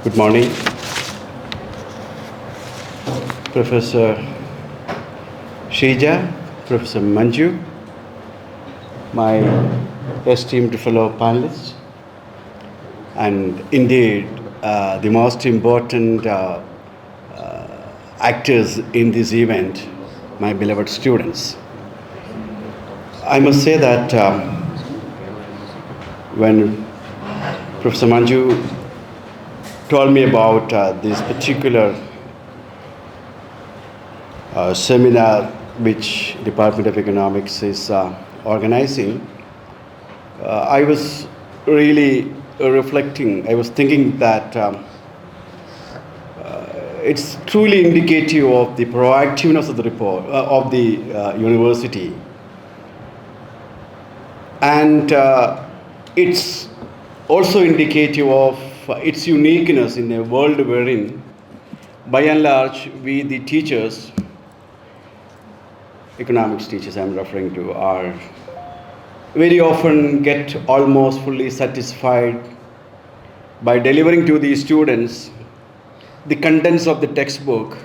Good morning, Professor Sheja, Professor Manju, my esteemed fellow panelists, and indeed the most important actors in this event, my beloved students. I must say that when Professor Manju told me about this particular seminar which Department of Economics is organizing, I was really reflecting. I was thinking that it's truly indicative of the proactiveness of the report of the university, and it's also indicative of its uniqueness in a world wherein, by and large, we the teachers, economics teachers I'm referring to, are very often get almost fully satisfied by delivering to the students the contents of the textbook,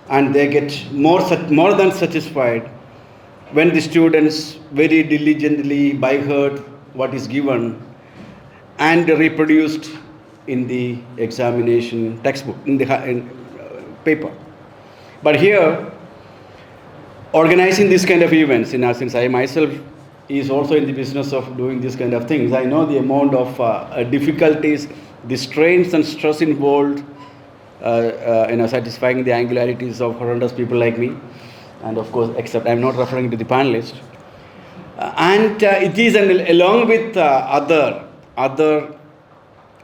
and they get more than satisfied when the students very diligently by heart what is given and reproduced in the examination textbook, in the paper. But here, organizing this kind of events, in essence, I myself is also in the business of doing this kind of things. I know the amount of difficulties, the strains and stress involved, satisfying the angularities of horrendous people like me. And of course, except I'm not referring to the panelists. It is along with other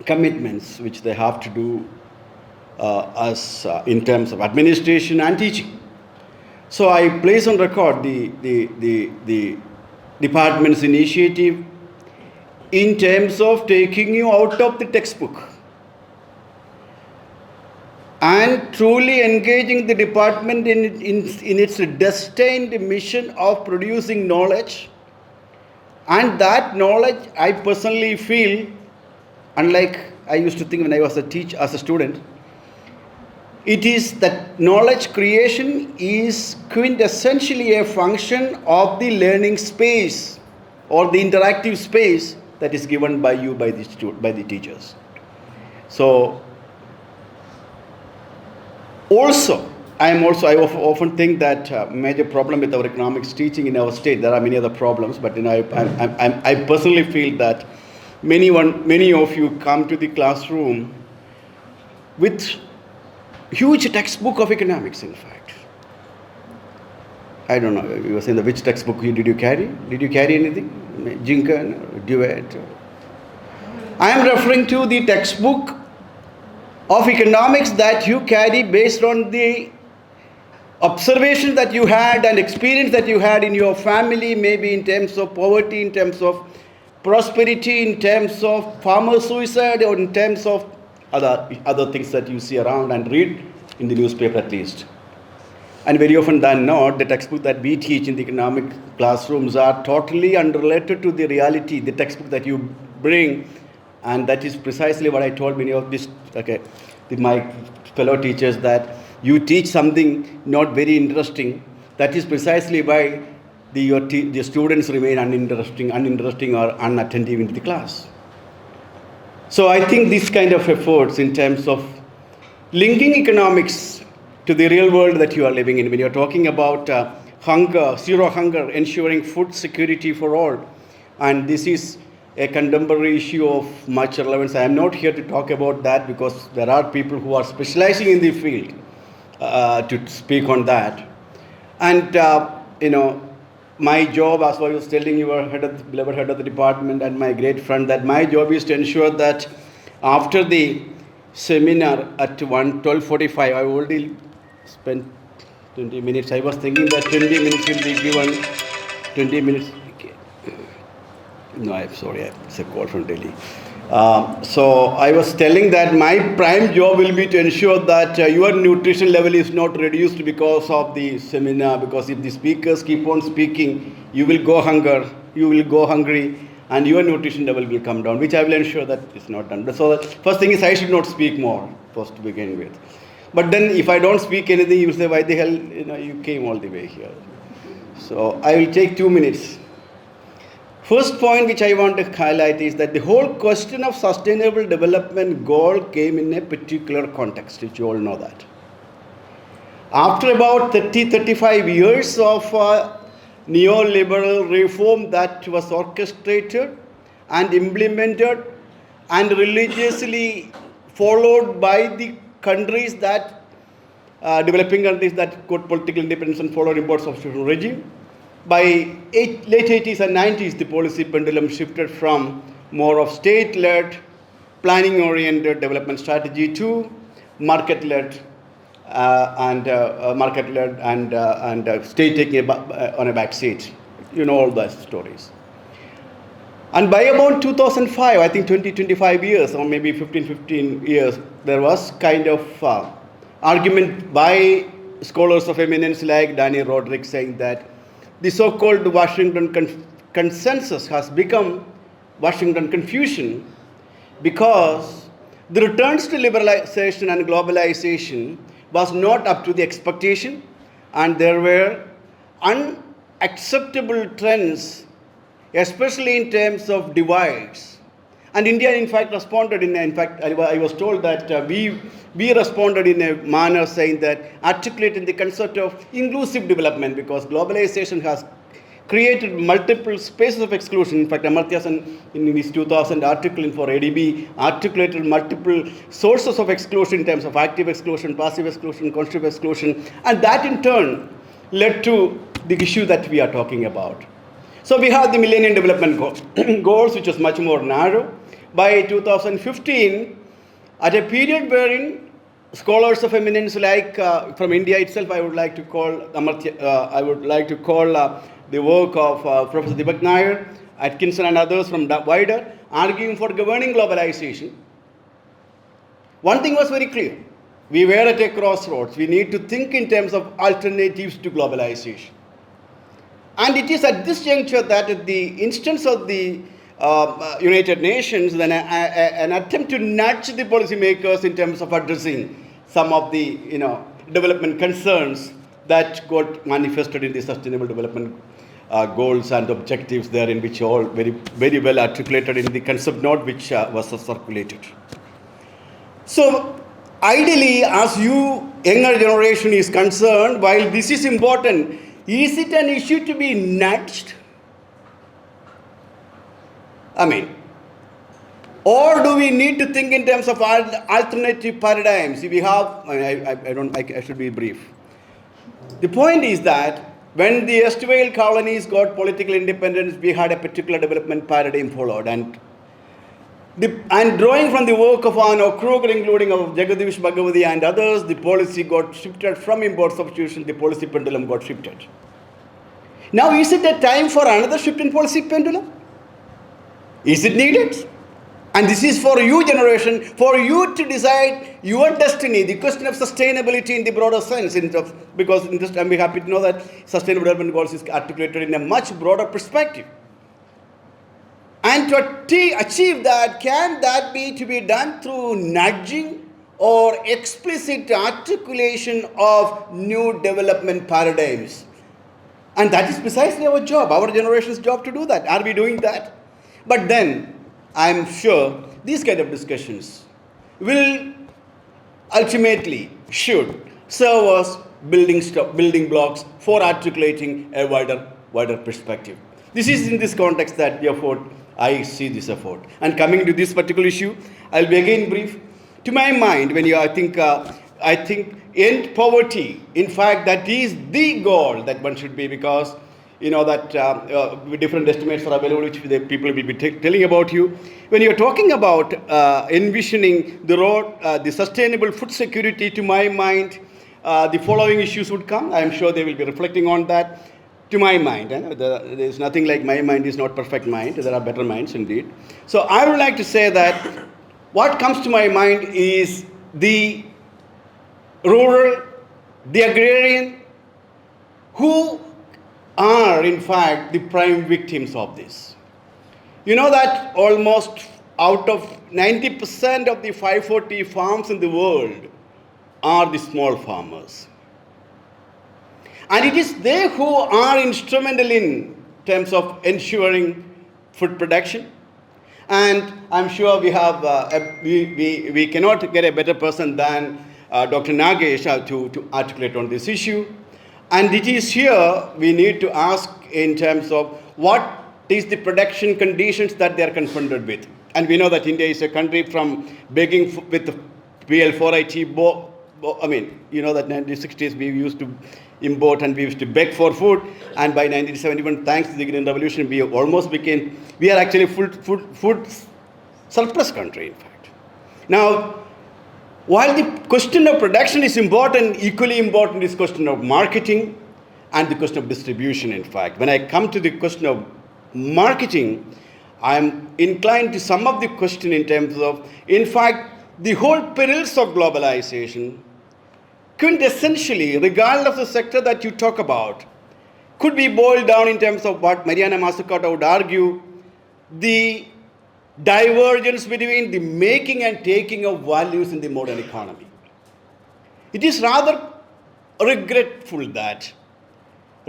commitments which they have to do in terms of administration and teaching. So I place on record the department's initiative in terms of taking you out of the textbook and truly engaging the department in its destined mission of producing knowledge. And that knowledge, I personally feel, unlike I used to think when I was as a student, it is that knowledge creation is quintessentially a function of the learning space or the interactive space that is given by you, by the teachers. So, I often think that major problem with our economics teaching in our state. There are many other problems, but I personally feel that many of you come to the classroom with huge textbook of economics. In fact, I don't know. You were saying which textbook did you carry? Did you carry anything? Jinkan, Duet? I am referring to the textbook of economics that you carry based on the observation that you had and experience that you had in your family, maybe in terms of poverty, in terms of prosperity, in terms of farmer suicide, or in terms of other things that you see around and read in the newspaper at least. And very often than not, the textbook that we teach in the economic classrooms are totally unrelated to the reality, the textbook that you bring. And that is precisely what I told many of my fellow teachers, that you teach something not very interesting. That is precisely why the students remain uninteresting or unattentive into the class. So I think these kind of efforts in terms of linking economics to the real world that you are living in, when you're talking about hunger, zero hunger, ensuring food security for all, and this is a contemporary issue of much relevance. I am not here to talk about that because there are people who are specializing in the field to speak on that. And, my job, as I was telling your beloved head of the department and my great friend, that my job is to ensure that after the seminar at 12:45, I already spent 20 minutes. I was thinking that 20 minutes will be given, 20 minutes. No, I'm sorry, it's a call from Delhi. So I was telling that my prime job will be to ensure that your nutrition level is not reduced because of the seminar, because if the speakers keep on speaking, you will go hungry, and your nutrition level will come down, which I will ensure that is not done. So the first thing is I should not speak more, first to begin with. But then if I don't speak anything, you will say, why the hell you came all the way here? So I will take 2 minutes. First point which I want to highlight is that the whole question of sustainable development goal came in a particular context, which you all know that. After about 35 years of neoliberal reform that was orchestrated and implemented and religiously followed by the countries that, developing countries that got political independence and followed import substitution regime, by late 80s and 90s, the policy pendulum shifted from more of state-led, planning-oriented development strategy to market-led and state taking on a back seat. You know all those stories. And by about 2005, I think 25 years, or maybe 15 years, there was kind of argument by scholars of eminence like Danny Roderick saying that the so-called Washington consensus has become Washington confusion because the returns to liberalization and globalization was not up to the expectation, and there were unacceptable trends, especially in terms of divides. And India, in fact, responded I was told that we responded in a manner saying that articulating the concept of inclusive development, because globalization has created multiple spaces of exclusion. In fact, Amartya Sen in his 2000 article for ADB articulated multiple sources of exclusion in terms of active exclusion, passive exclusion, constructive exclusion, and that in turn led to the issue that we are talking about. So we have the Millennium Development Goals, which is much more narrow. By 2015, at a period wherein scholars of eminence like from India itself, I would like to call the work of Professor Deepak Nair, Atkinson and others from wider, arguing for governing globalization. One thing was very clear. We were at a crossroads. We need to think in terms of alternatives to globalization. And it is at this juncture that at the instance of the United Nations, then an attempt to nudge the policymakers in terms of addressing some of the development concerns that got manifested in the Sustainable Development Goals and objectives there, in which all very, very well articulated in the concept note which was circulated. So ideally, as you younger generation is concerned, while this is important, is it an issue to be nudged? Or do we need to think in terms of alternative paradigms? We have, I should be brief. The point is that when the erstwhile colonies got political independence, we had a particular development paradigm followed. And drawing from the work of Arno Kruger, including of Jagadish Bhagavati and others, the policy got shifted from import substitution, the policy pendulum got shifted. Now, is it a time for another shift in policy pendulum? Is it needed? And this is for you generation, for you to decide your destiny, the question of sustainability in the broader sense. Because in this time we're happy to know that Sustainable Development Goals is articulated in a much broader perspective. And to achieve that, can that be to be done through nudging or explicit articulation of new development paradigms? And that is precisely our job, our generation's job to do that. Are we doing that? But then, I'm sure these kind of discussions will ultimately should serve as building blocks for articulating a wider perspective. This is in this context that therefore I see this effort. And coming to this particular issue, I'll be again brief. To my mind, when I think end poverty, in fact, that is the goal that one should be, because different estimates are available, which the people will be telling about you. When you're talking about envisioning the road, the sustainable food security, to my mind, the following issues would come. I'm sure they will be reflecting on that. To my mind, there's nothing like my mind is not perfect mind. There are better minds indeed. So I would like to say that what comes to my mind is the rural, the agrarian, who are in fact the prime victims of this. You know that almost out of 90% of the 540 farms in the world are the small farmers. And it is they who are instrumental in terms of ensuring food production. And I'm sure we have, we cannot get a better person than Dr. Nagesh to articulate on this issue. And it is here we need to ask in terms of what is the production conditions that they are confronted with. And we know that India is a country from begging with the PL4IT, I mean, you know that in the 1960s we used to import and we used to beg for food. And by 1971, thanks to the Green Revolution, we almost became, we are actually food surplus country, in fact. Now, while the question of production is important, equally important is question of marketing and the question of distribution, in fact. When I come to the question of marketing, I am inclined to sum up the question in terms of, in fact, the whole perils of globalization, quintessentially, regardless of the sector that you talk about, could be boiled down in terms of what Mariana Mazzucato would argue, the divergence between the making and taking of values in the modern economy. It is rather regretful that,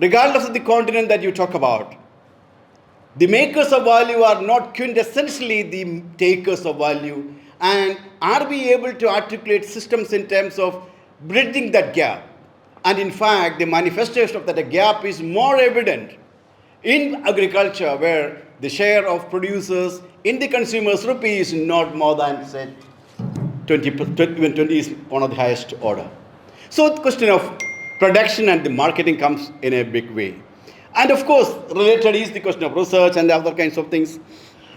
regardless of the continent that you talk about, the makers of value are not quintessentially the takers of value. And are we able to articulate systems in terms of bridging that gap? And in fact, the manifestation of that gap is more evident in agriculture, where the share of producers in the consumer's rupee is not more than, say, 20 is one of the highest order. So the question of production and the marketing comes in a big way. And of course, related is the question of research and other kinds of things.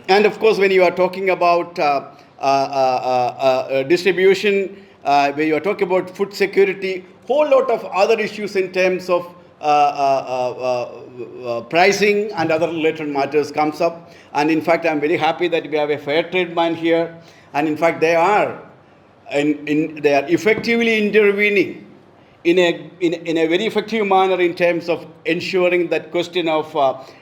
And of course, when you are talking about distribution, when you are talking about food security, whole lot of other issues in terms of pricing and other related matters comes up. And in fact, I'm very happy that we have a fair trade man here. And in fact, they are effectively intervening in a very effective manner in terms of ensuring that question of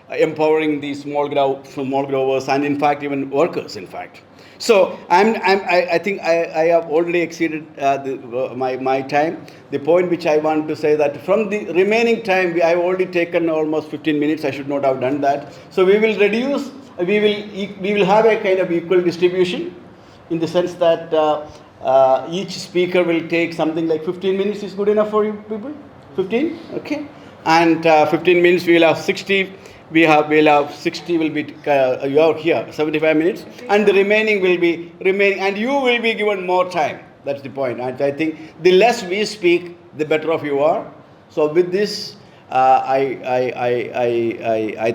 empowering the small growers and in fact even workers, in fact. So I think I have already exceeded my time. The point which I want to say that from the remaining time, I have already taken almost 15 minutes. I should not have done that. So we will reduce. We will have a kind of equal distribution, in the sense that each speaker will take something like 15 minutes. Is good enough for you people? 15? Okay. And 15 minutes we will have 60. We'll have 60 will be, you are here, 75 minutes. And the remaining will be remaining. And you will be given more time. That's the point. And I think the less we speak, the better off you are. So with this, I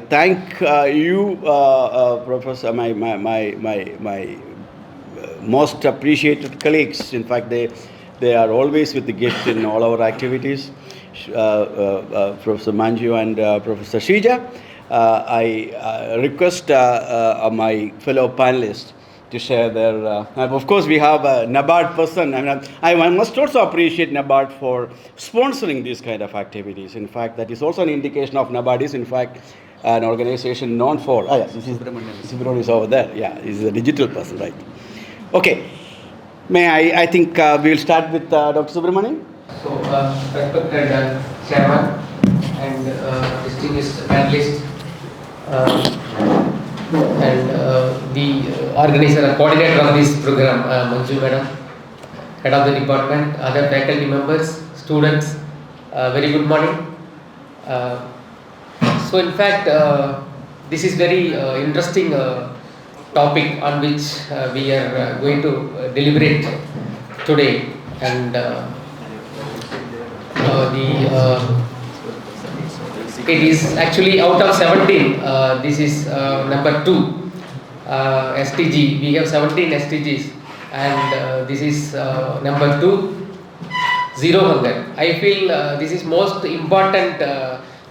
thank you, Professor, my most appreciated colleagues. In fact, they are always with the gift in all our activities. Professor Manju and Professor Shija. I request my fellow panelists to share their. Of course, we have a NABARD person. I must also appreciate NABARD for sponsoring these kind of activities. In fact, that is also an indication of NABARD is, in fact, an organization known for. Yes, this is Subramanian is over there. Yeah, he's a digital person, right? Okay. I think we will start with Dr. Subramanian. So, respected Chairman and distinguished panelists and the organizer and coordinator of this program, Manju Madam, head of the department, other faculty members, students, very good morning. So in fact, this is very interesting topic on which we are going to deliberate today, and it is actually out of 17, this is number 2 SDG. We have 17 SDGs, and this is number 2, zero hunger. I feel this is most important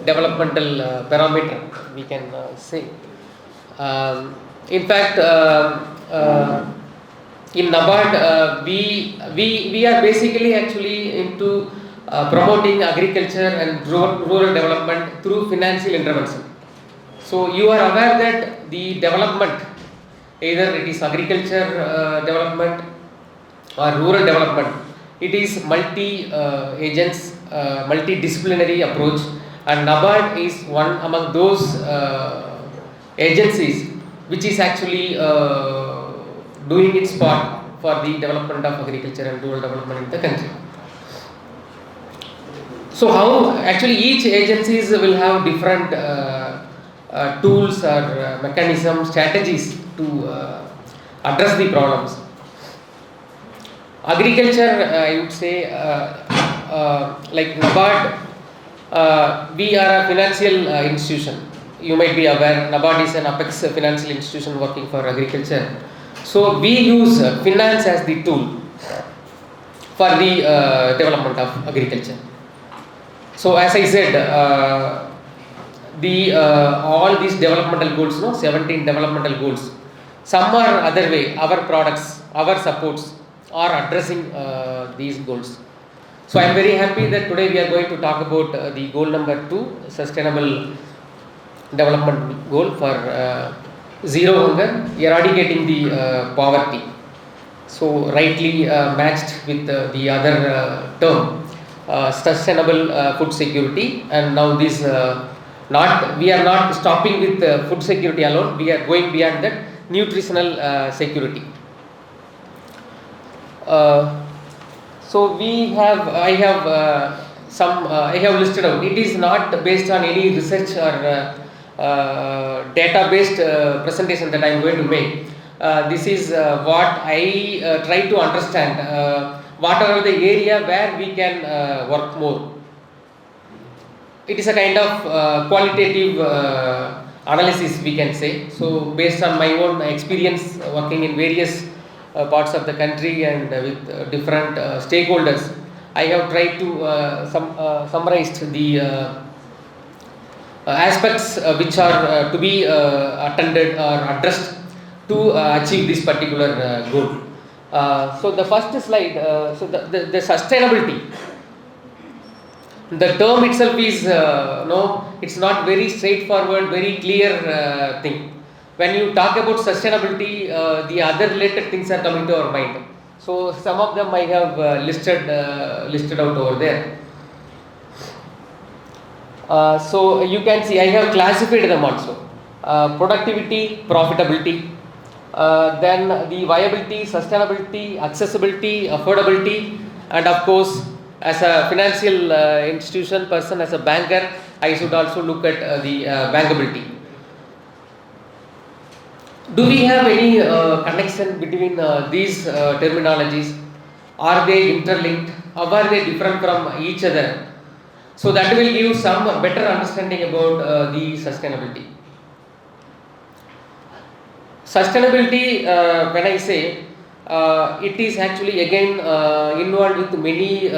developmental parameter, we can say. In fact, in NABARD, we are basically actually into promoting agriculture and rural development through financial intervention. So you are aware that the development, either it is agriculture development or rural development, it is multi agents, multidisciplinary approach, and NABARD is one among those agencies which is actually doing its part for the development of agriculture and rural development in the country. So how actually each agencies will have different tools or mechanisms, strategies to address the problems. Agriculture, I would say, like NABARD, we are a financial institution. You might be aware, NABARD is an apex financial institution working for agriculture. So we use finance as the tool for the development of agriculture. So as I said, all these developmental goals, 17 developmental goals, some are other way, our products, our supports are addressing these goals. So I am very happy that today we are going to talk about the goal number 2, sustainable development goal for zero hunger, eradicating the poverty. So rightly matched with the other term, sustainable food security, and now this we are not stopping with food security alone, we are going beyond that, nutritional security. So I have listed out, it is not based on any research or data based presentation that I am going to make. This is what I try to understand, what are the area where we can work more. It is a kind of qualitative analysis, we can say. So based on my own experience working in various parts of the country and with different stakeholders, I have tried to summarize the aspects which are to be attended or addressed to achieve this particular goal. So the first slide, so the sustainability, the term itself is it's not very straightforward, very clear thing. When you talk about sustainability, the other related things are coming to our mind. So some of them I have listed out over there. So you can see I have classified them also. Productivity, profitability, then the viability, sustainability, accessibility, affordability, and of course as a financial institution person, as a banker, I should also look at the bankability. Do we have any connection between these terminologies? Are they interlinked? Or are they different from each other? So that will give some better understanding about the sustainability. Sustainability, when I say, it is actually again involved with many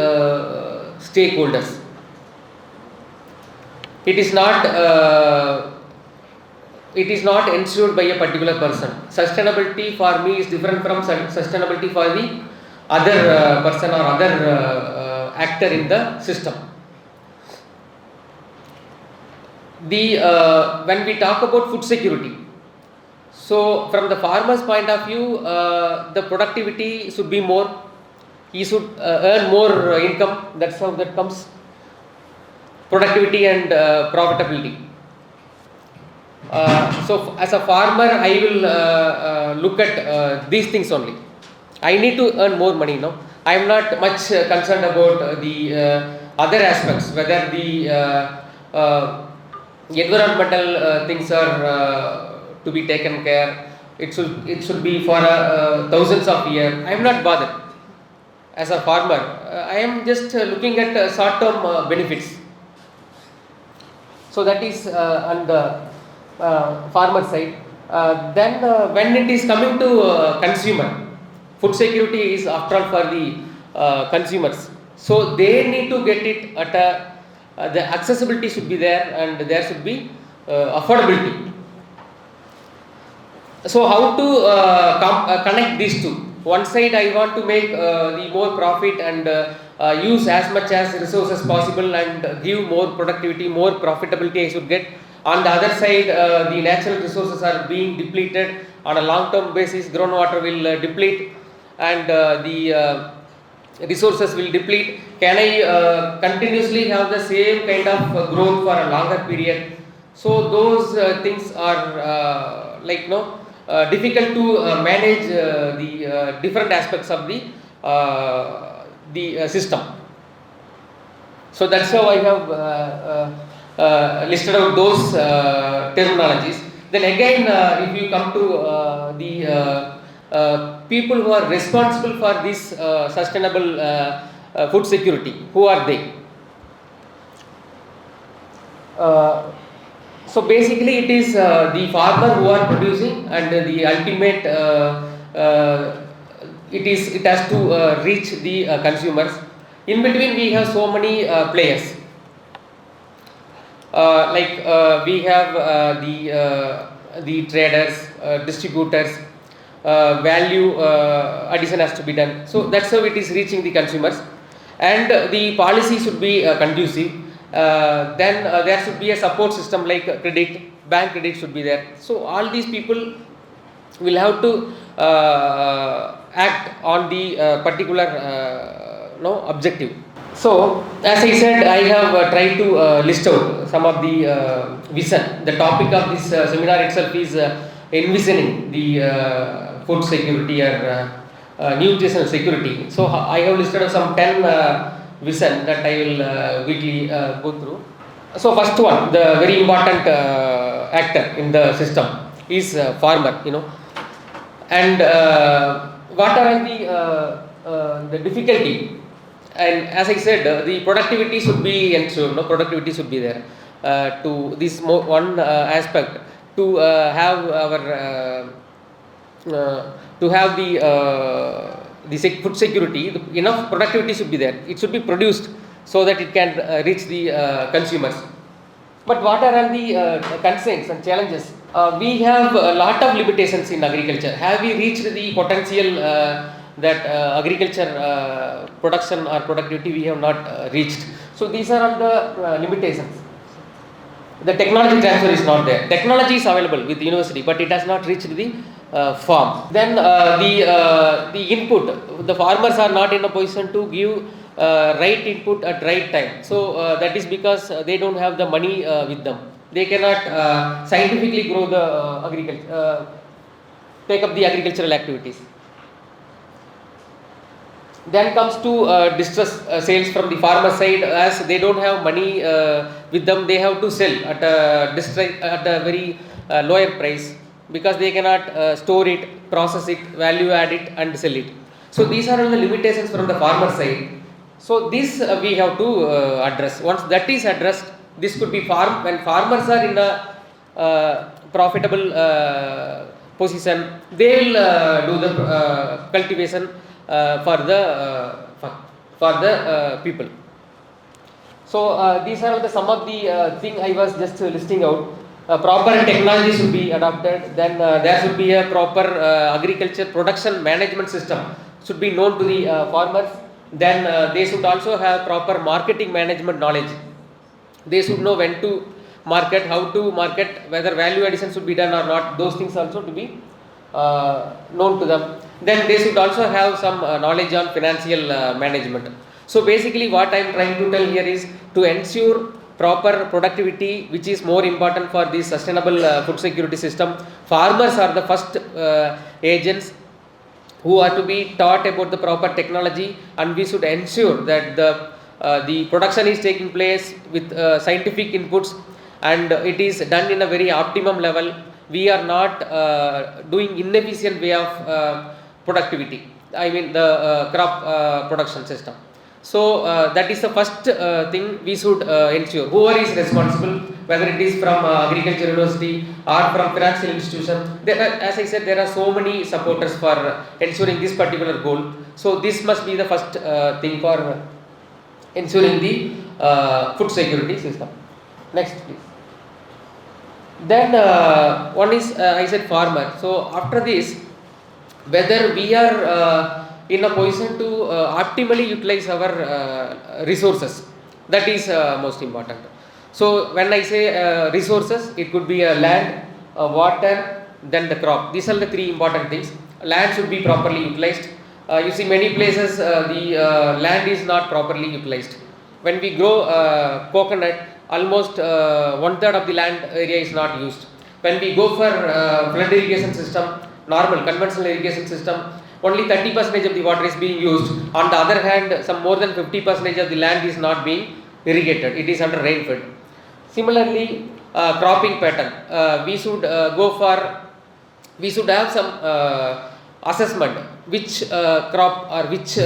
stakeholders. It is not ensured by a particular person. Sustainability for me is different from sustainability for the other person or other actor in the system. When we talk about food security, so from the farmer's point of view, the productivity should be more. He should earn more income. That's how that comes. Productivity and profitability. So as a farmer, I will look at these things only. I need to earn more money now. I am not much concerned about the other aspects, whether the environmental things are to be taken care. It should be for thousands of years. I am not bothered. As a farmer, I am just looking at short-term benefits. So that is on the farmer side. Then when it is coming to consumer, food security is after all for the consumers. So they need to get it at the accessibility should be there, and there should be affordability. So how to connect these two? One side I want to make the more profit and use as much as resources possible and give more productivity, more profitability I should get. On the other side, the natural resources are being depleted on a long term basis. Groundwater will deplete, and the resources will deplete. Can I continuously have the same kind of growth for a longer period? So those things are difficult to manage the different aspects of the system. So that's how I have listed out those terminologies. Then again, if you come to the people who are responsible for this sustainable food security, who are they? So basically, it is the farmer who are producing, and the ultimate it has to reach the consumers. In between, we have so many players. We have the traders, distributors. Value addition has to be done. So that's how it is reaching the consumers, and the policy should be conducive. Then there should be a support system like credit, bank credit should be there. So all these people will have to act on the particular objective. So as I said, I have tried to list out some of the vision. The topic of this seminar itself is envisioning the food security or nutritional security. So I have listed out some 10 vision that I will quickly go through. So first one, the very important actor in the system is farmer, and what are the difficulty? And as I said, the productivity should be ensured. Productivity should be there. To this one aspect, to have our to have the food security, enough productivity should be there. It should be produced so that it can reach the consumers. But what are all the constraints and challenges? We have a lot of limitations in agriculture. Have we reached the potential that agriculture production or productivity we have not reached? So these are all the limitations. The technology transfer is not there. Technology is available with the university, but it has not reached the farm. Then the input, the farmers are not in a position to give right input at right time. So that is because they don't have the money with them. They cannot scientifically grow the agriculture, take up the agricultural activities. Then comes to distress sales from the farmer side. As they don't have money with them, they have to sell at a very lower price, because they cannot store it, process it, value add it and sell it. So these are all the limitations from the farmer side. So this we have to address. Once that is addressed, this could be when farmers are in a profitable position, they will do the cultivation for the people. So these are some of the thing I was just listing out. Proper technology should be adopted. Then there should be a proper agriculture production management system should be known to the farmers. Then they should also have proper marketing management knowledge. They should know when to market, how to market, whether value addition should be done or not. Those things also to be known to them. Then they should also have some knowledge on financial management. So basically what I am trying to tell here is to ensure proper productivity, which is more important for the sustainable food security system. Farmers are the first agents who are to be taught about the proper technology, and we should ensure that the production is taking place with scientific inputs, and it is done in a very optimum level. We are not doing inefficient way of productivity, I mean the crop production system. So that is the first thing we should ensure. Whoever is responsible, whether it is from agriculture university or from financial institution, as I said, there are so many supporters for ensuring this particular goal. So this must be the first thing for ensuring the food security system. Next please. Then one is I said farmer. So after this, whether we are in a position to optimally utilize our resources, that is most important. So when I say resources, it could be a land, water, then the crop. These are the three important things. Land should be properly utilized. You see many places the land is not properly utilized. When we grow coconut, almost one third of the land area is not used. When we go for flood irrigation system, normal conventional irrigation system, only 30% of the water is being used. On the other hand, some more than 50% of the land is not being irrigated. It is under rainfed. Similarly, cropping pattern. We should we should have some assessment which crop or which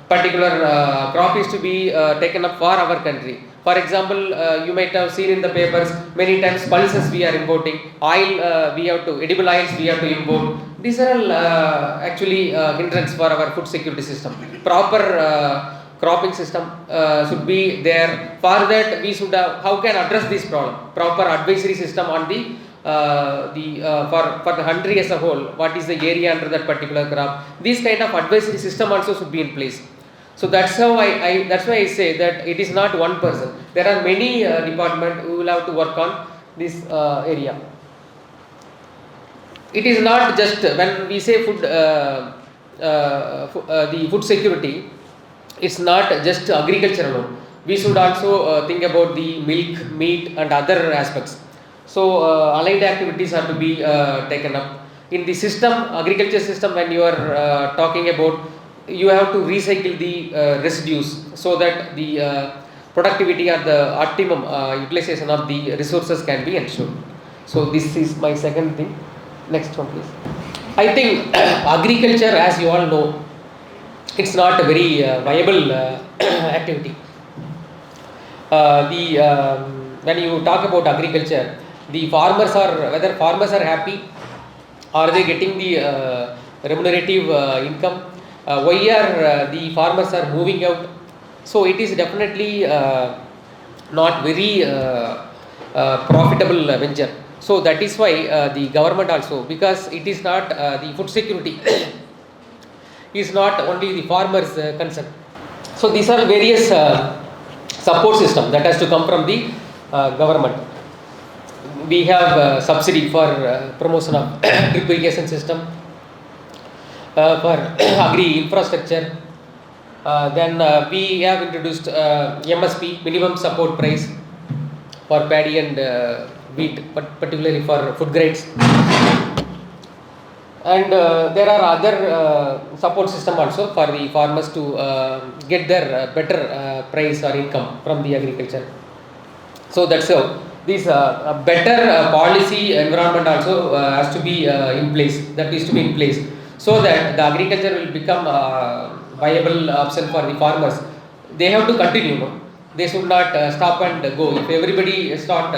particular crop is to be taken up for our country. For example, you might have seen in the papers many times pulses we are importing, oil we have to, edible oils we have to import. These are all actually hindrance for our food security system. Proper cropping system should be there. For that we should have, how can address this problem? Proper advisory system on the for the country as a whole, what is the area under that particular crop. This kind of advisory system also should be in place. So that's how that's why I say that it is not one person. There are many departments who will have to work on this area. It is not just when we say food, the food security, it's not just agriculture alone. We should also think about the milk, meat and other aspects. So allied activities have to be taken up. In the system, agriculture system, when you are talking about, you have to recycle the residues so that the productivity or the optimum utilization of the resources can be ensured. So this is my second thing. Next one please. I think agriculture, as you all know, it's not a very viable activity. When you talk about agriculture, the farmers are, whether farmers are happy, are they getting the remunerative income, why are the farmers are moving out? So it is definitely not very profitable venture. So that is why the government also, because it is not the food security is not only the farmers concern. So these are various support system that has to come from the government. We have subsidy for promotion of drip irrigation system, for agri infrastructure. Then we have introduced MSP, minimum support price, for paddy and wheat, particularly for food grains. And there are other support system also for the farmers to get their better price or income from the agriculture. So that's how this better policy environment also has to be in place. That is to be in place, so that the agriculture will become viable option for the farmers. They have to continue. No? They should not stop and go. If everybody start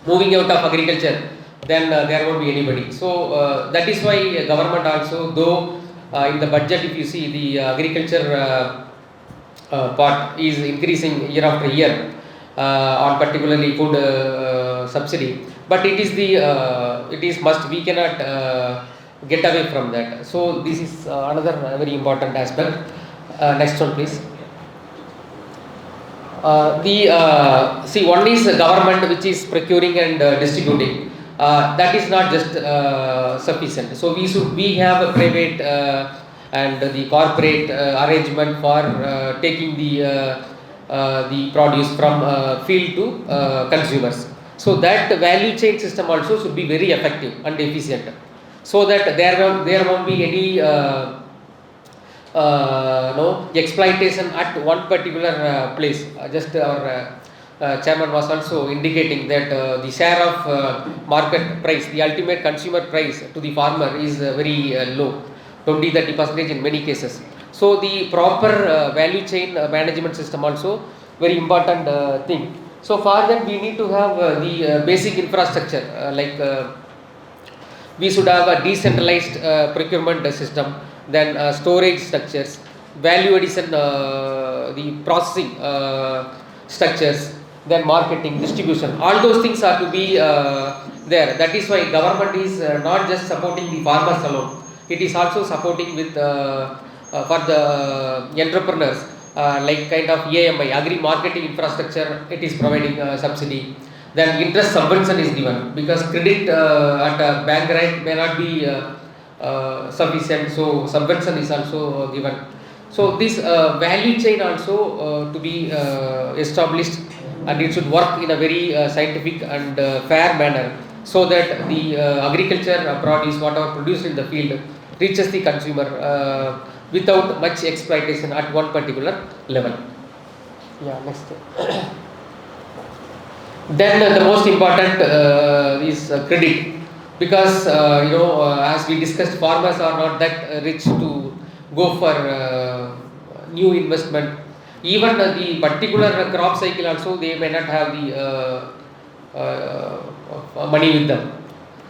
moving out of agriculture, then there won't be anybody. So that is why government also, though in the budget, if you see the agriculture part is increasing year after year on particularly food subsidy, but it is the it is must, we cannot get away from that. So this is another very important aspect. Next one please. See, one is government which is procuring and distributing. That is not just sufficient. So we have a private and the corporate arrangement for taking the produce from field to consumers. So that value chain system also should be very effective and efficient, so that there won't be any no exploitation at one particular place. Just our chairman was also indicating that the share of market price, the ultimate consumer price to the farmer is very low, 20-30% in many cases. So the proper value chain management system also very important thing. So for that we need to have the basic infrastructure, like we should have a decentralized procurement system, then storage structures, value addition, the processing structures, then marketing, distribution. All those things are to be there. That is why government is not just supporting the farmers alone. It is also supporting with for the entrepreneurs like kind of AMI, Agri Marketing Infrastructure, it is providing subsidy. Then interest subvention is given because credit at a bank rate may not be sufficient, so subvention is also given. So this value chain also to be established, and it should work in a very scientific and fair manner, so that the agriculture produce whatever produced in the field reaches the consumer without much exploitation at one particular level. Yeah, next. Then the most important is credit, because as we discussed, farmers are not that rich to go for new investment. Even the particular crop cycle also, they may not have the money with them.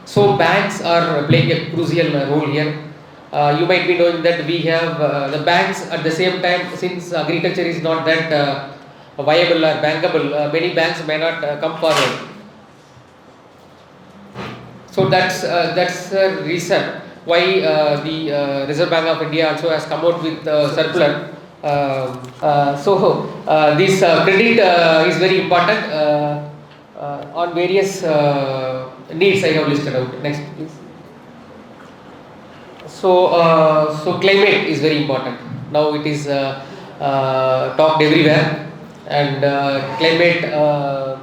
So banks are playing a crucial role here. You might be knowing that we have the banks at the same time, since agriculture is not that viable or bankable, many banks may not come forward. So that's the reason why the Reserve Bank of India also has come out with circular. This credit is very important on various needs I have listed out. Next, please. So climate is very important. Now it is talked everywhere, and climate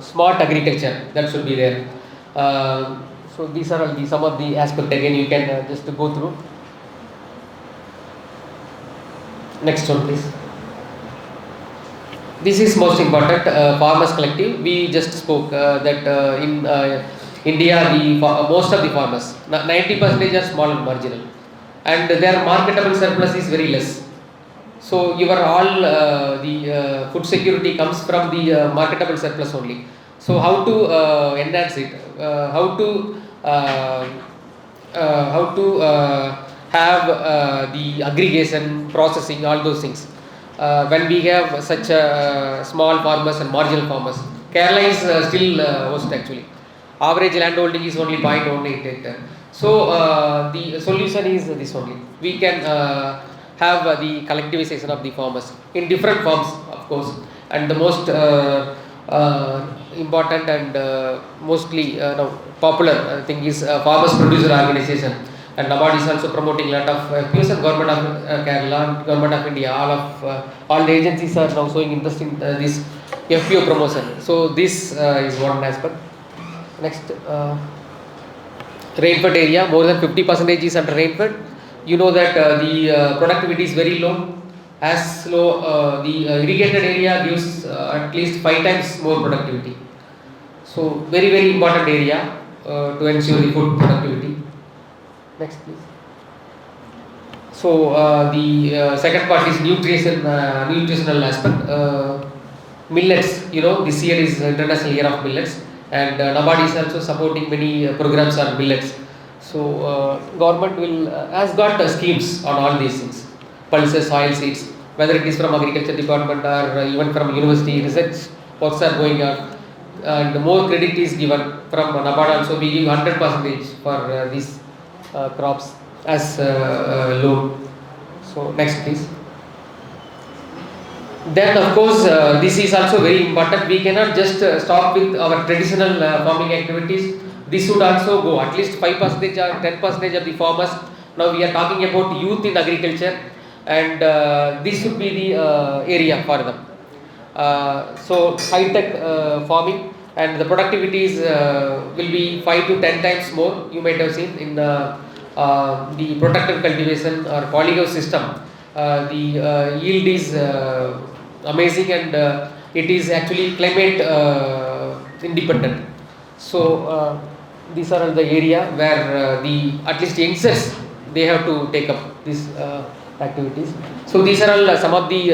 smart agriculture, that should be there. So these are some of the aspects. Again, you can just go through. Next one, please. This is most important. Farmers collective. We just spoke that in India, most of the farmers, 90% are small and marginal, and their marketable surplus is very less. So your all the food security comes from the marketable surplus only. So how to enhance it? How to have the aggregation, processing, all those things. When we have such small farmers and marginal farmers, Kerala is still host actually. Average land holding is only 0.18 hectare. So the solution is this only. We can have the collectivization of the farmers in different forms, of course. And the most important and mostly popular thing is farmers producer organization. And NABARD is also promoting a lot of FPOs, and Government of Kerala, Government of India, all the agencies are now showing interest in this FPO promotion. So this is one aspect. Next, rainfed area, more than 50% is under rainfed. You know that the productivity is very low. As low, the irrigated area gives at least 5 times more productivity. So very important area to ensure the food productivity. Next, please. So the second part is nutritional aspect. Millets. This year is International Year of Millets, and NABARD is also supporting many programs on millets. So government has got schemes on all these things. Pulses, oil seeds, whether it is from agriculture department or even from university, research works are going on, and more credit is given from NABARD. Also we give 100% for these crops as loan. So next, please. Then of course this is also very important. We cannot just stop with our traditional farming activities. This should also go at least 5% or 10% of the farmers. Now we are talking about youth in agriculture, and this should be the area for them. So high tech farming, and the productivities will be 5 to 10 times more. You might have seen in the protective cultivation or polyhouse system. The yield is amazing, and it is actually climate independent. So these are the area where the at least youngsters, they have to take up these activities. So these are all some of the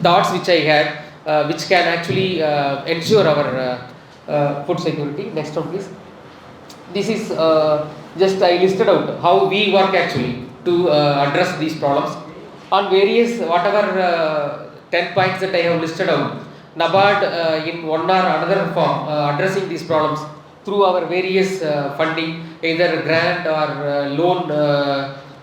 thoughts which I had, which can actually ensure our food security. Next one, please. This is just I listed out how we work actually to address these problems on various whatever 10 points that I have listed out. NABARD in one or another form addressing these problems through our various funding, either grant or loan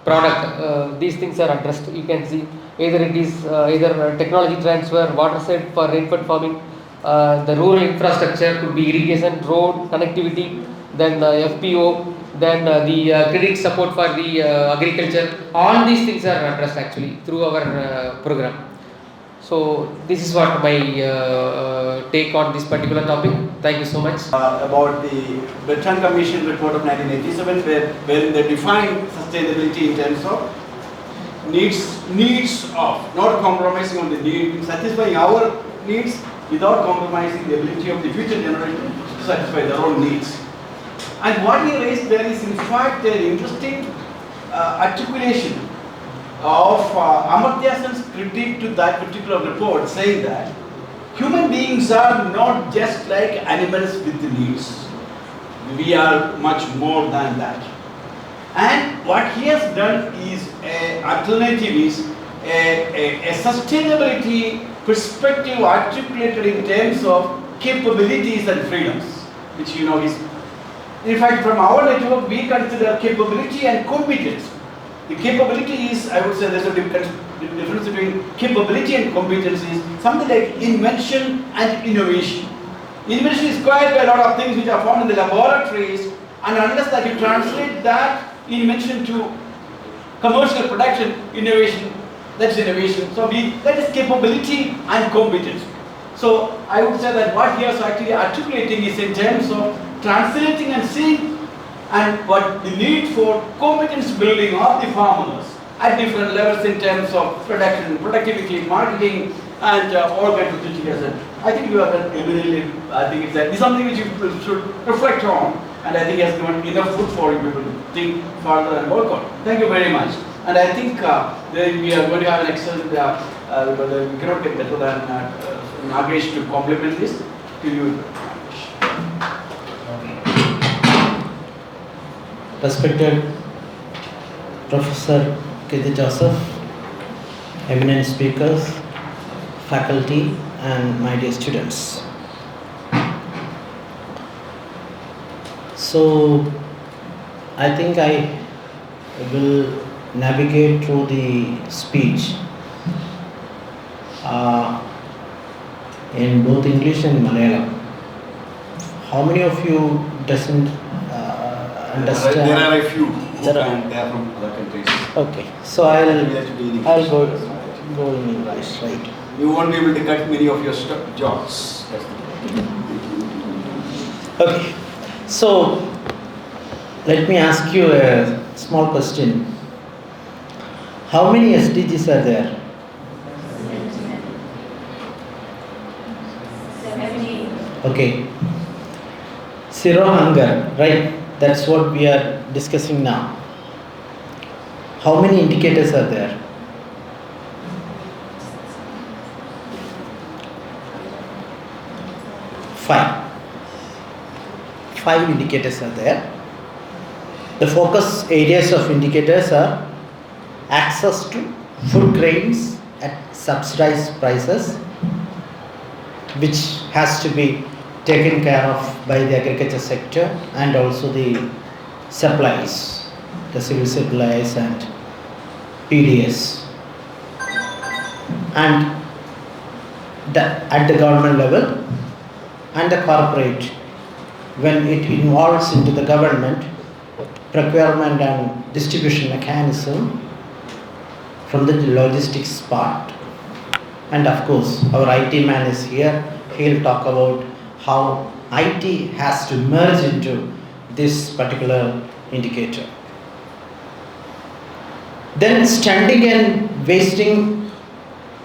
product. These things are addressed. You can see either it is either technology transfer, water set for rainfed farming, the rural infrastructure could be irrigation, road connectivity, then FPO, then the credit support for the agriculture. All these things are addressed actually through our program. So this is what my take on this particular topic. Thank you so much. About the Bertrand Commission report of 1987, where they defined sustainability in terms of needs of, not compromising on the need, satisfying our needs without compromising the ability of the future generation to satisfy their own needs. And what he raised there is in fact an interesting articulation of Amartya Sen's critique to that particular report, saying that human beings are not just like animals with needs. We are much more than that. And what he has done is alternative is a sustainability perspective articulated in terms of capabilities and freedoms, which you know is, in fact, from our network we consider capability and competence. The capability is, I would say, there's a difference between capability and competence is something like invention and innovation. Invention is acquired by a lot of things which are found in the laboratories, and unless that you translate that invention to commercial production, innovation, that's innovation. So that is capability and competence. So I would say that what he is actually articulating is in terms of translating and seeing and what the need for competence building of the farmers at different levels in terms of production, productivity, marketing, and all kinds of things. I think you are eminently, I think it's something which you should reflect on, and I think it has given enough food for you people to think further and work on. Thank you very much. And I think we are going to have an excellent, because we cannot get better than Nagesh to complement this. To you, Respected Professor K. Joseph, eminent speakers, faculty, and my dear students. So, I think I will navigate through the speech in both English and Malayalam. How many of you doesn't understand? There are a few who they are from other countries. Okay, so I'll go in English, right? You won't be able to cut many of your jobs. Okay, so let me ask you a small question. How many SDGs are there? 17. Okay. Zero hunger, right? That's what we are discussing now. How many indicators are there? 5. 5 indicators are there. The focus areas of indicators are access to food grains at subsidized prices, which has to be taken care of by the agriculture sector, and also the supplies, the civil supplies and PDS, and at the government level and the corporate, when it involves into the government procurement and distribution mechanism from the logistics part. And of course our IT man is here, he'll talk about how IT has to merge into this particular indicator. Then stunting and wasting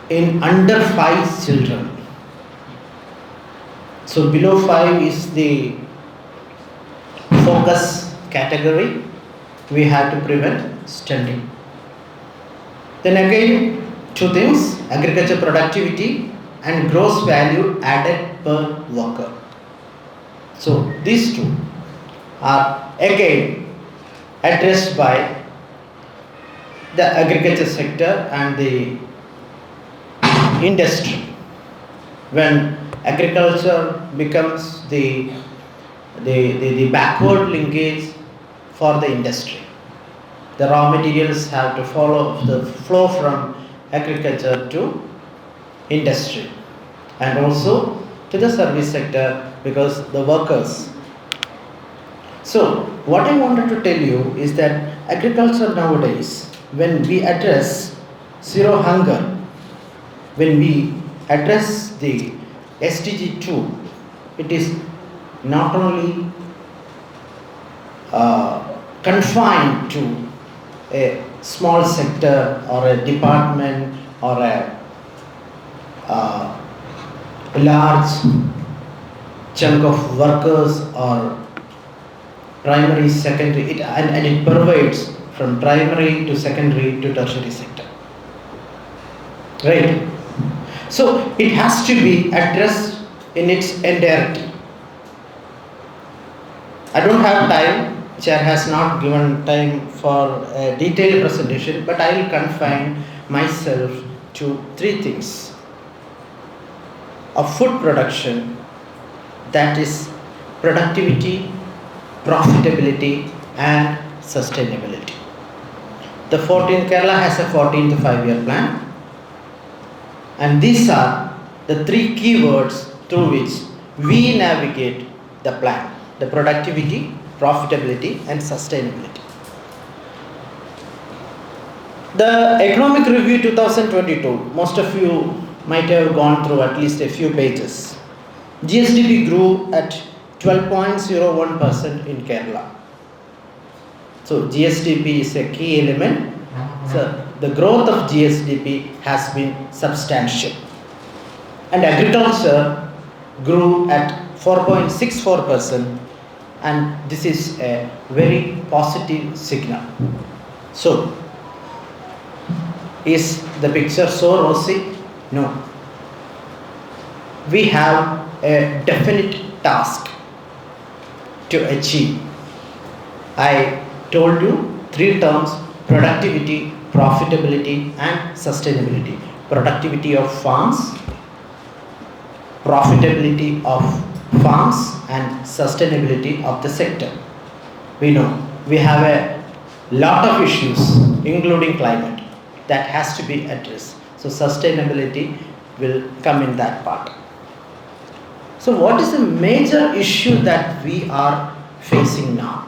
in under 5 children. So below 5 is the focus category. We have to prevent stunting. Then again, 2 things: agriculture productivity and gross value added per worker. So these 2 are again addressed by the agriculture sector and the industry. When agriculture becomes the backward linkage for the industry, the raw materials have to follow the flow from agriculture to industry and also to the service sector because the workers. So what I wanted to tell you is that agriculture nowadays, when we address zero hunger, when we address the SDG 2, it is not only confined to a small sector or a department or a large chunk of workers or primary, secondary, and it pervades from primary to secondary to tertiary sector. Right? So it has to be addressed in its entirety. I don't have time. Chair has not given time for a detailed presentation, but I will confine myself to three things of food production, that is productivity, profitability and sustainability. Kerala has a 14th 5-year plan, and these are the three keywords through which we navigate the plan: the productivity, profitability and sustainability. The Economic Review 2022, most of you might have gone through at least a few pages. GSDP grew at 12.01% in Kerala. So GSDP is a key element. So the growth of GSDP has been substantial. And agriculture grew at 4.64%, and this is a very positive signal. So, is the picture so rosy? No. We have a definite task to achieve. I told you three terms: productivity, profitability and sustainability. Productivity of farms, profitability of farms and sustainability of the sector. We know we have a lot of issues including climate that has to be addressed. So sustainability will come in that part. So what is the major issue that we are facing now?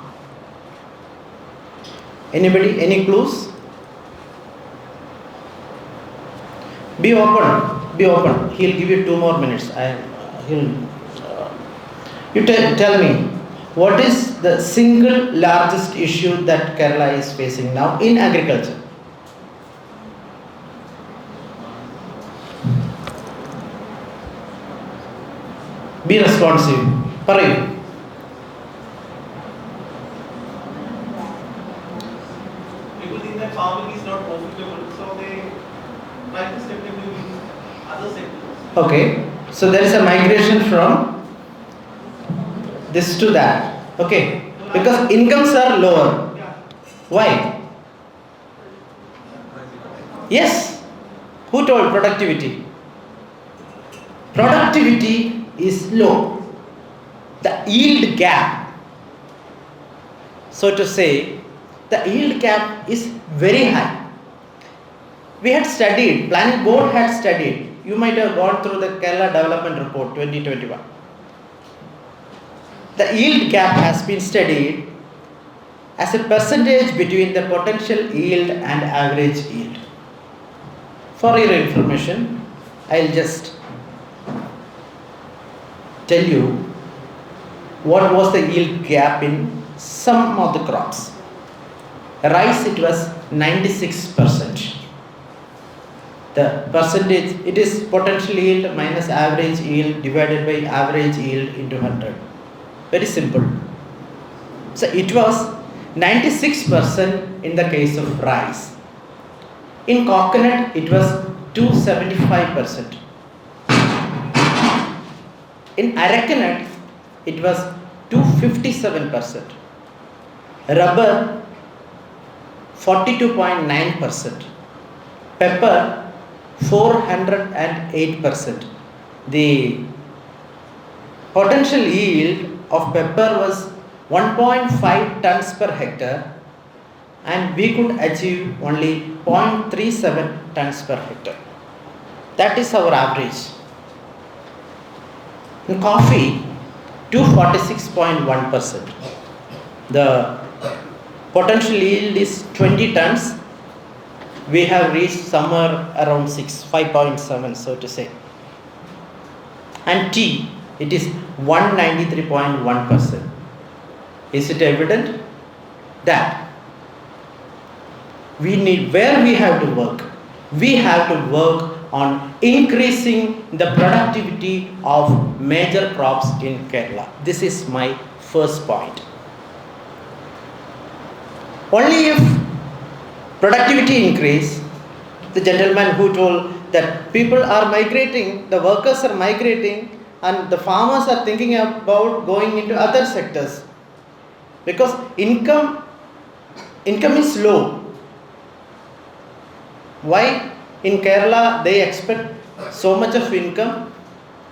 Anybody, any clues? Be open, be open. He'll give you 2 more minutes. You tell me, what is the single largest issue that Kerala is facing now in agriculture? Be responsive. Parayyu. People think that farming is not profitable, so they try to step into other sectors. Okay, so there is a migration from this to that. Okay, because incomes are lower. Yeah. Why? Yes. Who told productivity? Productivity is low. The yield gap, so to say, the yield gap is very high. We had studied, Planning Board had studied, you might have gone through the Kerala Development Report 2021. The yield gap has been studied as a percentage between the potential yield and average yield. For your information, I'll just tell you what was the yield gap in some of the crops. Rice, it was 96%. The percentage, it is potential yield minus average yield divided by average yield into 100. Very simple. So it was 96% in the case of rice. In coconut, it was 275%. In arecanut, it was 257%. Rubber, 42.9%. Pepper, 408%. The potential yield of pepper was 1.5 tons per hectare, and we could achieve only 0.37 tons per hectare. That is our average. In coffee, 246.1%. The potential yield is 20 tons. We have reached somewhere around 5.7, so to say. And tea, it is 193.1%. Is it evident that where we have to work? We have to work on increasing the productivity of major crops in Kerala. This is my first point. Only if productivity increase, the gentleman who told that people are migrating, the workers are migrating, and the farmers are thinking about going into other sectors because income is low. Why? In Kerala they expect so much of income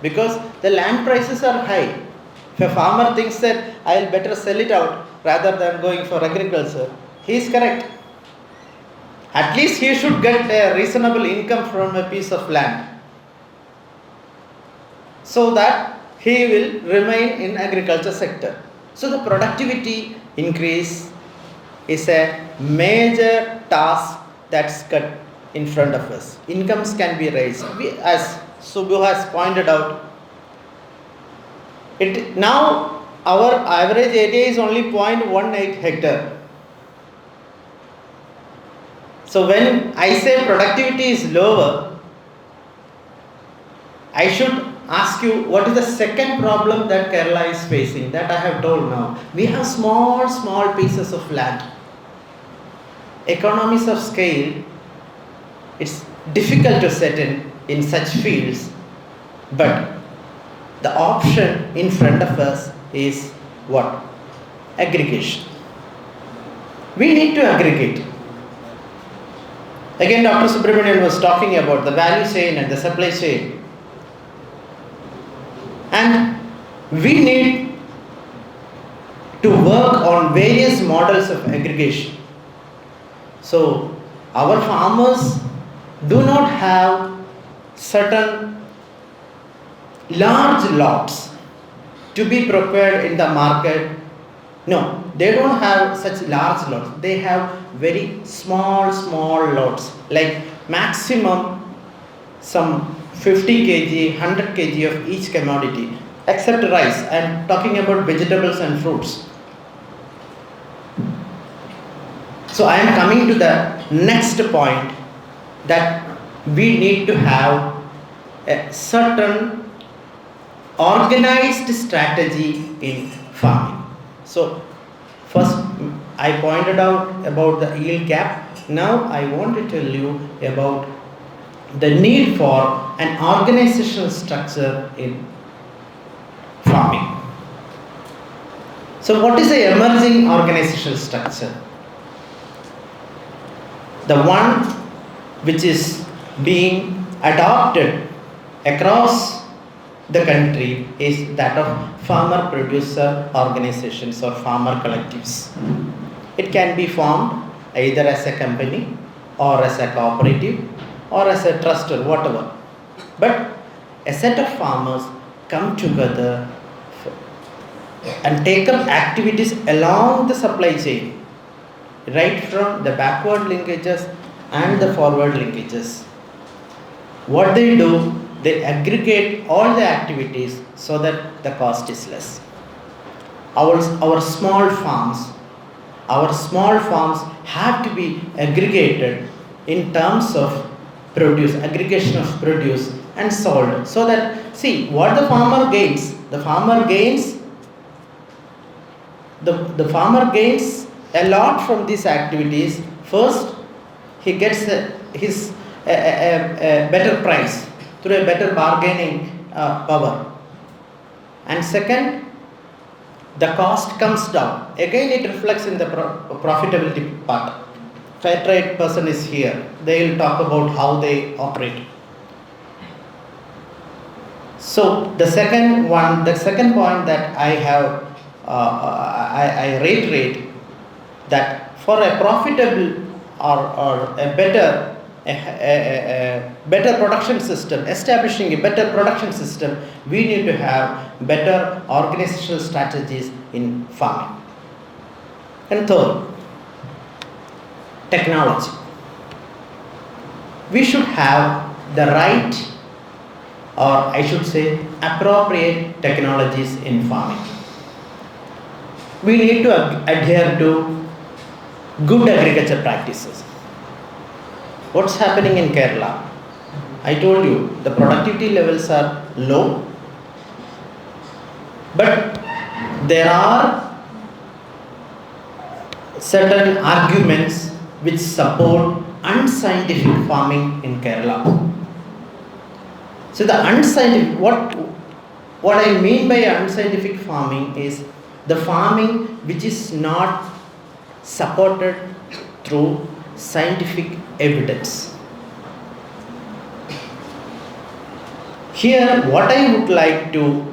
because the land prices are high. If a farmer thinks that I'll better sell it out rather than going for agriculture, he is correct. At least he should get a reasonable income from a piece of land, so that he will remain in agriculture sector. So the productivity increase is a major task that's cut in front of us. Incomes can be raised. As Subbu has pointed out, now our average area is only 0.18 hectare. So when I say productivity is lower, I should ask you what is the second problem that Kerala is facing that I have told now. We have small pieces of land. Economies of scale, it's difficult to set in such fields, but the option in front of us is what? Aggregation. We need to aggregate. Again, Dr. Subramanian was talking about the value chain and the supply chain. And we need to work on various models of aggregation. So, our farmers do not have certain large lots to be prepared in the market. No, they don't have such large lots. They have very small lots, like maximum some 50 kg, 100 kg of each commodity, except rice. I am talking about vegetables and fruits. So I am coming to the next point, that we need to have a certain organized strategy in farming. So first I pointed out about the yield gap. Now I want to tell you about the need for an organizational structure in farming. So what is the emerging organizational structure? The one which is being adopted across the country is that of farmer producer organizations or farmer collectives. It can be formed either as a company or as a cooperative or as a trust or whatever. But a set of farmers come together and take up activities along the supply chain, right from the backward linkages and the forward linkages. What they do, they aggregate all the activities so that the cost is less. Our small farms have to be aggregated in terms of produce, aggregation of produce and sold, so that, see, what the farmer gains, the farmer gains a lot from these activities. First, he gets his better price through a better bargaining power, and second, the cost comes down. Again, it reflects in the profitability part. Fair trade person is here. They will talk about how they operate. So the second point that I have, I reiterate that for a profitable or a better production system, establishing a better production system, we need to have better organizational strategies in farming. And third, technology. We should have the right, or I should say appropriate technologies in farming. We need to adhere to good agriculture practices. What's happening in Kerala? I told you the productivity levels are low, but there are certain arguments which support unscientific farming in Kerala. So the unscientific, what I mean by unscientific farming is the farming which is not supported through scientific evidence. Here what I would like to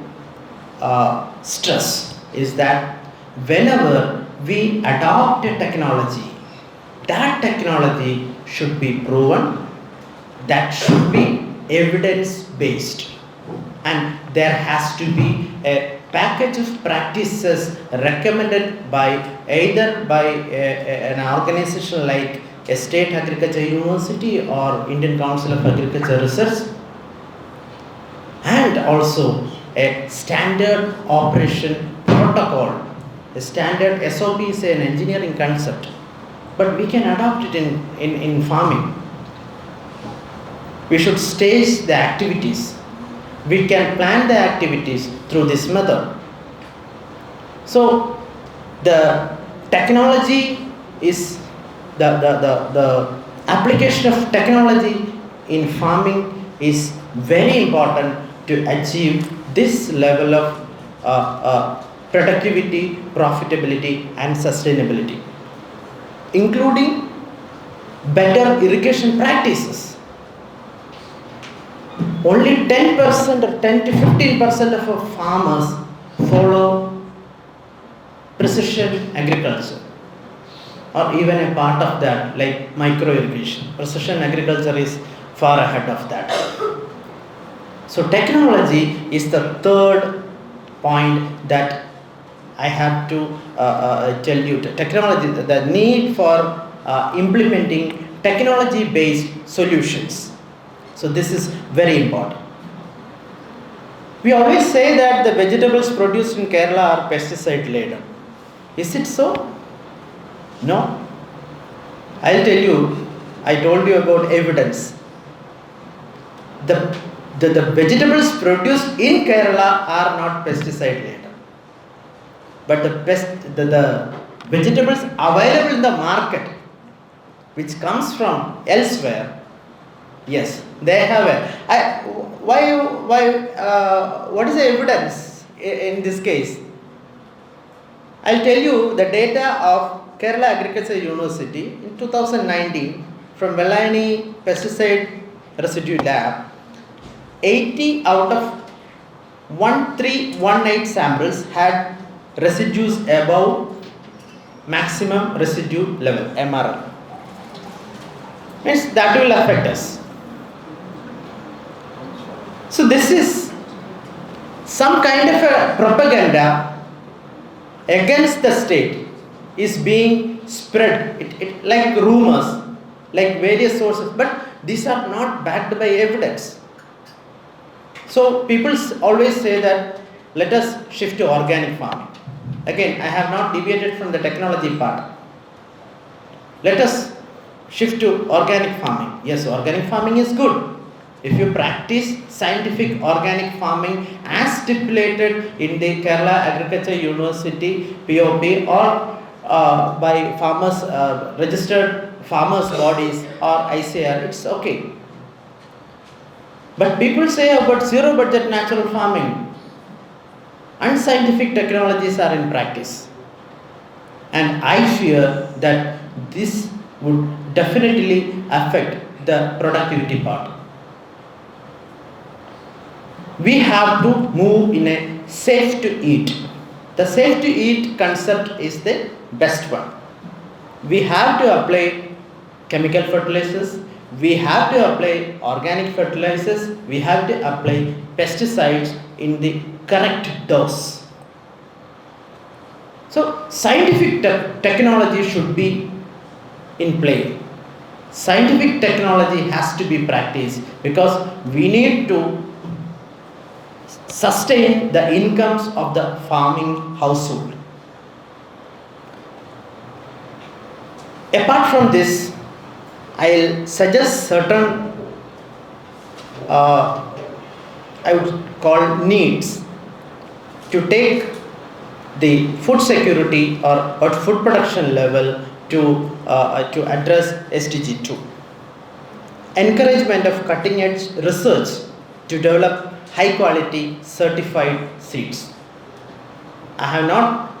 stress is that whenever we adopt a technology, that technology should be proven, that should be evidence based, and there has to be a package of practices recommended by either by an organization like a state agriculture university or Indian Council of Agriculture Research, and also a standard operation protocol. A standard SOP is an engineering concept, but we can adopt it in farming. We should stage the activities. We can plan the activities through this method. So the technology is the application of technology in farming is very important to achieve this level of productivity, profitability and sustainability, including better irrigation practices. Only 10% or 10 to 15% of our farmers follow precision agriculture, or even a part of that like micro irrigation. Precision agriculture is far ahead of that. So technology is the third point that I have to tell you. Technology, the need for implementing technology based solutions. So this is very important. We always say that the vegetables produced in Kerala are pesticide laden. Is it so? No. I'll tell you, I told you about evidence. The vegetables produced in Kerala are not pesticide laden. But the vegetables available in the market, which comes from elsewhere, yes, they have what is the evidence in this case? I'll tell you the data of Kerala Agriculture University in 2019 from Vellani Pesticide Residue Lab. 80 out of 1318 samples had residues above maximum residue level, MRL. Means that will affect us. So this is some kind of a propaganda against the state is being spread, it like rumors, like various sources, but these are not backed by evidence. So people always say that let us shift to organic farming. Again, I have not deviated from the technology part. Let us shift to organic farming. Yes, organic farming is good. If you practice scientific organic farming as stipulated in the Kerala Agriculture University POP or by farmers, registered farmers bodies or ICR, it's okay. But people say about zero budget natural farming. Unscientific technologies are in practice. And I fear that this would definitely affect the productivity part. We have to move in a safe to eat. The safe to eat concept is the best one. we have to apply chemical fertilizers, we have to apply organic fertilizers, we have to apply pesticides in the correct dose. So scientific technology should be in play. Scientific technology has to be practiced because we need to sustain the incomes of the farming household. Apart from this, I'll suggest certain I would call needs to take the food security or at food production level to address SDG 2. Encouragement of cutting edge research to develop high quality certified seeds. I have not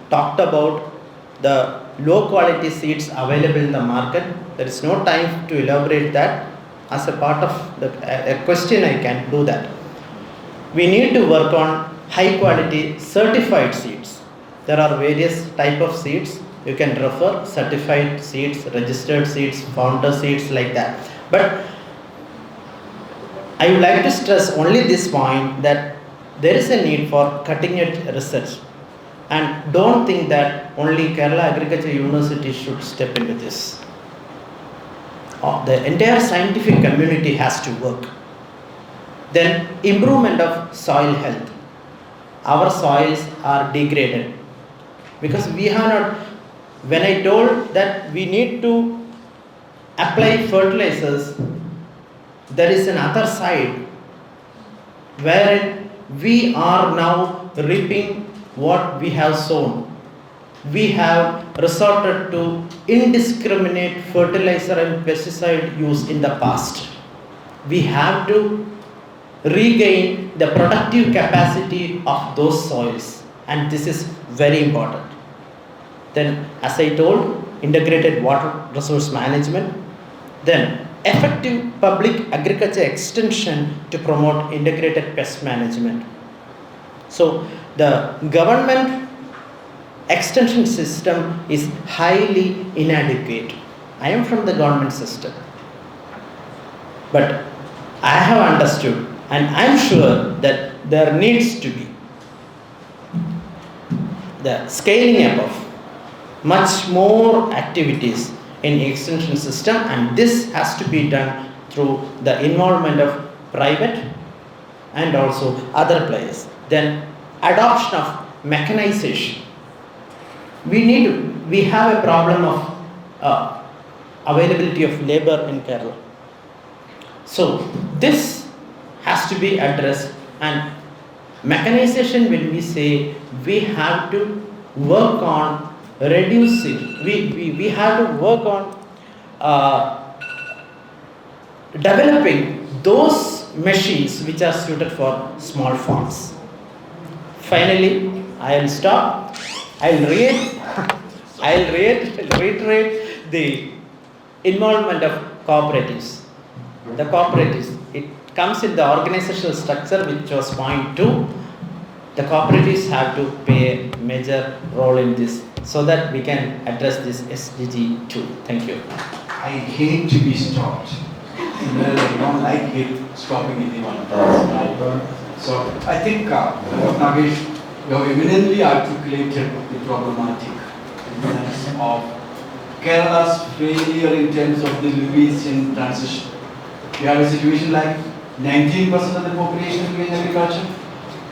talked about the low quality seeds available in the market. There is no time to elaborate that. As a part of a question, I can do that. We need to work on high quality certified seeds. There are various type of seeds. You can refer certified seeds, registered seeds, founder seeds, like that. But I would like to stress only this point, that there is a need for cutting edge research. And don't think that only Kerala Agriculture University should step into this. The entire scientific community has to work. Then improvement of soil health. Our soils are degraded because we have not, when I told that we need to apply fertilizers, there is another side wherein we are now reaping what we have sown. We have resorted to indiscriminate fertilizer and pesticide use in the past. We have to regain the productive capacity of those soils, and this is very important. Then, as I told, integrated water resource management, then effective public agriculture extension to promote integrated pest management. So the government extension system is highly inadequate. I am from the government system, but I have understood, and I am sure that there needs to be the scaling up of much more activities in extension system, and this has to be done through the involvement of private and also other players. Then adoption of mechanization. We have a problem of availability of labor in Kerala. So this has to be addressed, and mechanization, when we say, we have to work on reducing, we have to work on developing those machines which are suited for small farms. Finally, I will stop. I will reiterate the involvement of cooperatives. The cooperatives, it comes in the organizational structure, which was point 2. The cooperatives have to play a major role in this, so that we can address this SDG 2. Thank you. I hate to be stopped. I don't like it stopping anyone. So I think Dr. Nagesh, you have eminently articulated the problematic in terms of Kerala's failure in terms of the Lewisian transition. We have a situation like 19% of the population is doing agriculture,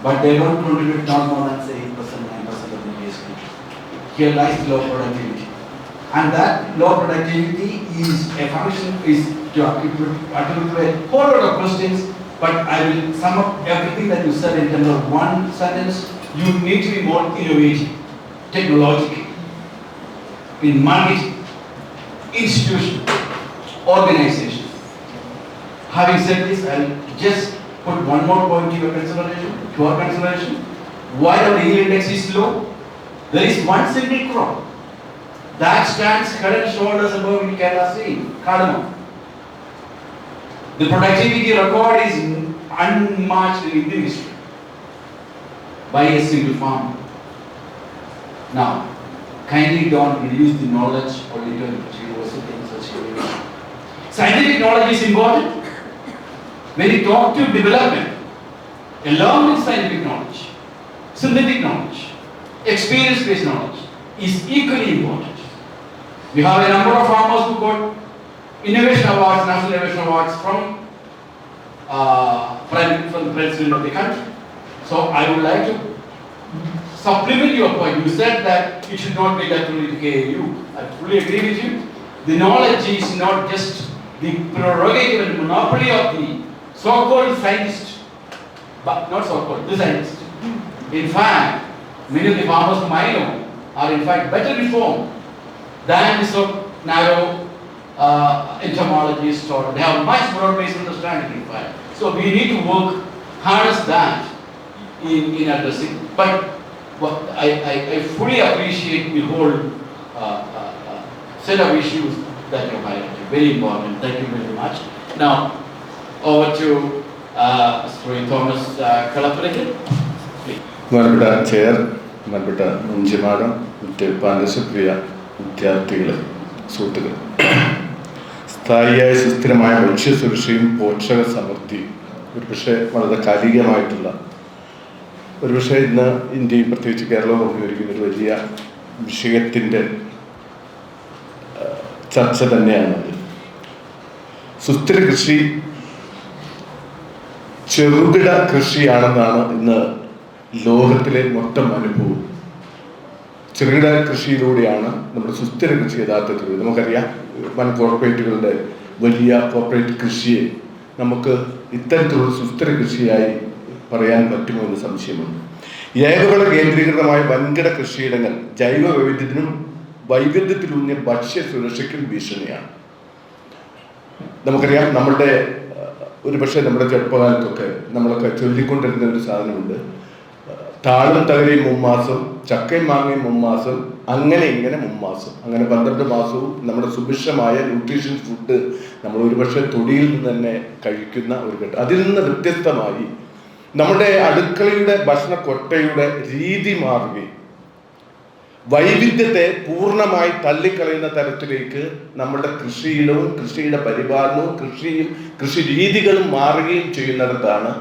but they don't contribute not more than say 8%, 9% of the GSP. Here lies low productivity. And that low productivity is a function, is to attribute a whole lot of questions, but I will sum up everything that you said in terms of one sentence. You need to be more innovative, technological, in marketing, institution, organization. Having said this, I'll just put one more point to your consideration, to our consideration. Why our yield index is low? There is one single crop that stands head and shoulders above in Kerala sea, cardamom. The productivity record is unmatched in Indian history by a single farmer. Now, kindly don't reduce the knowledge only to university and such areas. Scientific knowledge is important. When you talk to development, along with scientific knowledge, synthetic knowledge, experience-based knowledge is equally important. We have a number of farmers who got innovation awards, national innovation awards from the president of the country. So I would like to supplement your point. You said that it should not be left only to KAU. I fully agree with you. The knowledge is not just the prerogative and monopoly of the so-called scientist, but not so-called, the scientist. In fact, many of the farmers whom I know are in fact better informed than the so narrow entomologists, or they have much broad-based understanding in fact. So we need to work harness that in addressing. But I fully appreciate the whole set of issues that you highlighted. Very important. Thank you very much. Now, over to Mr. Thomas Kalappurackal. Please. Manju Chair, Manju Manju, Panelists, വിദ്യാർത്ഥികൾ, സുഹൃത്തുക്കൾ, സ്ഥായിയായ സുസ്ഥിരമായ ഭക്ഷ്യസുരക്ഷയും പോഷക സമൃദ്ധി ഒരുപക്ഷെ വളരെ കാലികമായിട്ടുള്ള, ഒരുപക്ഷെ ഇന്ന് ഇന്ത്യയും പ്രത്യേകിച്ച് കേരളവും അഭിമുഖീകരിക്കുന്ന ഒരു വലിയ വിഷയത്തിൻ്റെ ചർച്ച തന്നെയാണത്. സുസ്ഥിര കൃഷി ചെറുകിട കൃഷിയാണെന്നാണ് ഇന്ന് ലോകത്തിലെ മൊത്തം അനുഭവം. ചെറുകിട കൃഷിയിലൂടെയാണ് നമ്മുടെ സുസ്ഥിര കൃഷി യഥാർത്ഥത്തിൽ. നമുക്കറിയാം, വൻ കോർപ്പറേറ്റുകളുടെ വലിയ കോർപ്പറേറ്റ് കൃഷിയെ നമുക്ക് ഇത്തരത്തിലുള്ള സുസ്ഥിര കൃഷിയായി പറയാൻ പറ്റുമോ എന്ന് സംശയമുണ്ട്. ഏകവിള കേന്ദ്രീകൃതമായ വൻകിട കൃഷിയിടങ്ങൾ ജൈവ വൈവിധ്യത്തിനും വൈവിധ്യത്തിലൂന്നിയ ഭക്ഷ്യ സുരക്ഷയ്ക്കും ഭീഷണിയാണ്. നമുക്കറിയാം, നമ്മുടെ ഒരുപക്ഷെ നമ്മുടെ ചെറുപ്പകാലത്തൊക്കെ നമ്മളൊക്കെ ചൊല്ലിക്കൊണ്ടിരുന്ന ഒരു സാധനമുണ്ട്, താളും തകരയും മുമ്മാസം, ചക്കയും മാങ്ങയും മുമ്മാസം, അങ്ങനെ ഇങ്ങനെ മുമ്മാസം. അങ്ങനെ 12 മാസവും നമ്മുടെ സുഭിക്ഷമായ ന്യൂട്രീഷൻ ഫുഡ് നമ്മൾ ഒരുപക്ഷെ തൊടിയിൽ നിന്ന് തന്നെ കഴിക്കുന്ന ഒരു ഘട്ടം. അതിൽ നിന്ന് വ്യത്യസ്തമായി നമ്മുടെ അടുക്കളയുടെ ഭക്ഷണ കൊട്ടയുടെ രീതി മാറുകയും വൈവിധ്യത്തെ പൂർണ്ണമായി തള്ളിക്കളയുന്ന തരത്തിലേക്ക് നമ്മുടെ കൃഷിയിടവും കൃഷിയുടെ പരിപാലനവും കൃഷി രീതികളും മാറുകയും ചെയ്യുന്നിടത്താണ്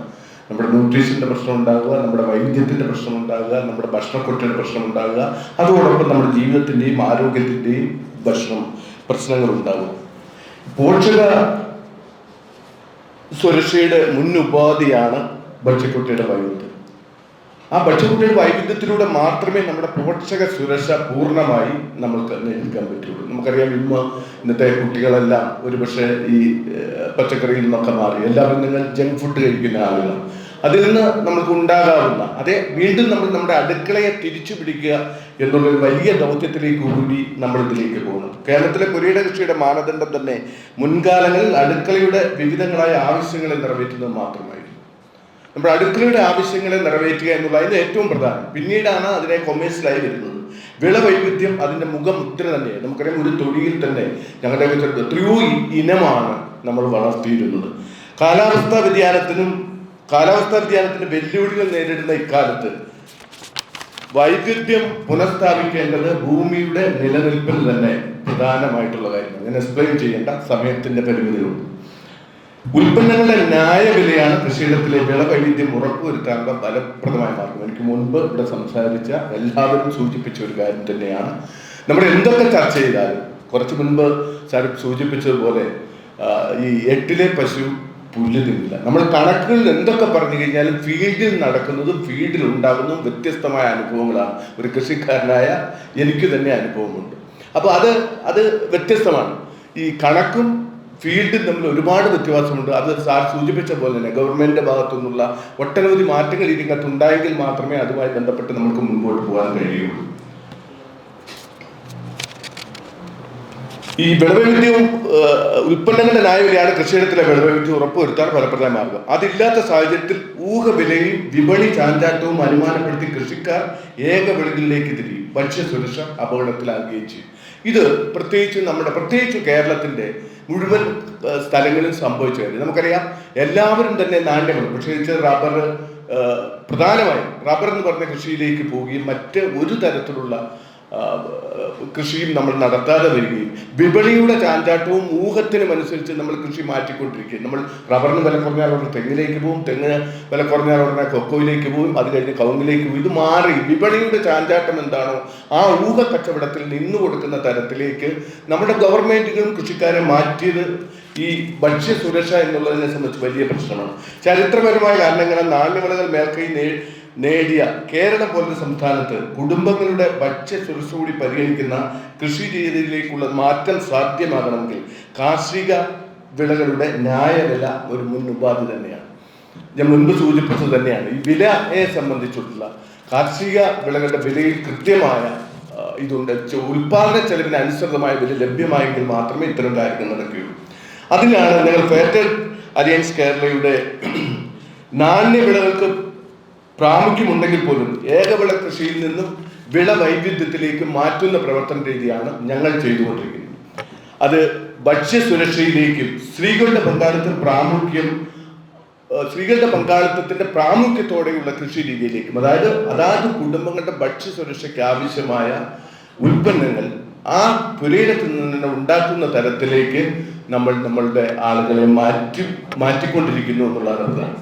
നമ്മുടെ ന്യൂട്രീഷൻ്റെ പ്രശ്നം ഉണ്ടാകുക, നമ്മുടെ വൈവിധ്യത്തിൻ്റെ പ്രശ്നം ഉണ്ടാകുക, നമ്മുടെ ഭക്ഷണക്കൊട്ടയുടെ പ്രശ്നം ഉണ്ടാകുക, അതോടൊപ്പം നമ്മുടെ ജീവിതത്തിൻ്റെയും ആരോഗ്യത്തിൻ്റെയും പ്രശ്നങ്ങൾ ഉണ്ടാകും. പോഷക സുരക്ഷയുടെ മുന്നുപാധിയാണ് ഭക്ഷ്യക്കൊട്ടയുടെ വൈവിധ്യം. ആ ഭക്ഷ്യക്കൊട്ടയുടെ വൈവിധ്യത്തിലൂടെ മാത്രമേ നമ്മുടെ പോഷക സുരക്ഷ പൂർണ്ണമായി നമ്മൾക്ക് നേടിക്കാൻ പറ്റുള്ളൂ. നമുക്കറിയാം, ഇന്നത്തെ കുട്ടികളെല്ലാം ഒരുപക്ഷെ ഈ പച്ചക്കറിയിൽ നിന്നൊക്കെ മാറി എല്ലാവരും നിങ്ങൾ ജങ്ക് ഫുഡ് കഴിക്കുന്ന ആളുകളാണ്. അതിൽ നിന്ന് നമുക്ക് ഉണ്ടാകാവുന്ന വീണ്ടും നമ്മൾ നമ്മുടെ അടുക്കളയെ തിരിച്ചു പിടിക്കുക എന്നുള്ളൊരു വലിയ ദൗത്യത്തിലേക്ക് കൂടി നമ്മളിതിലേക്ക് പോകുന്നു. കേരളത്തിലെ പുരയിട കൃഷിയുടെ മാനദണ്ഡം തന്നെ മുൻകാലങ്ങളിൽ അടുക്കളയുടെ വിവിധങ്ങളായ ആവശ്യങ്ങളെ നിറവേറ്റുന്നത് മാത്രമായിരുന്നു. നമ്മുടെ അടുക്കളയുടെ ആവശ്യങ്ങളെ നിറവേറ്റുക എന്നുള്ളതിന് ഏറ്റവും പ്രധാനം. പിന്നീടാണ് അതിനെ കൊമേഴ്സ്യലായി വരുന്നത്. വിളവൈവിധ്യം അതിൻ്റെ മുഖമുദ്ര തന്നെയാണ്. നമുക്കറിയാം, ഒരു തൊടിയിൽ തന്നെ ഞങ്ങളുടെ എത്രയോ ഇനമാണ് നമ്മൾ വളർത്തിയിരുന്നത്. കാലാവസ്ഥാ വ്യതിയാനത്തിന് വെല്ലുവിളികൾ നേരിടുന്ന ഇക്കാലത്ത് വൈവിധ്യം പുനഃസ്ഥാപിക്കേണ്ടത് ഭൂമിയുടെ നിലനിൽപ്പിൽ തന്നെ പ്രധാനമായിട്ടുള്ള കാര്യമാണ്. ഞാൻ എക്സ്പ്ലെയിൻ ചെയ്യേണ്ട സമയത്തിൻ്റെ പരിമിതികളുണ്ട്. ഉൽപ്പന്നങ്ങളുടെ ന്യായവിലയാണ് കൃഷിയിടത്തിലെ വിളവൈവിധ്യം ഉറപ്പുവരുത്താനുള്ള ഫലപ്രദമായ മാർഗം. എനിക്ക് മുൻപ് ഇവിടെ സംസാരിച്ച എല്ലാവരും സൂചിപ്പിച്ച ഒരു കാര്യം തന്നെയാണ്. നമ്മൾ എന്തൊക്കെ ചർച്ച ചെയ്താലും, കുറച്ച് മുൻപ് സാർ സൂചിപ്പിച്ചതുപോലെ ഈ 8-ലെ പശു പുല്ല് തിന്നില്ല. നമ്മൾ കണക്കുകളിൽ എന്തൊക്കെ പറഞ്ഞു കഴിഞ്ഞാലും ഫീൽഡിൽ നടക്കുന്നതും ഫീൽഡിൽ ഉണ്ടാകുന്നതും വ്യത്യസ്തമായ അനുഭവങ്ങളാണ്. ഒരു കൃഷിക്കാരനായ എനിക്ക് തന്നെ അനുഭവമുണ്ട്. അപ്പോൾ അത് വ്യത്യസ്തമാണ്. ഈ കണക്കും ഫീൽഡും തമ്മിൽ ഒരുപാട് വ്യത്യാസമുണ്ട്. അത് സാർ സൂചിപ്പിച്ച പോലെ തന്നെ ഗവൺമെൻറ്റിൻ്റെ ഭാഗത്തു നിന്നുള്ള ഒട്ടനവധി മാറ്റങ്ങൾ ഇതിനകത്ത് ഉണ്ടായെങ്കിൽ മാത്രമേ അതുമായി ബന്ധപ്പെട്ട് നമുക്ക് മുൻപോട്ട് പോകാൻ കഴിയുള്ളൂ. ഈ വിളവൈവിധ്യവും ഉൽപ്പന്നങ്ങളുടെ ന്യായവിലയാണ് കൃഷിയിടത്തിലെ വിളവൈവിധ്യം ഉറപ്പുവരുത്താൻ ഫലപ്രദമായ മാർഗം. അതില്ലാത്ത സാഹചര്യത്തിൽ ഊഹവിലയും വിപണി ചാഞ്ചാട്ടവും അനുമാനപ്പെടുത്തി കൃഷിക്കാർ ഏക വിളകളിലേക്ക് തിരിയും. ഭക്ഷ്യസുരക്ഷ അപകടത്തിലാകുകയും ചെയ്യും. ഇത് പ്രത്യേകിച്ച് കേരളത്തിൻ്റെ മുഴുവൻ സ്ഥലങ്ങളിൽ സംഭവിച്ചു കഴിഞ്ഞു. നമുക്കറിയാം, എല്ലാവരും തന്നെ നാണ്യമാണ്, പ്രത്യേകിച്ച് പ്രധാനമായും റബ്ബർ എന്ന് പറഞ്ഞ കൃഷിയിലേക്ക് പോവുകയും മറ്റ് ഒരു തരത്തിലുള്ള കൃഷിയും നമ്മൾ നടത്താതെ വരികയും വിപണിയുടെ ചാഞ്ചാട്ടവും ഊഹത്തിനും അനുസരിച്ച് നമ്മൾ കൃഷി മാറ്റിക്കൊണ്ടിരിക്കുകയും നമ്മൾ റബ്ബറിന് വില കുറഞ്ഞാൽ ഉടനെ തെങ്ങിലേക്ക് പോകും, തെങ്ങിന് വില കുറഞ്ഞാൽ ഉടനെ കൊക്കോയിലേക്ക് പോകും, അത് കഴിഞ്ഞ് കവുങ്ങിലേക്ക് പോകും. ഇത് മാറി വിപണിയുടെ ചാഞ്ചാട്ടം എന്താണോ ആ ഊഹ കച്ചവടത്തിൽ നിന്നു കൊടുക്കുന്ന തരത്തിലേക്ക് നമ്മുടെ ഗവൺമെൻറ്റുകളും കൃഷിക്കാരെ മാറ്റിയത് ഈ ഭക്ഷ്യസുരക്ഷ എന്നുള്ളതിനെ സംബന്ധിച്ച് വലിയ പ്രശ്നമാണ്. ചരിത്രപരമായ കാരണങ്ങൾ നാണ്യവിളകൾ മേൽക്കൈ നേടിയ കേരളം പോലൊരു സംസ്ഥാനത്ത് കുടുംബങ്ങളുടെ ഭക്ഷ്യസുരക്ഷ കൂടി പരിഗണിക്കുന്ന കൃഷി രീതിയിലേക്കുള്ള മാറ്റം സാധ്യമാകണമെങ്കിൽ കാർഷിക വിളകളുടെ ന്യായവില ഒരു മുൻ ഉപാധി തന്നെയാണ്. ഞാൻ മുൻപ് സൂചിപ്പിച്ചത് തന്നെയാണ്. ഈ വിലയെ സംബന്ധിച്ചിട്ടുള്ള കാർഷിക വിളകളുടെ വിലയിൽ കൃത്യമായ ഇതുണ്ട്. ഉൽപാദന ചെലവിന് അനുസൃതമായ വില ലഭ്യമായെങ്കിൽ മാത്രമേ ഇത്തരം കാര്യങ്ങൾ നടക്കുകയുള്ളൂ. അതിനാണ് ഞങ്ങൾ ഫെയർ ട്രേഡ് അലയൻസ് കേരളയുടെ നാണ്യവിളകൾക്ക് പ്രാമുഖ്യമുണ്ടെങ്കിൽ പോലും ഏകവിള കൃഷിയിൽ നിന്നും വിള വൈവിധ്യത്തിലേക്ക് മാറ്റുന്ന പ്രവർത്തന രീതിയാണ് ഞങ്ങൾ ചെയ്തുകൊണ്ടിരിക്കുന്നത്. അത് ഭക്ഷ്യസുരക്ഷയിലേക്കും സ്ത്രീകളുടെ പങ്കാളിത്തത്തിന്റെ പ്രാമുഖ്യത്തോടെയുള്ള കൃഷി രീതിയിലേക്കും, അതായത് കുടുംബങ്ങളുടെ ഭക്ഷ്യസുരക്ഷയ്ക്ക് ആവശ്യമായ ഉൽപ്പന്നങ്ങൾ ആ പുരയിടത്തിൽ നിന്ന് ഉണ്ടാക്കുന്ന തരത്തിലേക്ക് നമ്മളുടെ ആളുകളെ മാറ്റിക്കൊണ്ടിരിക്കുന്നു എന്നുള്ളതാണ്.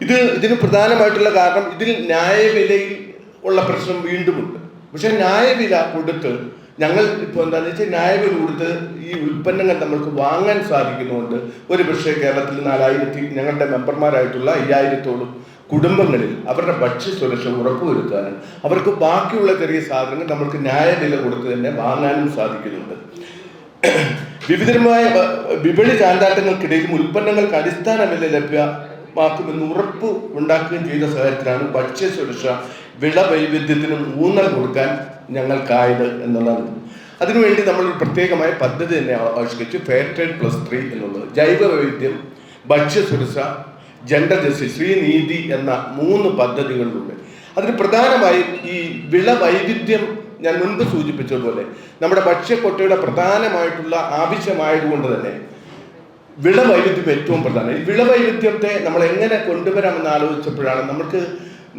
ഇതിന് പ്രധാനമായിട്ടുള്ള കാരണം ഇതിൽ ന്യായവിലയിൽ ഉള്ള പ്രശ്നം വീണ്ടുമുണ്ട്. പക്ഷെ ന്യായവില കൊടുത്ത് ഞങ്ങൾ ഇപ്പോൾ എന്താണെന്ന് വെച്ചാൽ ന്യായവില കൊടുത്ത് ഈ ഉൽപ്പന്നങ്ങൾ നമ്മൾക്ക് വാങ്ങാൻ സാധിക്കുന്നുണ്ട്. ഒരു പക്ഷേ കേരളത്തിൽ 4000 ഞങ്ങളുടെ മെമ്പർമാരായിട്ടുള്ള 5000-ഓളം കുടുംബങ്ങളിൽ അവരുടെ ഭക്ഷ്യസുരക്ഷ ഉറപ്പുവരുത്താനും അവർക്ക് ബാക്കിയുള്ള ചെറിയ സാധനങ്ങൾ നമ്മൾക്ക് ന്യായവില കൊടുത്ത് തന്നെ വാങ്ങാനും സാധിക്കുന്നുണ്ട്. വിവിധമായ വിപണി ചാഞ്ചാട്ടങ്ങൾക്കിടയിലും ഉൽപ്പന്നങ്ങൾക്ക് അടിസ്ഥാന വില ലഭ്യമാക്കുമെന്ന് ഉറപ്പ് ഉണ്ടാക്കുകയും ചെയ്ത സാഹചര്യത്തിലാണ് ഭക്ഷ്യസുരക്ഷ വിള വൈവിധ്യത്തിനും ഊന്നൽ കൊടുക്കാൻ ഞങ്ങൾക്കായത് എന്നുള്ളതാണ്. അതിനുവേണ്ടി നമ്മൾ പ്രത്യേകമായ പദ്ധതി തന്നെ ആവിഷ്കരിച്ചു. ഫെയർ ട്രേഡ് +3 എന്നുള്ളത് ജൈവ വൈവിധ്യം, ഭക്ഷ്യസുരക്ഷ, ജെൻഡർ ജസ്റ്റിസ്, ശ്രീനീതി എന്ന 3 പദ്ധതികളിലൂടെ അതിന് പ്രധാനമായും ഈ വിള വൈവിധ്യം ഞാൻ മുൻപ് സൂചിപ്പിച്ചതുപോലെ നമ്മുടെ ഭക്ഷ്യക്കൊട്ടയുടെ പ്രധാനമായിട്ടുള്ള ആവശ്യമായതുകൊണ്ട് തന്നെ വിള വൈവിധ്യം ഏറ്റവും പ്രധാനം. ഈ വിള വൈവിധ്യത്തെ നമ്മൾ എങ്ങനെ കൊണ്ടുവരാമെന്ന് ആലോചിച്ചപ്പോഴാണ്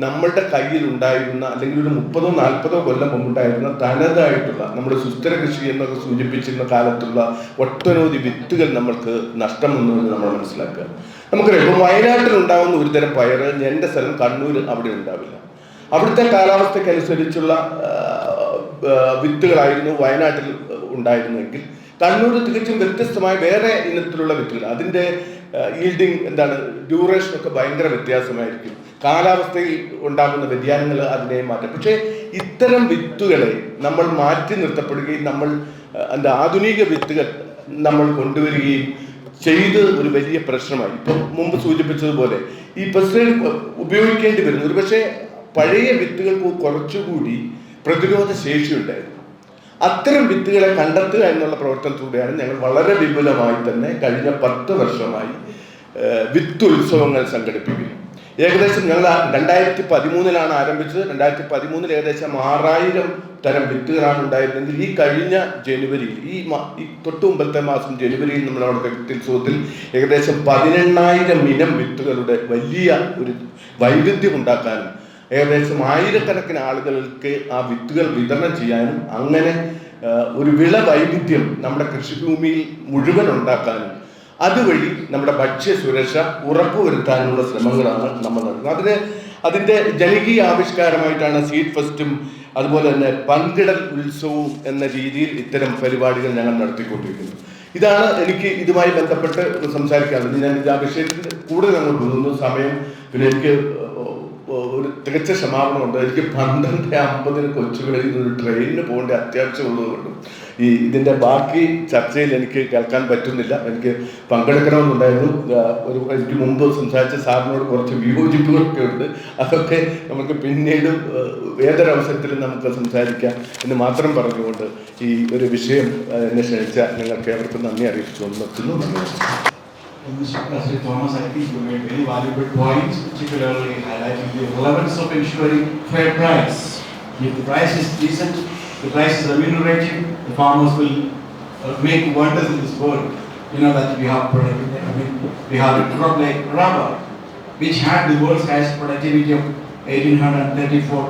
നമ്മളുടെ കയ്യിൽ ഉണ്ടായിരുന്ന അല്ലെങ്കിൽ ഒരു 30-40 കൊല്ലം മുമ്പുണ്ടായിരുന്ന തനതായിട്ടുള്ള നമ്മുടെ സുസ്ഥിര കൃഷി എന്നൊക്കെ സൂചിപ്പിച്ചിരുന്ന കാലത്തുള്ള ഒട്ടനവധി വിത്തുകൾ നമ്മൾക്ക് നഷ്ടം വന്നു എന്ന് നമ്മൾ മനസ്സിലാക്കുക. നമുക്കറിയാം, ഇപ്പം വയനാട്ടിൽ ഉണ്ടാകുന്ന ഒരുതരം പയറ് എൻ്റെ സ്ഥലം കണ്ണൂർ അവിടെ ഉണ്ടാവില്ല. അവിടുത്തെ കാലാവസ്ഥയ്ക്കനുസരിച്ചുള്ള വിത്തുകളായിരുന്നു വയനാട്ടിൽ ഉണ്ടായിരുന്നെങ്കിൽ കണ്ണൂർ തികച്ചും വ്യത്യസ്തമായ വേറെ ഇനത്തിലുള്ള വിത്തുകൾ, അതിൻ്റെ ഈൽഡിങ് ഡ്യൂറേഷൻ ഒക്കെ ഭയങ്കര വ്യത്യാസമായിരിക്കും. കാലാവസ്ഥയിൽ ഉണ്ടാകുന്ന വ്യതിയാനങ്ങൾ അതിനെ മാറ്റും. പക്ഷേ ഇത്തരം വിത്തുകളെ നമ്മൾ മാറ്റി നിർത്തപ്പെടുകയും നമ്മൾ ആധുനിക വിത്തുകൾ നമ്മൾ കൊണ്ടുവരികയും ചെയ്ത് ഒരു വലിയ പ്രശ്നമായി. ഇപ്പം മുമ്പ് സൂചിപ്പിച്ചതുപോലെ ഈ പെസ്റ്റിസൈഡ് ഉപയോഗിക്കേണ്ടി വരുന്നു. ഒരുപക്ഷെ പഴയ വിത്തുകൾക്ക് കുറച്ചുകൂടി പ്രതിരോധ ശേഷി ഉണ്ടായിരുന്നു. അത്തരം വിത്തുകളെ കണ്ടെത്തുക എന്നുള്ള പ്രവർത്തനത്തിലൂടെയാണ് ഞങ്ങൾ വളരെ വിപുലമായി തന്നെ കഴിഞ്ഞ 10 വർഷമായി വിത്ത് ഉത്സവങ്ങൾ സംഘടിപ്പിക്കുന്നത്. ഏകദേശം ഞങ്ങൾ 2013 ആരംഭിച്ചത്. 2013 ഏകദേശം 6000 തരം വിത്തുകളാണ് ഉണ്ടായിരുന്നെങ്കിൽ ഈ കഴിഞ്ഞ ജനുവരിയിൽ ഈ തൊട്ട് മുമ്പത്തെ മാസം ജനുവരിയിൽ നമ്മൾ നമ്മുടെ വിത്തുത്സവത്തിൽ ഏകദേശം 18000 ഇനം വിത്തുകളുടെ വലിയ ഒരു വൈവിധ്യം ഉണ്ടാക്കാനും ഏകദേശം 1000കണക്കിന് ആളുകൾക്ക് ആ വിത്തുകൾ വിതരണം ചെയ്യാനും അങ്ങനെ ഒരു വിള വൈവിധ്യം നമ്മുടെ കൃഷിഭൂമിയിൽ മുഴുവൻ ഉണ്ടാക്കാനും അതുവഴി നമ്മുടെ ഭക്ഷ്യസുരക്ഷ ഉറപ്പുവരുത്താനുള്ള ശ്രമങ്ങളാണ് നമ്മൾ നടത്തുന്നത്. അതിൻ്റെ ജനകീയ ആവിഷ്കാരമായിട്ടാണ് സീഡ് ഫെസ്റ്റും അതുപോലെ തന്നെ പങ്കിടൽ ഉത്സവവും എന്ന രീതിയിൽ ഇത്തരം പരിപാടികൾ ഞങ്ങൾ നടത്തിക്കൊണ്ടിരിക്കുന്നത്. ഇതാണ് എനിക്ക് ഇതുമായി ബന്ധപ്പെട്ട് സംസാരിക്കാറുള്ളത്. ഞാൻ ആ വിഷയത്തിൽ കൂടുതൽ അങ്ങോട്ട് പോകുന്നു. സമയം പിന്നെ എനിക്ക് ഒരു തികച്ച ക്ഷമാപണമുണ്ട്. എനിക്ക് 12:50 കൊച്ചുകളിൽ ഒരു ട്രെയിനിന് പോകേണ്ട അത്യാവശ്യമുള്ളതുകൊണ്ടും ഇതിൻ്റെ ബാക്കി ചർച്ചയിൽ എനിക്ക് കേൾക്കാൻ പറ്റുന്നില്ല. എനിക്ക് പങ്കെടുക്കണമെന്നുണ്ടായിരുന്നു. എനിക്ക് മുമ്പ് സംസാരിച്ച സാറിനോട് കുറച്ച് വിയോജിപ്പുകളൊക്കെ ഉണ്ട്. അതൊക്കെ നമുക്ക് പിന്നീട് ഏതൊരവസരത്തിലും നമുക്ക് സംസാരിക്കാം എന്ന് മാത്രം പറഞ്ഞുകൊണ്ട് ഈ ഒരു വിഷയം എന്നെ ക്ഷണിച്ച നിങ്ങൾക്ക് ഏവർക്കും നന്ദി അറിയിച്ചുകൊണ്ട് നിർത്തുന്നു. Mr. Thomas, I think you made very valuable points, particularly highlighting the relevance of ensuring fair price. If the price is decent, the price is remunerative, the farmers will make wonders in this world. You know that we have a crop like rubber, which had the world's highest productivity of 1834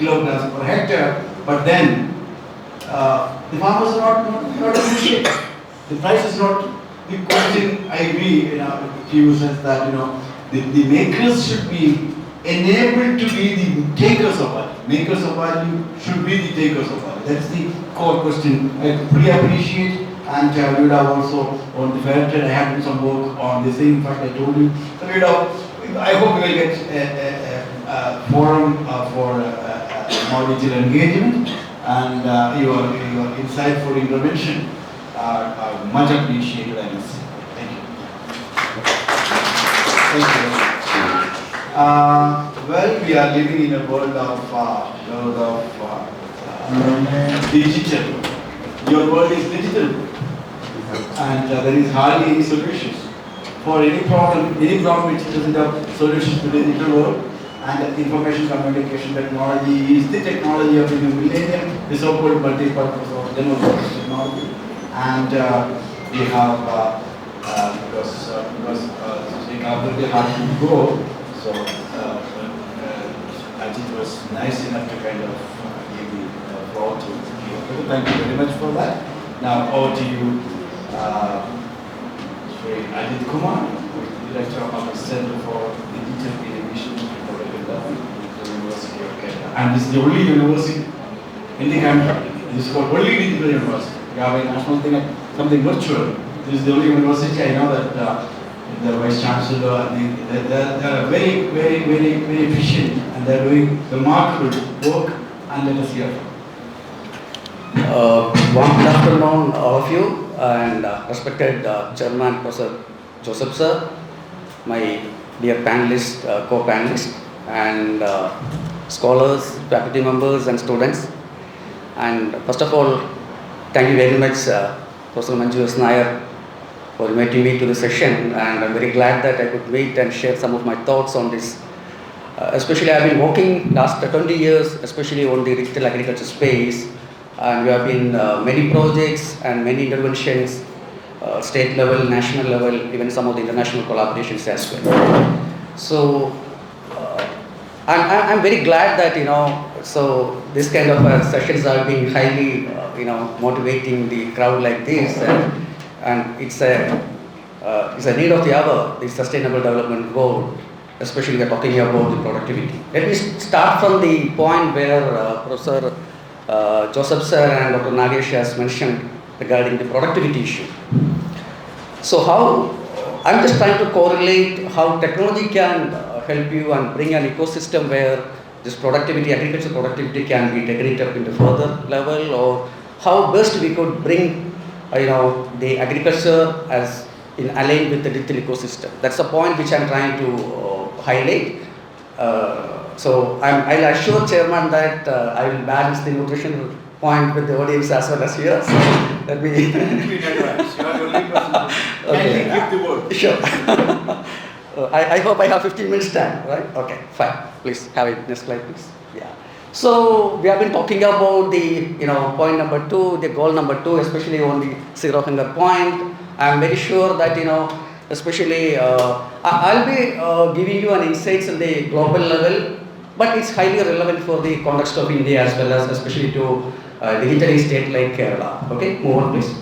kilograms per hectare, but then the farmers are not appreciated. The price is not the question. I agree, to you sense that, the makers should be enabled to be the takers of value. Makers of value should be the takers of value. That's the core question. I fully appreciate, and we would have also on the fair trade, I have done some work on this thing. In fact, I told you. So I hope we will get a forum for knowledge engagement, and your insightful intervention are much appreciated, I must say. Thank you. Thank you. Well, we are living in a world of digital. Your world is digital, and there is hardly any solutions for any problem which doesn't have solutions to the digital world. And information communication technology is the technology of the new millennium, the so-called multi-purpose or general purpose technology. And we have, because Sri had to go, so Ajith was nice enough to kind of give the floor to you. Thank you very much for that. Now over to you, Ajith Kumar, Director of the Center for Digital Innovation at the University of Kerala. And this is the only university in the country. This is called only digital university. We have a national thing, something virtual. This is the only university I know that the Vice Chancellor, they are very, very, very, very efficient, and they are doing remarkable work, and let us hear from Warm good afternoon, all of you, and respected Chairman Professor Joseph Sir, my dear panelists, co-panelists, and scholars, faculty members, and students. And first of all, thank you very much, Professor Manju Nair, for inviting me to the session, and I'm very glad that I could meet and share some of my thoughts on this. Especially, I've been working last 20 years, especially on the digital agriculture space, and we have been many projects and many interventions, state level, national level, even some of the international collaborations as well. So, I'm very glad that so this kind of sessions are being highly motivating the crowd like this, and it's a need of the hour, the sustainable development goal, especially we're talking about the productivity. Let me start from the point where Professor Joseph Sir and Dr. Nagesh has mentioned regarding the productivity issue. So I'm just trying to correlate how technology can help you and bring an ecosystem where this productivity, agricultural productivity can be taken up into further level, or how best we could bring the agriculture as in aligned with the digital ecosystem. That's the point which I'm trying to highlight. So I'll assure Chairman that I will balance the nutritional point with the audience as well as yours. Let me. you. You are the only person who can give the word. Sure. I hope I have 15 minutes time, right? Okay, fine. Please have it. Next slide, please. Yeah. So we have been talking about the point number 2, the goal number 2, especially on the zero hunger point. I'm very sure that especially I'll be giving you an insights on the global level, but it's highly relevant for the context of India as well as especially to digitally state like Kerala. Okay, move on please.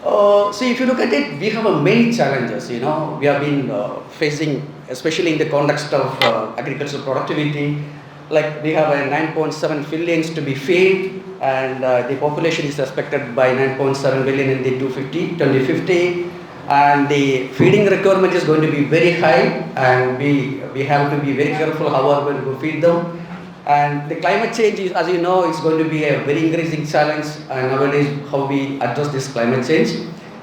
So if you look at it, we have many challenges. We have been facing, especially in the context of agricultural productivity. Like we have a 9.7 billion to be fed, and the population is expected by 9.7 billion in the 2050, and the feeding requirement is going to be very high, and we have to be very careful how we are going to feed them. And the climate change is, as you know, is going to be a very increasing challenge, and nowadays how we address this climate change.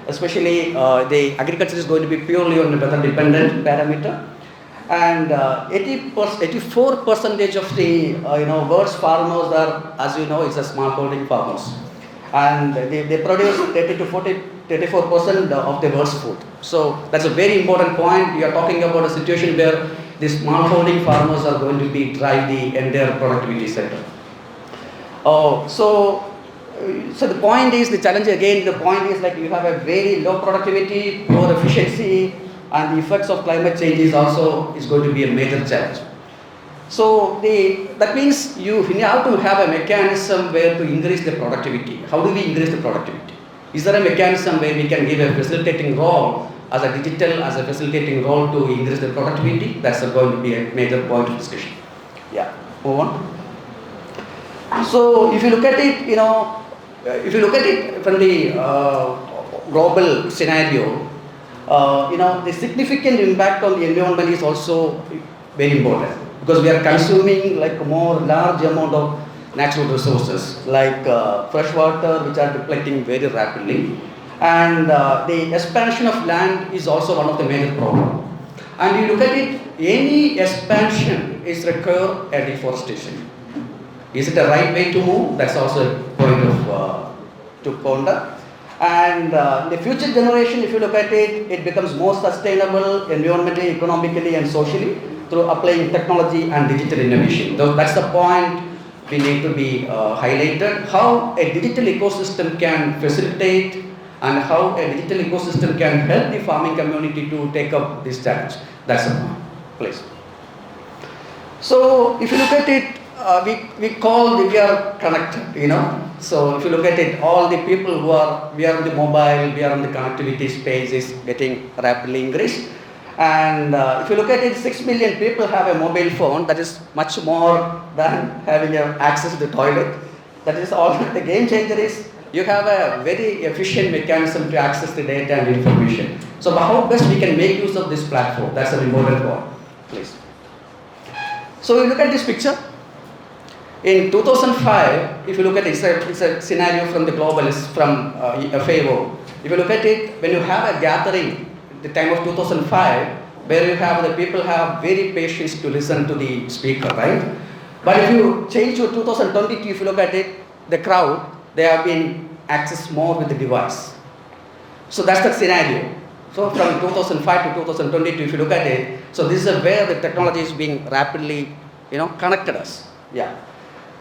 Especially the agriculture is going to be purely on the weather dependent parameter, and 84% of the world's farmers are, as you know, is a small holding farmers, and they produce 34% of the world's food. So that's a very important point. We are talking about a situation where the smallholding farmers are going to be drive the entire productivity sector. So the point is, the challenge again, the point is like you have a very low productivity, poor efficiency, and the effects of climate change is also going to be a major challenge. So that means you have to have a mechanism where to increase the productivity. How do we increase the productivity? Is there a mechanism where we can give a facilitating role as a digital, as a facilitating role to increase the productivity? That's going to be a major point of discussion. Yeah, move on. So if you look at it, if you look at it from the global scenario, the significant impact on the environment is also very important, because we are consuming like more large amount of natural resources like fresh water, which are depleting very rapidly, and the expansion of land is also one of the major problems. And you look at it, any expansion is require a deforestation. Is it the right way to move? That's also a point of to ponder. And the future generation, if you look at it, it becomes more sustainable environmentally, economically, and socially through applying technology and digital innovation. That's the point we need to be highlighted. How a digital ecosystem can facilitate and how a digital ecosystem can help the farming community to take up this challenge. That's the point. Please. So if you look at it, we are connected, So if you look at it, all the people we are on the mobile, we are on the connectivity space is getting rapidly increased. And if you look at it, 6 million people have a mobile phone. That is much more than having access to the toilet. That is all. The game changer is you have a very efficient mechanism to access the data and information. So how best we can make use of this platform? That's an important point. Please. So you look at this picture. In 2005, if you look at it, it's a scenario from the globalists, from FAO. If you look at it, when you have a gathering, the time of 2005, where you have the people have very patience to listen to the speaker, right? But if you change to 2022, if you look at it, the crowd, they have been accessed more with the device. So that's the scenario. So from 2005 to 2022, if you look at it, so this is where the technology is being rapidly, connected us. Yeah.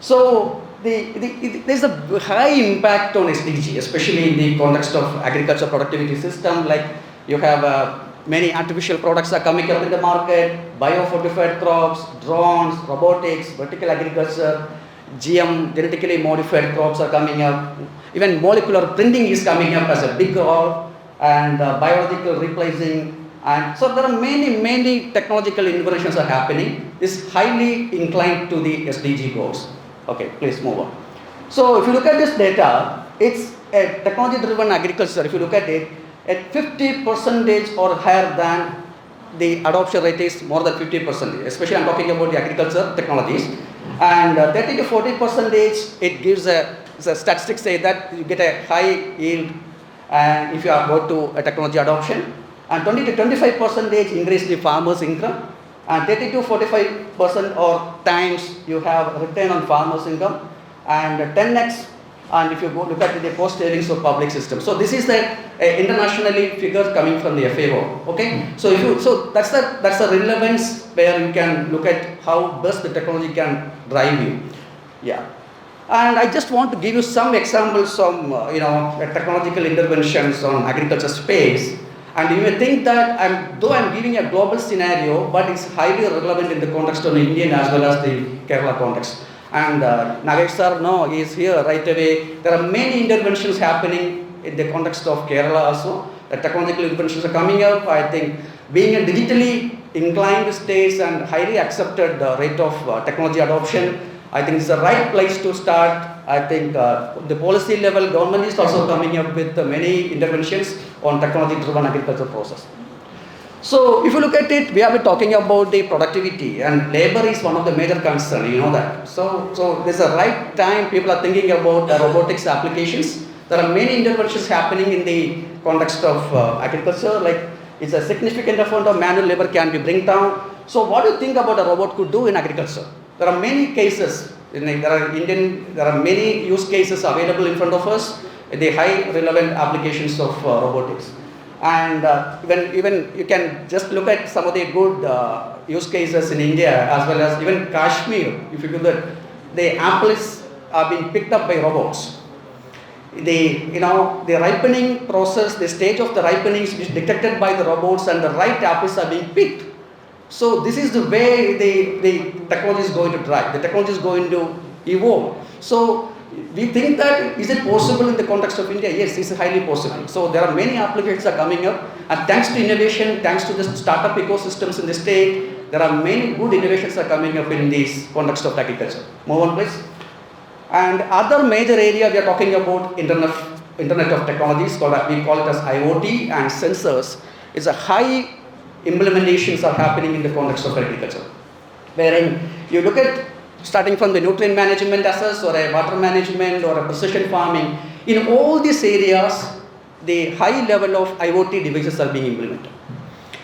So there's a high impact on SDG, especially in the context of agriculture productivity system. Like you have many artificial products are coming up in the market, biofortified crops, drones, robotics, vertical agriculture, GM, genetically modified crops are coming up. Even molecular printing is coming up as a big role, and biological replacing. And so there are many technological innovations are happening. It's highly inclined to the SDG goals. Okay, please move on. So if you look at this data, it's a technology-driven agriculture. If you look at it, at 50% or higher than the adoption rate is more than 50%. Especially I'm talking about the agriculture technologies. And 30 to 40%, it gives statistics say that you get a high yield, and if you are going to a technology adoption, and 20 to 25% increase the farmer's income. And 30 to 45% or times you have return on farmers' income, and 10x. And if you go look at the cost savings of public system, so this is the internationally figures coming from the FAO. Okay, so that's the relevance where you can look at how best the technology can drive you. Yeah, and I just want to give you some examples from technological interventions on agriculture space. And you may think that I'm giving a global scenario, but it's highly relevant in the context of the Indian as well as the Kerala context. And Nair sir, he is here right away. There are many interventions happening in the context of Kerala also. The technological interventions are coming up. I think being a digitally inclined states and highly accepted rate of technology adoption, I think it's the right place to start. I think the policy level, government is also coming up with many interventions on technology-driven agriculture process. So if you look at it, we have been talking about the productivity, and labor is one of the major concerns, you know that. So there's a right time people are thinking about robotics applications. There are many interventions happening in the context of agriculture, like it's a significant amount of manual labor can be bring down. So what do you think about a robot could do in agriculture? There are many cases. There are many use cases available in front of us, the high relevant applications of robotics. And even you can just look at some of the good use cases in India as well as even Kashmir. If you do that, the apples are being picked up by robots. The ripening process, the stage of the ripening is detected by the robots, and the right apples are being picked. So this is the way the technology is going to drive. The technology is going to evolve. So we think that is it possible in the context of India? Yes, it's highly possible. So there are many applications are coming up, and thanks to innovation, thanks to the startup ecosystems in the state, there are many good innovations are coming up in this context of agriculture. Move on, please. And other major area we are talking about Internet of Technologies, we call it as IoT and sensors. It's a high implementations are happening in the context of agriculture, wherein you look at starting from the nutrient management assets or a water management or a precision farming. In all these areas, the high level of IoT devices are being implemented.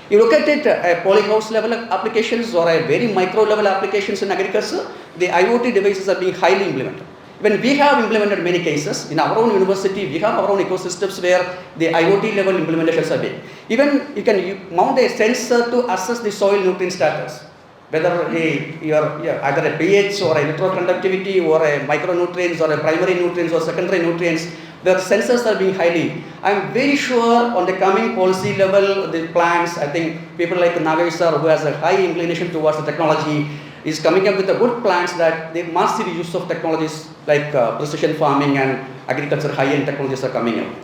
You look at it, polyhouse level applications or a very micro level applications in agriculture, the IoT devices are being highly implemented. When we have implemented many cases, in our own university, we have our own ecosystems where the IoT level implementations are being. Even you can mount a sensor to assess the soil nutrient status, whether either a pH or a electroconductivity or a micronutrients or a primary nutrients or secondary nutrients, the sensors are being highly. I am very sure on the coming policy level, the plans, I think people like Nair sir, who has a high inclination towards the technology, is coming up with the good plans that the massive use of technologies like precision farming and agriculture high-end technologies are coming up.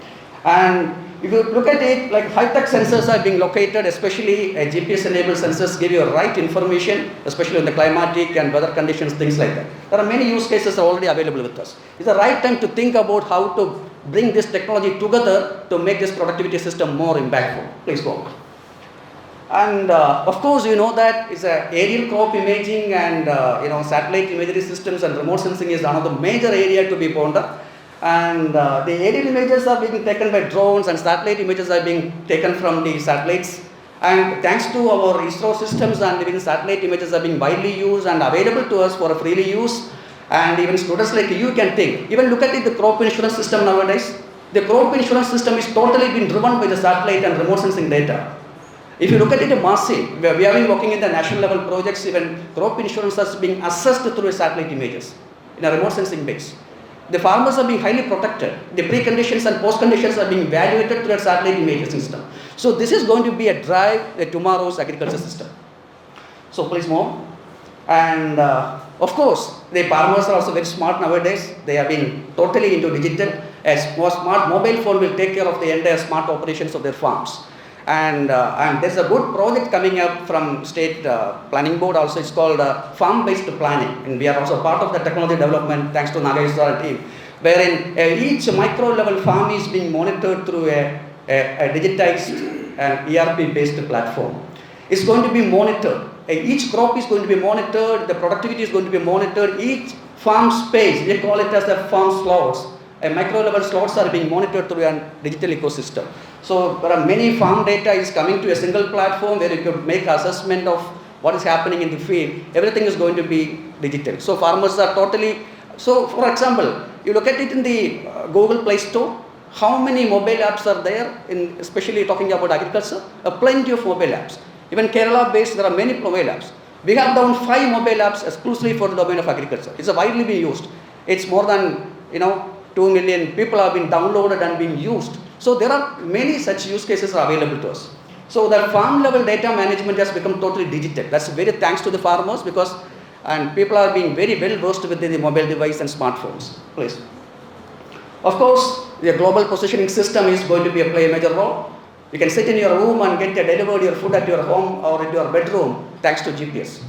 And if you look at it, like high-tech sensors are being located, especially GPS-enabled sensors give you right information, especially on the climatic and weather conditions, things like that. There are many use cases already available with us. It's the right time to think about how to bring this technology together to make this productivity system more impactful. Please go on. And of course, you know that it's aerial crop imaging and satellite imagery systems and remote sensing is another major area to be pondered. And the aerial images are being taken by drones and satellite images are being taken from the satellites. And thanks to our ISRO systems and even satellite images are being widely used and available to us for a freely use. And even students like you can think. Even look at it, the crop insurance system nowadays. The crop insurance system is totally being driven by the satellite and remote sensing data. If you look at it, massive, we have been working in the national level projects, even crop insurance is being assessed through a satellite images in a remote sensing base. The farmers are being highly protected. The pre-conditions and post-conditions are being evaluated through a satellite image system. So this is going to be a drive to tomorrow's agriculture system. So please move. And of course, the farmers are also very smart nowadays. They are being totally into digital. A smart mobile phone will take care of the entire smart operations of their farms. And there's a good project coming up from state planning board also. It's called farm-based planning, and we are also part of the technology development thanks to Nair sir team, wherein each micro level farm is being monitored through a digitized and ERP-based platform. It's going to be monitored. Each crop is going to be monitored. The productivity is going to be monitored. Each farm space, we call it as the farm slots. Micro level slots are being monitored through a digital ecosystem. So there are many farm data is coming to a single platform where you could make assessment of what is happening in the field. Everything is going to be digital. So farmers are totally, so for example, you look at it in the Google Play Store, how many mobile apps are there, especially talking about agriculture? Plenty of mobile apps. Even Kerala based, there are many mobile apps. We have down 5 mobile apps exclusively for the domain of agriculture. It's widely being used. It's more than 2 million people have been downloaded and being used. So there are many such use cases are available to us. So the farm level data management has become totally digital. That's very thanks to the farmers because people are being very well versed with the mobile device and smartphones. Please. Of course, the global positioning system is going to play a major role. You can sit in your room and get delivered your food at your home or in your bedroom thanks to GPS,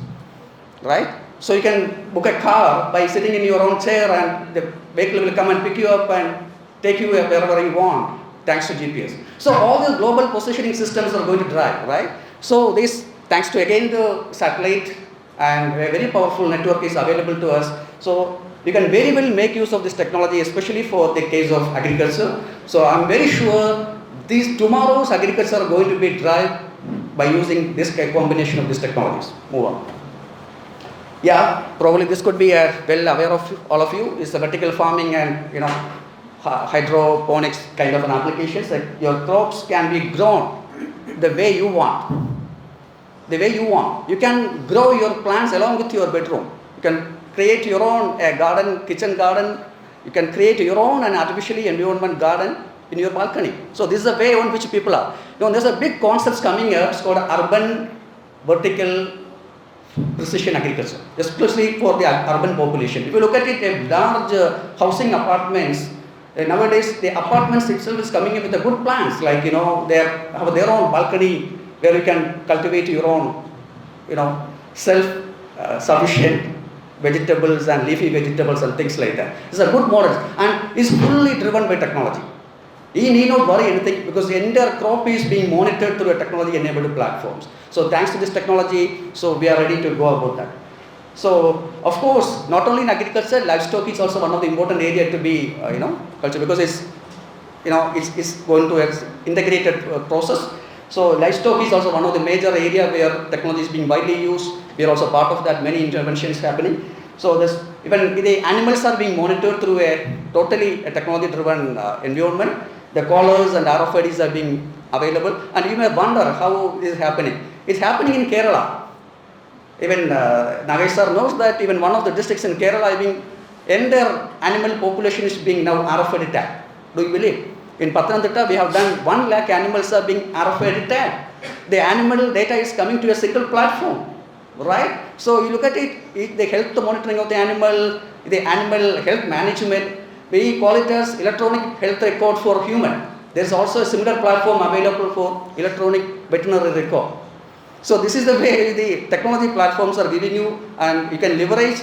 right? So you can book a car by sitting in your own chair and the vehicle will come and pick you up and take you wherever you want thanks to GPS. So all the global positioning systems are going to drive, right? So this, thanks to again the satellite and a very powerful network is available to us. So you can very well make use of this technology, especially for the case of agriculture. So I'm very sure these tomorrow's agriculture are going to be driven by using this combination of these technologies. Move on. Yeah, probably this could be well aware of all of you. It's a vertical farming and hydroponics kind of an application. Like your crops can be grown the way you want. The way you want. You can grow your plants along with your bedroom. You can create your own garden, kitchen garden. You can create your own and artificially environment garden in your balcony. So this is the way on which people are. There's a big concepts coming up. It's called urban vertical precision agriculture, especially for the urban population. If you look at it, a large housing apartments, nowadays the apartments itself is coming in with the good plans, like they have their own balcony where you can cultivate your own, self-sufficient vegetables and leafy vegetables and things like that. It's a good model and is fully driven by technology. You need not worry anything because the entire crop is being monitored through a technology-enabled platforms. So thanks to this technology, so we are ready to go about that. So of course, not only in agriculture, livestock is also one of the important area to be, culture because it's, it's going to an integrated process. So livestock is also one of the major area where technology is being widely used. We are also part of that. Many interventions happening. So this, even the animals are being monitored through a totally technology-driven environment. The collars and RFIDs are being available, and you may wonder how this is happening. It's happening in Kerala. Even Nagesh sir knows that even one of the districts in Kerala, entire animal population is being now RFID tagged. Do you believe? In Pathanamthitta, we have done 1 lakh animals are being RFID tagged. The animal data is coming to a single platform, right? So you look at it, the health monitoring of the animal health management, we call it as electronic health record for human. There is also a similar platform available for electronic veterinary record. So this is the way the technology platforms are giving you, and you can leverage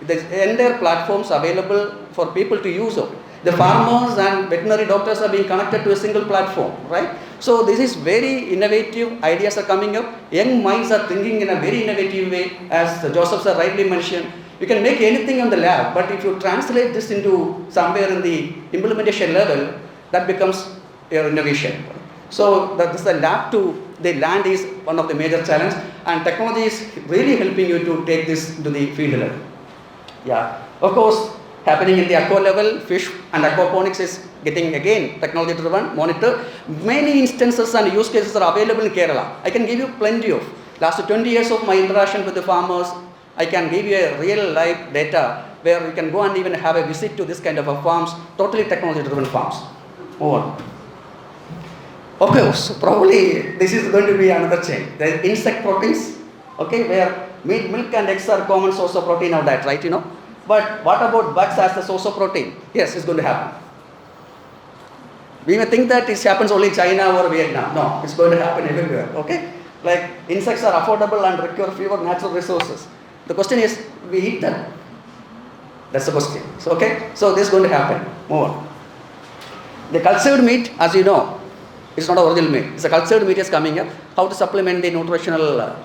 the entire platforms available for people to use of it. The farmers and veterinary doctors are being connected to a single platform, right? So this is very innovative, ideas are coming up, young minds are thinking in a very innovative way, as Joseph sir rightly mentioned. You can make anything on the lab, but if you translate this into somewhere in the implementation level, that becomes your innovation. So that is the lab to the land is one of the major challenges, and technology is really helping you to take this to the field level. Yeah, of course, happening in the aqua level, fish and aquaponics is getting again technology driven, monitor. Many instances and use cases are available in Kerala. I can give you plenty of. Last 20 years of my interaction with the farmers, I can give you a real life data where you can go and even have a visit to this kind of a farms, totally technology driven farms. Move on. Okay, so probably this is going to be another change. There is insect proteins, okay, where meat, milk and eggs are common source of protein of that, right, But what about bugs as the source of protein? Yes, it's going to happen. We may think that it happens only in China or Vietnam. No, it's going to happen everywhere, okay? Like insects are affordable and require fewer natural resources. The question is, we eat them. That's the question. So, okay, so this is going to happen. Move on. The cultured meat, as you know, it's not original meat. It's a cultured meat is coming up. How to supplement the nutritional,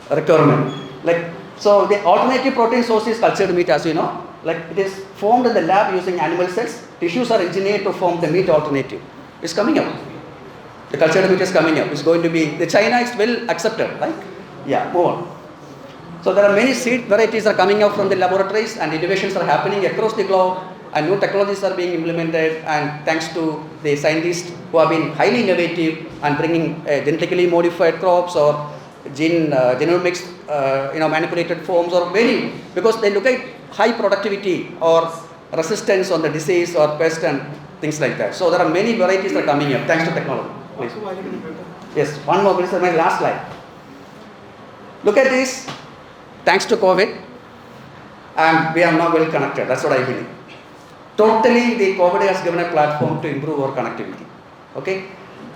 requirement. Like, so the alternative protein source is cultured meat, as you know. Like it is formed in the lab using animal cells. Tissues are engineered to form the meat alternative. It's coming up. The cultured meat is coming up. It's going to be, the China is well accepted, right? Yeah, move on. So there are many seed varieties are coming out from the laboratories, and innovations are happening across the globe, and new technologies are being implemented, and thanks to the scientists who have been highly innovative and bringing genetically modified crops or genomics, manipulated forms or very, because they look at high productivity or resistance on the disease or pest and things like that. So there are many varieties that are coming up thanks to technology. Please. Yes, one more, please, my last slide. Look at this. Thanks to COVID, and we are now well connected. That's what I believe. Totally, the COVID has given a platform to improve our connectivity. Okay,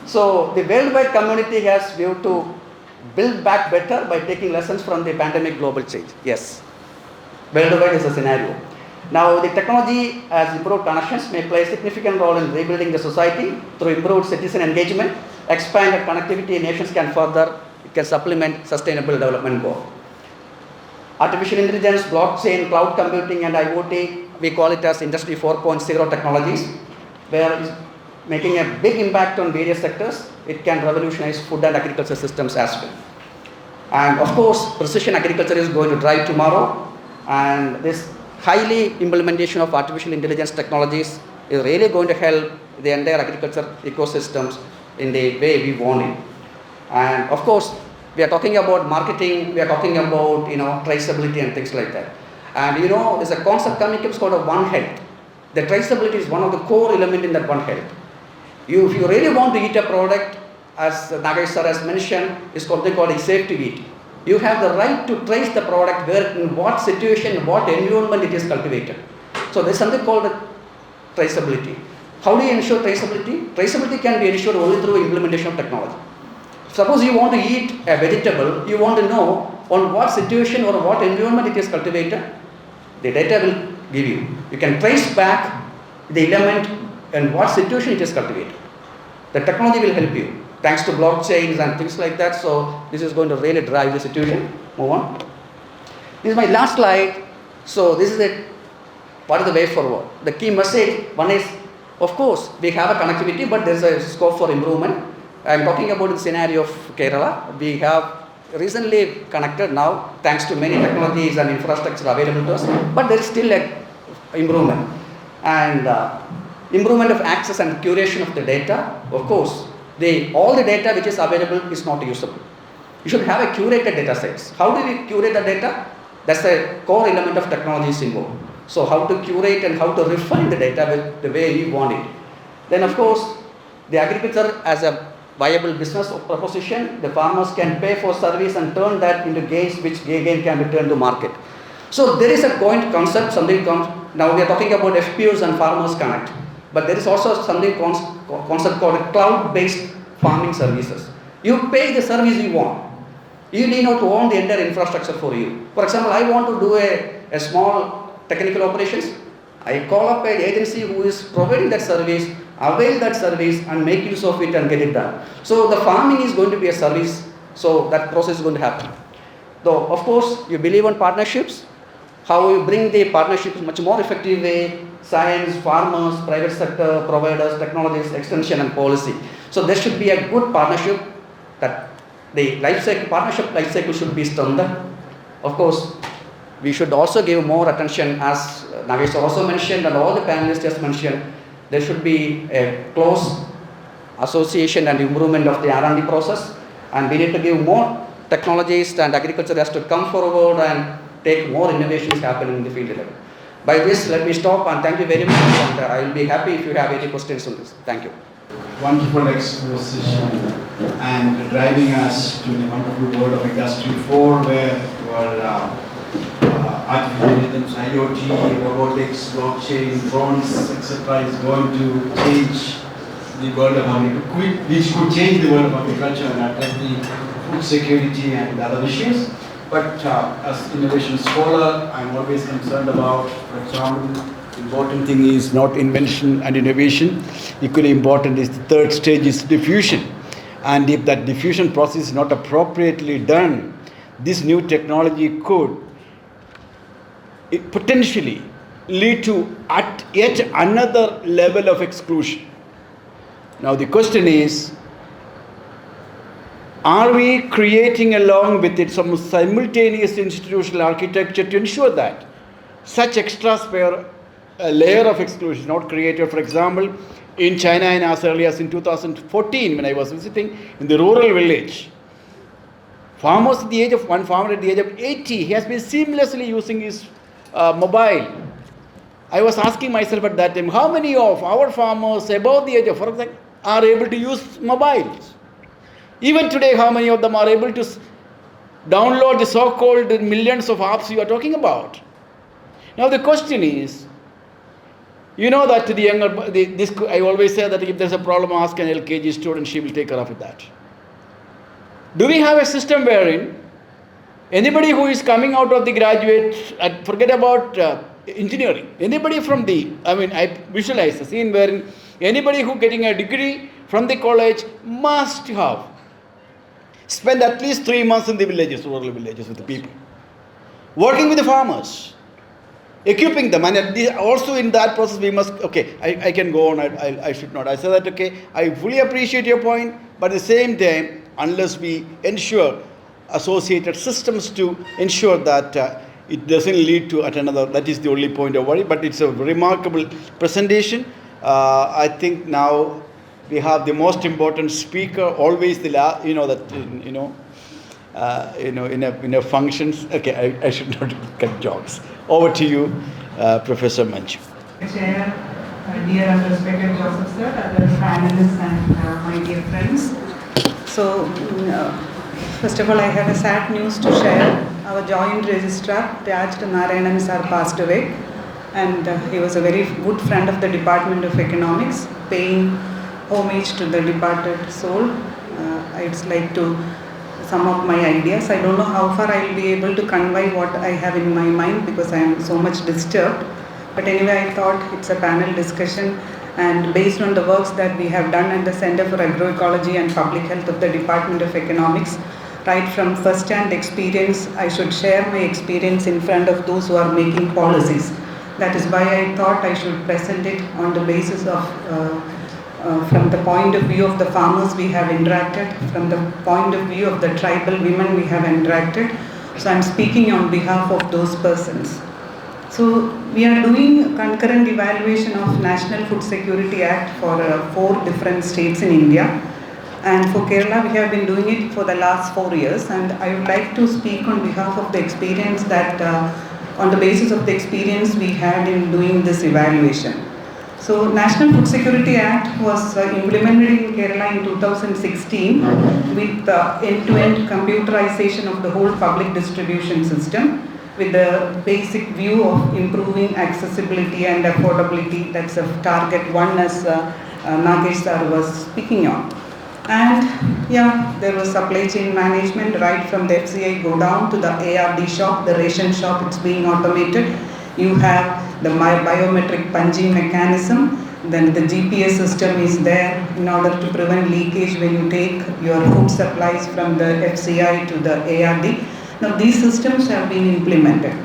so the worldwide community has vowed to build back better by taking lessons from the pandemic global change. Yes, worldwide is a scenario. Now, the technology has improved connections may play a significant role in rebuilding the society through improved citizen engagement. Expanded connectivity nations can supplement sustainable development goals. Artificial intelligence, blockchain, cloud computing and IoT, we call it as Industry 4.0 technologies, where it's making a big impact on various sectors. It can revolutionize food and agriculture systems as well. And of course, precision agriculture is going to drive tomorrow, and this highly implementation of artificial intelligence technologies is really going to help the entire agriculture ecosystems in the way we want it. And of course, we are talking about marketing, we are talking about traceability and things like that. And there's a concept coming up called One Health. The traceability is one of the core elements in that One Health. If you really want to eat a product, as Nagesh sir has mentioned, is something called safe to eat. You have the right to trace the product where, in what situation, what environment it is cultivated. So there is something called traceability. How do you ensure traceability? Traceability can be ensured only through implementation of technology. Suppose you want to eat a vegetable, you want to know on what situation or what environment it is cultivated, the data will give you. You can trace back the element and what situation it is cultivated. The technology will help you, thanks to blockchains and things like that. So this is going to really drive the situation. Move on. This is my last slide. So this is it. What is the way forward? The key message, one is, of course, we have a connectivity, but there is a scope for improvement. I am talking about the scenario of Kerala. We have recently connected now, thanks to many technologies and infrastructure available to us, but there is still a improvement. And improvement of access and curation of the data, of course, all the data which is available is not usable. You should have a curated data sets. How do we curate the data? That's the core element of technologies involved. So how to curate and how to refine the data with the way you want it. Then of course, the agriculture as a viable business proposition, the farmers can pay for service and turn that into gains, which again can be turned to market. So there is a joint concept, something comes, now we are talking about FPOs and farmers connect, but there is also something concept called cloud-based farming services. You pay the service you want. You need not own the entire infrastructure for you. For example, I want to do a small technical operations. I call up an agency who is providing that service, avail that service and make use of it and get it done. So the farming is going to be a service, so that process is going to happen. Though of course you believe on partnerships, how you bring the partnerships much more effective way, science, farmers, private sector, providers, technologies, extension and policy. So there should be a good partnership, that the life cycle, partnership life cycle should be strengthened. Of course, we should also give more attention, as Nagesh also mentioned and all the panelists just mentioned, there should be a close association and improvement of the R&D process, and we need to give more technologies, and agriculture has to come forward and take more innovations happening in the field level. By this, let me stop and thank you very much, and I will be happy if you have any questions on this. Thank you. Wonderful exposition and driving us to the wonderful world of Industry 4, where your artificial intelligence, IoT, robotics, blockchain, drones, etc. is going to change the world of agriculture, which could change the world of agriculture and address the food security and other issues. But as innovation scholar, I'm always concerned about, for example, important thing is not invention and innovation. Equally important is the third stage is diffusion. And if that diffusion process is not appropriately done, this new technology could potentially lead to yet another level of exclusion. Now the question is, are we creating along with it some simultaneous institutional architecture to ensure that such extra layer of exclusion is not created? For example, in China, and as early as in 2014, when I was visiting in the rural village, farmers at the age of, one farmer at the age of 80, he has been seamlessly using his mobile. I was asking myself at that time, how many of our farmers above the age of 40 are able to use mobiles? Even today, how many of them are able to download the so-called millions of apps you are talking about? Now the question is, you know that the younger, I always say that if there's a problem, ask an LKG student, she will take care of that. Do we have a system wherein anybody who is coming out of the graduate, forget about engineering, anybody from I visualize a scene wherein anybody who getting a degree from the college must have spent at least 3 months in the villages, rural villages with the people, working with the farmers, equipping them, and also in that process we must, okay, I can go on, I should not. I say that, okay, I fully appreciate your point, but at the same time, unless we ensure associated systems to ensure that it doesn't lead to at another, that is the only point of worry, but it's a remarkable presentation. I think now we have the most important speaker, always the last, in a functions. Okay, I should not cut jokes. Over to you, Professor Manju. Chair, dear and respected Joseph sir, other panelists and my dear friends. So, first of all, I have a sad news to share. Our joint registrar, Ajith Kumar R sir, passed away, and he was a very good friend of the Department of Economics, paying homage to the departed soul. I'd like to sum up my ideas. I don't know how far I'll be able to convey what I have in my mind because I am so much disturbed. But anyway, I thought it's a panel discussion, and based on the works that we have done at the Center for Agroecology and Public Health of the Department of Economics, right from first-hand experience, I should share my experience in front of those who are making policies. That is why I thought I should present it on the basis of from the point of view of the farmers we have interacted, from the point of view of the tribal women we have interacted. So I'm speaking on behalf of those persons. So we are doing concurrent evaluation of National Food Security Act for 4 different states in India. And for Kerala, we have been doing it for the last 4 years. And I would like to speak on behalf of the experience that, on the basis of the experience we had in doing this evaluation. So National Food Security Act was implemented in Kerala in 2016 with end-to-end computerization of the whole public distribution system with the basic view of improving accessibility and affordability. That's a target one as Nagesh sir was speaking on. And yeah, there was supply chain management right from the FCI go down to the ARD shop, the ration shop, it's being automated. You have the biometric punching mechanism, then the GPS system is there in order to prevent leakage when you take your food supplies from the FCI to the ARD. Now these systems have been implemented.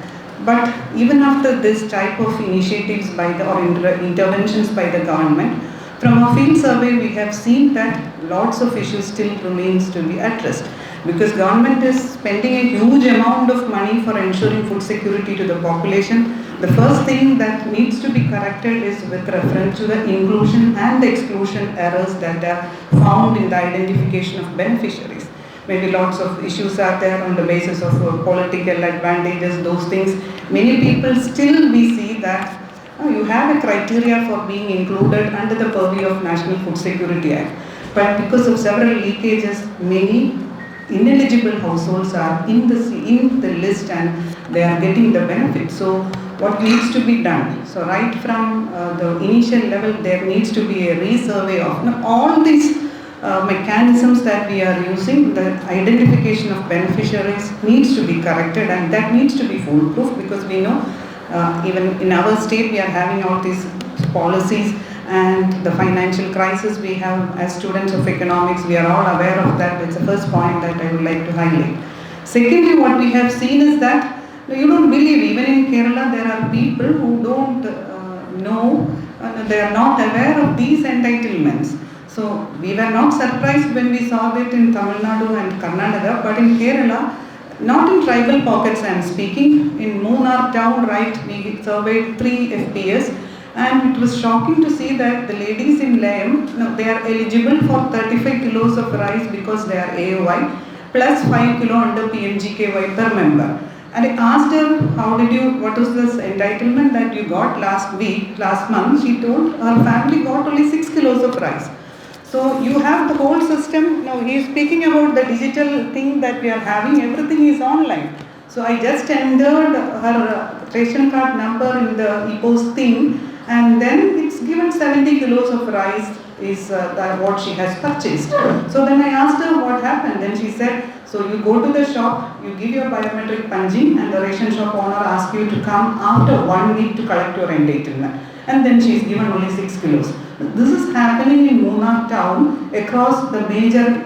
But even after this type of initiatives by the, or interventions by the government, from our field survey we have seen that lots of issues still remains to be addressed. Because government is spending a huge amount of money for ensuring food security to the population. The first thing that needs to be corrected is with reference to the inclusion and the exclusion errors that are found in the identification of beneficiaries. Maybe lots of issues are there on the basis of political advantages, those things. Many people still we see that you have a criteria for being included under the purview of National Food Security Act. But because of several leakages, many ineligible households are in the list and they are getting the benefit. So what needs to be done? So right from the initial level, there needs to be a resurvey of all these mechanisms that we are using. The identification of beneficiaries needs to be corrected, and that needs to be foolproof, because we know even in our state we are having all these policies and the financial crisis we have as students of economics, we are all aware of that. That's the first point that I would like to highlight. Secondly, what we have seen is that you don't believe, even in Kerala there are people who don't know, they are not aware of these entitlements. So we were not surprised when we saw that in Tamil Nadu and Karnataka, but in Kerala, not in tribal pockets I am speaking, in Munnar town, right, we surveyed 3 FPS. And it was shocking to see that the ladies in Layam, they are eligible for 35 kilos of rice because they are AOI, plus 5 kilo under PMGKY per member. And I asked her, what was this entitlement that you got last month? She told her family got only 6 kilos of rice. So you have the whole system. Now he is speaking about the digital thing that we are having, everything is online. So I just entered her ration card number in the EPOS thing, and then it's given 70 kilos of rice is what she has purchased. So then I asked her what happened. Then she said, so you go to the shop, you give your biometric punching, and the ration shop owner asks you to come after 1 week to collect your entitlement. And then she is given only 6 kilos. This is happening in Munnar town across the major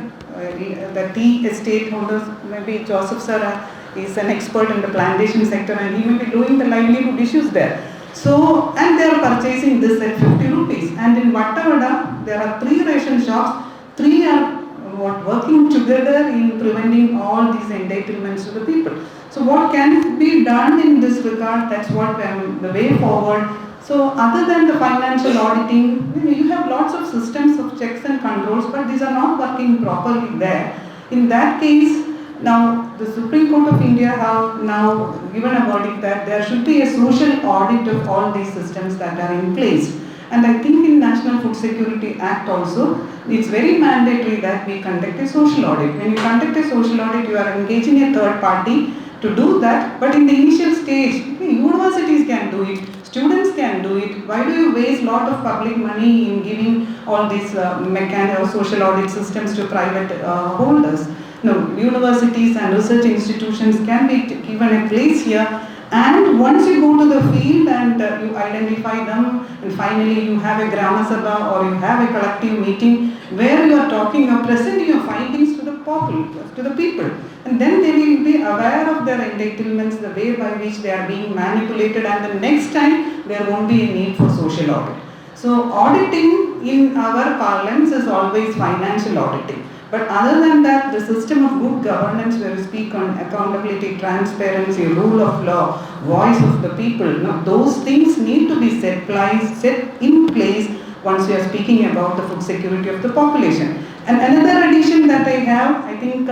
the tea estate holders. Maybe Joseph sir is an expert in the plantation sector and he may be doing the livelihood issues there. So, and they are purchasing this at 50 rupees. And in Vattavada, there are 3 ration shops, 3 are working together in preventing all these entitlements to the people. So what can be done in this regard? That's what the way forward. So other than the financial auditing, you have lots of systems of checks and controls, but these are not working properly there. In that case, now the Supreme Court of India have now given a verdict that there should be a social audit of all these systems that are in place. And I think in National Food Security Act also, it's very mandatory that we conduct a social audit. When you conduct a social audit, you are engaging a third party to do that, but in the initial stage, universities can do it, students can do it. Why do you waste a lot of public money in giving all these mechanical social audit systems to private holders? No, universities and research institutions can be given a place here, and once you go to the field and you identify them, and finally you have a Grama Sabha or you have a collective meeting where you are talking, you are presenting your findings to the people, and then they will be aware of their entitlements, the way by which they are being manipulated, and the next time there won't be a need for social audit. So auditing in our parlance is always financial auditing. But other than that, the system of good governance where we speak on accountability, transparency, rule of law, voice of the people, those things need to be set in place once we are speaking about the food security of the population. And another addition that I have, I think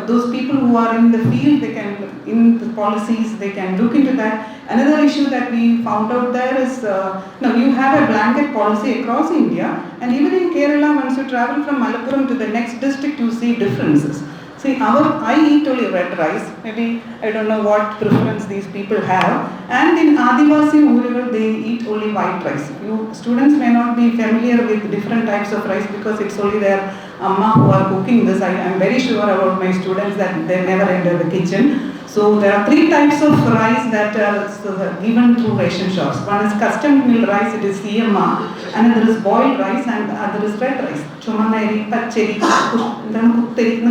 those people who are in the field, they can, in the policies, they can look into that. Another issue that we found out there is, you have a blanket policy across India, and even in Kerala, once you travel from Malappuram to the next district, you see differences. See, I eat only red rice, maybe I don't know what preference these people have, and in Adivasi Urival they eat only white rice. You students may not be familiar with different types of rice because it's only their amma who are cooking this. I am very sure about my students that they never enter the kitchen. So there are 3 types of rice that are given through ration shops. One is custom mill rice, it is CMR, another is boiled rice, and other is red rice. Chumaneri, pacheri, kutteri,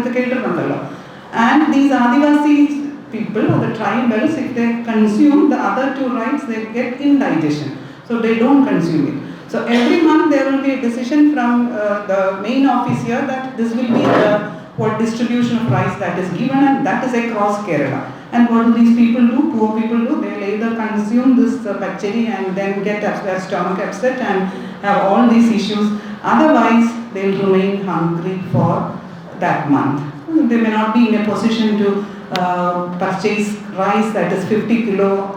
and these Adivasi people or the tribals, if they consume the other 2 rice, they get indigestion. So they don't consume it. So every month there will be a decision from the main office here that this will be the distribution of rice that is given, and that is across Kerala. And what do these people do? Poor people do. They will either consume this pacheri and then get their stomach upset and have all these issues. Otherwise, they will remain hungry for that month. They may not be in a position to purchase rice that is 50 kilo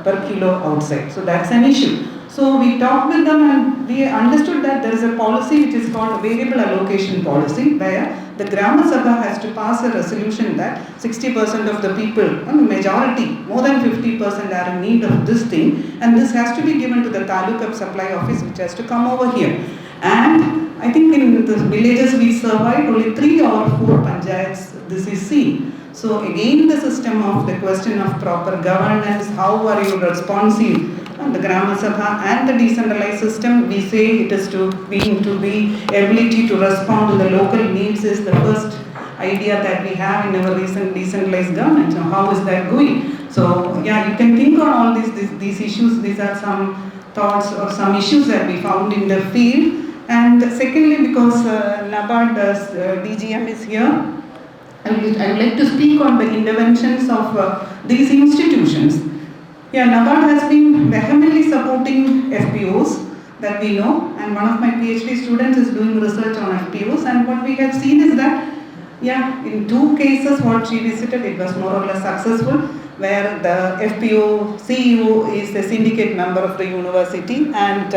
per kilo outside. So that's an issue. So we talked with them and we understood that there is a policy which is called variable allocation policy, where the Grama Sabha has to pass a resolution that 60% of the people, majority, more than 50% are in need of this thing, and this has to be given to the Taluk Supply Office, which has to come over here. And I think in the villages we survived, only 3 or 4 panchayats this is seen. So again the system of the question of proper governance, how are you responsive? The Grama Sabha and the decentralized system, we say it is to be ability to respond to the local needs is the first idea that we have in our recent decentralized government. So how is that going? So yeah, you can think on all these issues. These are some thoughts or some issues that we found in the field. And secondly, because NABARD DGM is here, I would like to speak on the interventions of these institutions. Yeah, NABARD has been vehemently supporting FPOs that we know, and one of my PhD students is doing research on FPOs, and what we have seen is that, yeah, in 2 cases what she visited, it was more or less successful, where the FPO CEO is a syndicate member of the university and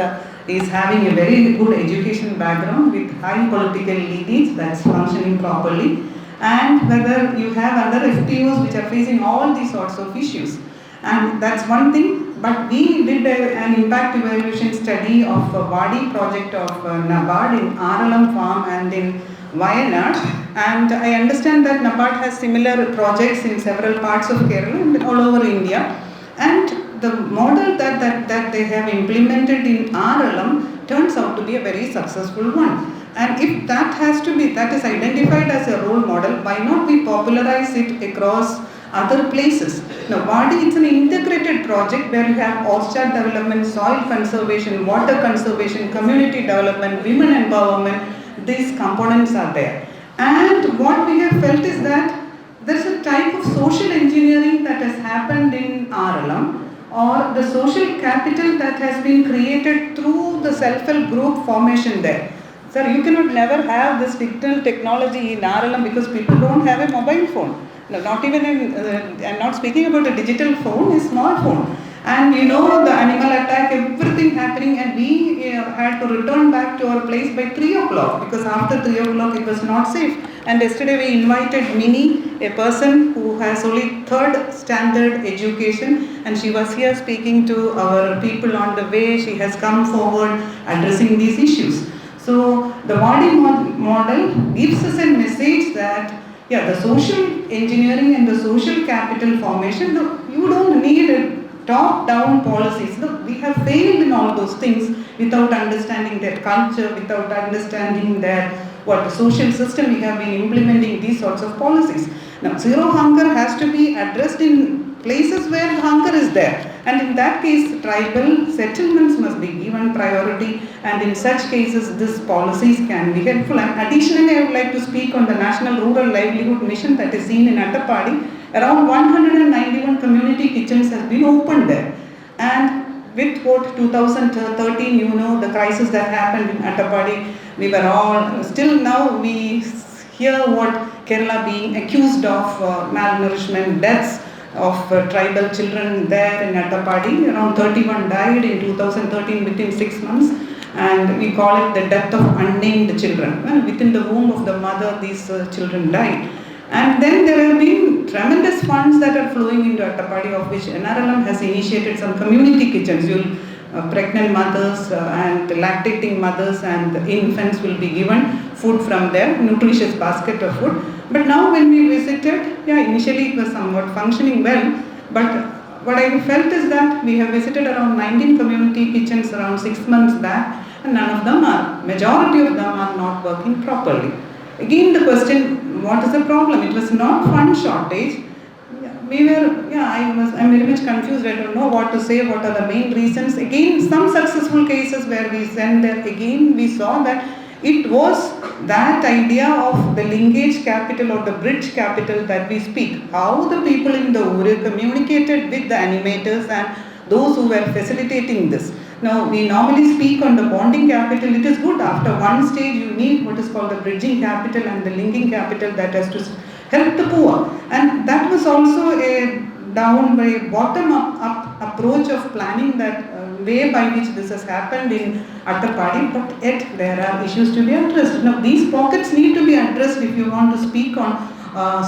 is having a very good education background with high political lineage that's functioning properly, and whether you have other FPOs which are facing all these sorts of issues. And that's one thing, but we did an impact evaluation study of a Wadi project of NABARD in Aralam farm and in Wayanad, and I understand that NABARD has similar projects in several parts of Kerala and all over India, and the model that they have implemented in Aralam turns out to be a very successful one. And if that is identified as a role model, why not we popularize it across other places? Now, Wadi, it's an integrated project where you have orchard development, soil conservation, water conservation, community development, women empowerment. These components are there. And what we have felt is that there is a type of social engineering that has happened in Aralam, or the social capital that has been created through the self-help group formation there. Sir, you cannot never have this digital technology in Aralam because people don't have a mobile phone. No, not even I'm not speaking about a digital phone, a small phone. And you know, the animal attack, everything happening, and we had to return back to our place by 3 o'clock, because after 3 o'clock it was not safe. And yesterday we invited Minnie, a person who has only 3rd standard education, and she was here speaking to our people on the way. She has come forward addressing these issues. So the Wadi model gives us a message that, yeah, the social engineering and the social capital formation, you don't need a top-down policies. Look, we have failed in all those things without understanding their culture, without understanding their what social system we have been implementing these sorts of policies. Now, zero hunger has to be addressed in places where hunger is there. And in that case, tribal settlements must be given priority, and in such cases, these policies can be helpful. And additionally, I would like to speak on the National Rural Livelihood Mission that is seen in Attapadi. Around 191 community kitchens have been opened there. And with what 2013, you know, the crisis that happened in Attapadi, we were all, still now we hear what Kerala being accused of malnourishment, deaths of tribal children there in Attapadi. Around 31 died in 2013 within 6 months. And we call it the death of unnamed children. Well, within the womb of the mother, these children died. And then there have been tremendous funds that are flowing into Attapadi, of which NRLM has initiated some community kitchens. Pregnant mothers and lactating mothers and infants will be given food from their nutritious basket of food. But now when we visited, yeah, initially it was somewhat functioning well, but what I felt is that we have visited around 19 community kitchens around 6 months back, and majority of them are not working properly. Again, the question, what is the problem? It was not fund shortage. I'm very much confused. I don't know what to say, what are the main reasons. Again, some successful cases where we sent there, again we saw that it was that idea of the linkage capital or the bridge capital that we speak. How the people in the Uru communicated with the animators and those who were facilitating this. Now, we normally speak on the bonding capital. It is good. After one stage, you need what is called the bridging capital and the linking capital that has to help the poor. And that was also a bottom-up approach of planning, that way by which this has happened in Attapadi, but yet there are issues to be addressed. Now, these pockets need to be addressed if you want to speak on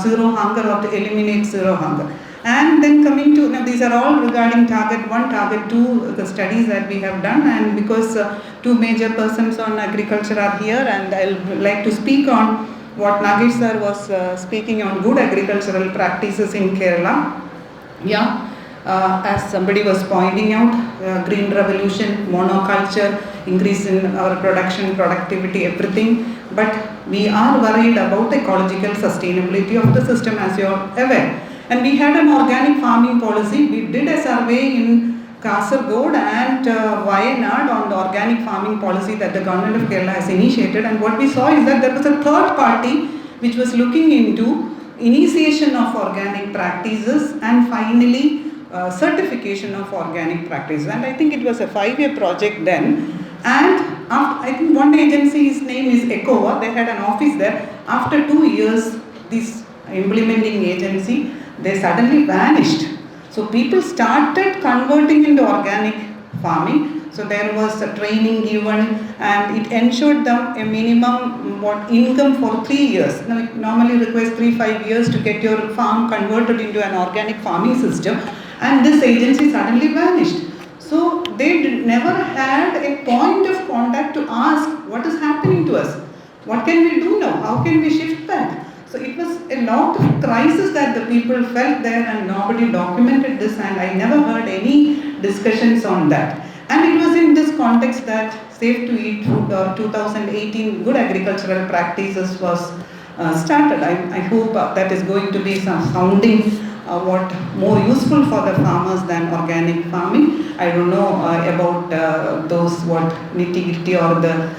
zero hunger or to eliminate zero hunger. And then coming to, now these are all regarding target 1, target 2, the studies that we have done, and because 2 major persons on agriculture are here, and I'll like to speak on what Nagesh sir was speaking on good agricultural practices in Kerala. Yeah, as somebody was pointing out, green revolution, monoculture, increase in our production, productivity, everything. But we are worried about ecological sustainability of the system, as you are aware. And we had an organic farming policy. We did a survey in Kasaragod and Wayanad on the organic farming policy that the government of Kerala has initiated. And what we saw is that there was a third party which was looking into initiation of organic practices and finally certification of organic practices. And I think it was a 5-year project then. And I think one agency's name is ECOA. They had an office there. After 2 years, this implementing agency, they suddenly vanished. So people started converting into organic farming. So there was a training given, and it ensured them a minimum income for 3 years. Now it normally requires 3-5 years to get your farm converted into an organic farming system, and this agency suddenly vanished. So they never had a point of contact to ask what is happening to us. What can we do now? How can we shift back? So it was a lot of crisis that the people felt there, and nobody documented this, and I never heard any discussions on that. And it was in this context that Safe to Eat Food or 2018 Good Agricultural Practices was started. I hope that is going to be some sounding more useful for the farmers than organic farming. I don't know about those nitty-gritty or the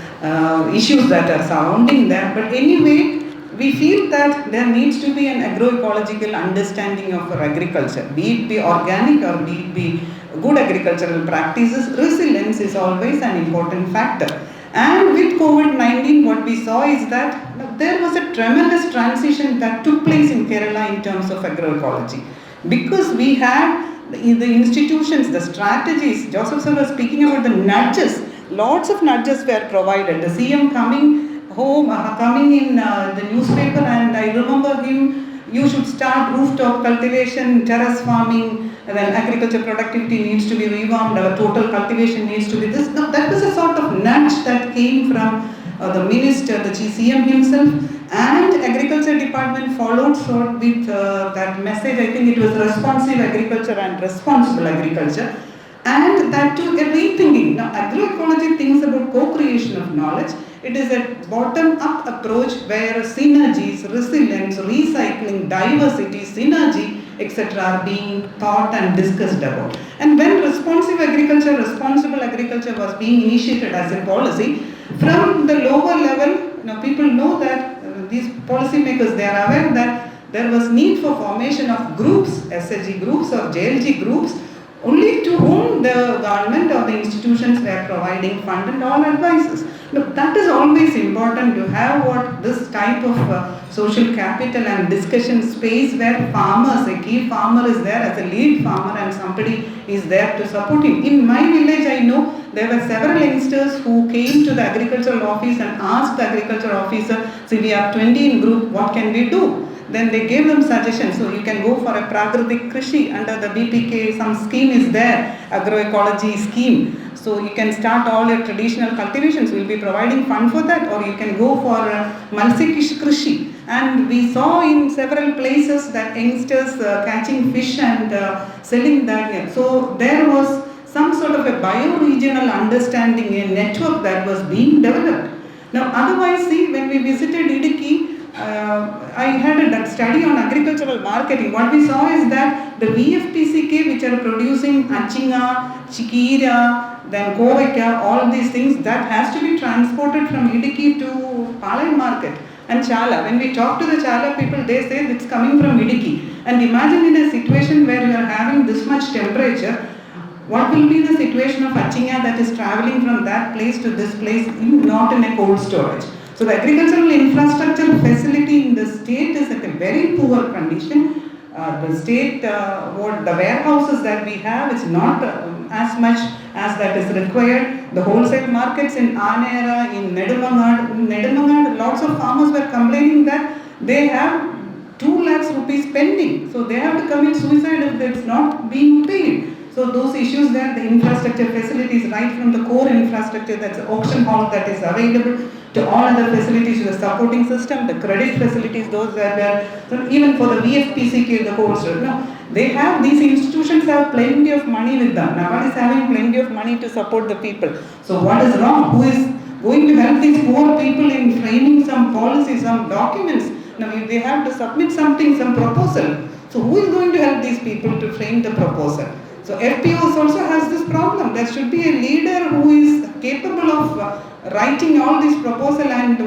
issues that are surrounding them, but anyway, we feel that there needs to be an agroecological understanding of our agriculture, be it be organic or be it be good agricultural practices. Resilience is always an important factor. And with COVID-19, what we saw is that there was a tremendous transition that took place in Kerala in terms of agroecology. Because we had the institutions, the strategies. Joseph sir was speaking about the nudges. Lots of nudges were provided. The CM coming home, coming in the newspaper, and I remember him, you should start rooftop cultivation, terrace farming, and then agriculture productivity needs to be revamped, our total cultivation needs to be this. Now, that was a sort of nudge that came from the minister, the CM himself, and agriculture department followed through with that message. I think it was responsive agriculture and responsible agriculture, and that too a rethinking. Now, agroecology thinks about co-creation of knowledge. It is a bottom-up approach where synergies, resilience, recycling, diversity, synergy, etc. are being thought and discussed about. And when responsive agriculture, responsible agriculture was being initiated as a policy, from the lower level, people know that these policymakers, they are aware that there was need for formation of groups, SSG groups or JLG groups, only to whom the government or the institutions were providing fund and all advices. Look, that is always important to have what this type of social capital and discussion space where farmers, a key farmer is there as a lead farmer and somebody is there to support him. In my village, I know there were several youngsters who came to the agricultural office and asked the agricultural officer, see, we are 20 in group, what can we do? Then they gave them suggestions. So you can go for a Prakratik Krishi under the BPK, some scheme is there, Agroecology scheme. So you can start all your traditional cultivations, we will be providing fund for that, or you can go for Malsikish Krishi. And we saw in several places that youngsters catching fish and selling that. So there was some sort of a bioregional understanding, a network that was being developed. Now otherwise, see, when we visited Idiki, I had a study on agricultural marketing. What we saw is that the VFPCK which are producing achinga, chikira, then koveka, all these things, that has to be transported from Idiki to Palai market and Chala. When we talk to the Chala people, they say it's coming from Idiki. And imagine in a situation where you are having this much temperature, what will be the situation of achinga that is traveling from that place to this place, not in a cold storage. So the agricultural infrastructure facility in the state is at a very poor condition. The state, what the warehouses that we have is not as much as that is required. The wholesale markets in Nair, in Nedumangad, lots of farmers were complaining that they have 2 lakhs rupees pending. So they have to commit suicide if it's not being paid. So those issues there, the infrastructure facilities, right from the core infrastructure, that's the auction hall that is available, to all other facilities, the supporting system, the credit facilities, those are there. So even for the VFPCK, the whole story. No, they have, these institutions have plenty of money with them. NABARD is having plenty of money to support the people. So what is wrong? Who is going to help these poor people in framing some policies, some documents? Now if they have to submit something, some proposal. So who is going to help these people to frame the proposal? So FPOs also has this problem. There should be a leader who is capable of writing all these proposals and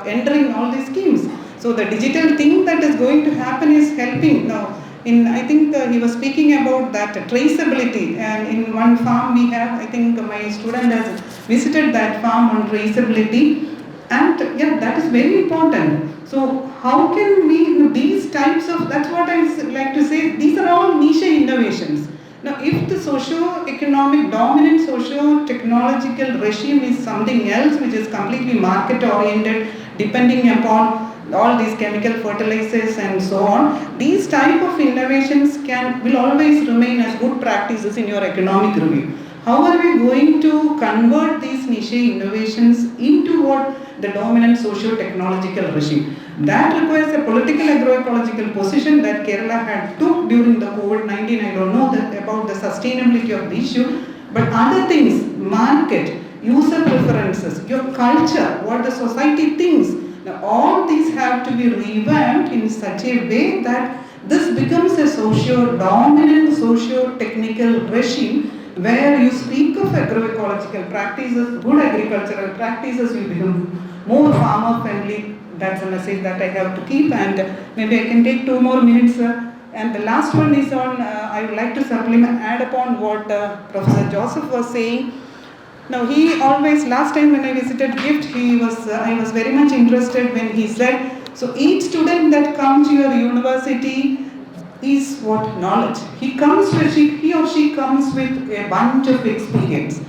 entering all these schemes. So the digital thing that is going to happen is helping. Now, I think he was speaking about that traceability, and in one farm we have, I think my student has visited that farm on traceability, and yeah, that is very important. So how can we, these types of, that's what I like to say, these are all niche innovations. Now, if the socio-economic, dominant socio-technological regime is something else which is completely market-oriented, depending upon all these chemical fertilizers and so on, these type of innovations will always remain as good practices in your economic review. How are we going to convert these niche innovations into what the dominant socio-technological regime? That requires a political agroecological position that Kerala had took during the COVID-19. I don't know about the sustainability of the issue, but other things, market, user preferences, your culture, what the society thinks, now all these have to be revamped in such a way that this becomes a dominant socio-technical regime where you speak of agroecological practices, good agricultural practices, you become more farmer friendly. That's a message that I have to keep, and maybe I can take 2 more minutes. And the last one is on, I would like to add upon what Professor Joseph was saying. Now he always, last time when I visited GIFT, I was very much interested when he said, so each student that comes to your university, is what knowledge. He or she comes with a bunch of experience.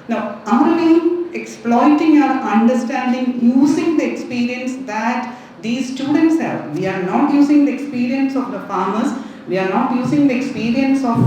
Now, are we exploiting our understanding using the experience that these students have? We are not using the experience of the farmers. We are not using the experience of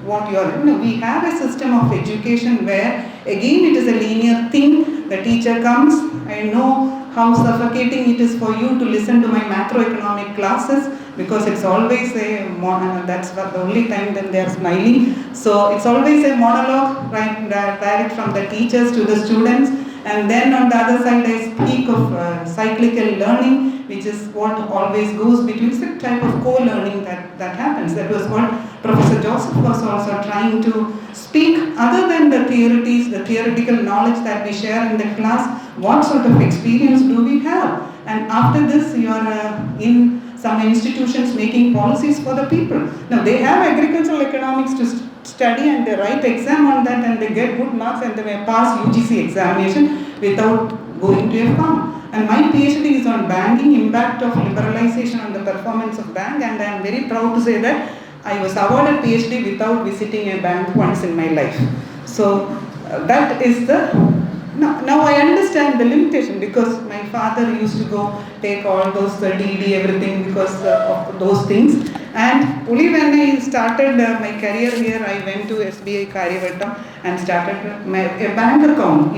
what you are. We have a system of education where, again, it is a linear thing. The teacher comes. I know how suffocating it is for you to listen to my macroeconomic classes, because it's always a monologue. That's the only time then they are smiling. So it's always a monologue, right, direct from the teachers to the students. And then on the other side, I speak of cyclical learning, which is what always goes between. It's a type of co-learning that happens. That was what Professor Joseph was also trying to speak. Other than the theories, the theoretical knowledge that we share in the class, what sort of experience do we have? And after this, you are in some institutions making policies for the people. Now, they have agricultural economics to study, and they write exam on that, and they get good marks, and they may pass UGC examination without going to a farm. And my PhD is on banking, impact of liberalization on the performance of bank, and I am very proud to say that I was awarded PhD without visiting a bank once in my life. So that is the. Now I understand the limitation, because my father used to go take all those DD everything because of those things. And only when I started my career here, I went to SBI Karyavatam and started a bank account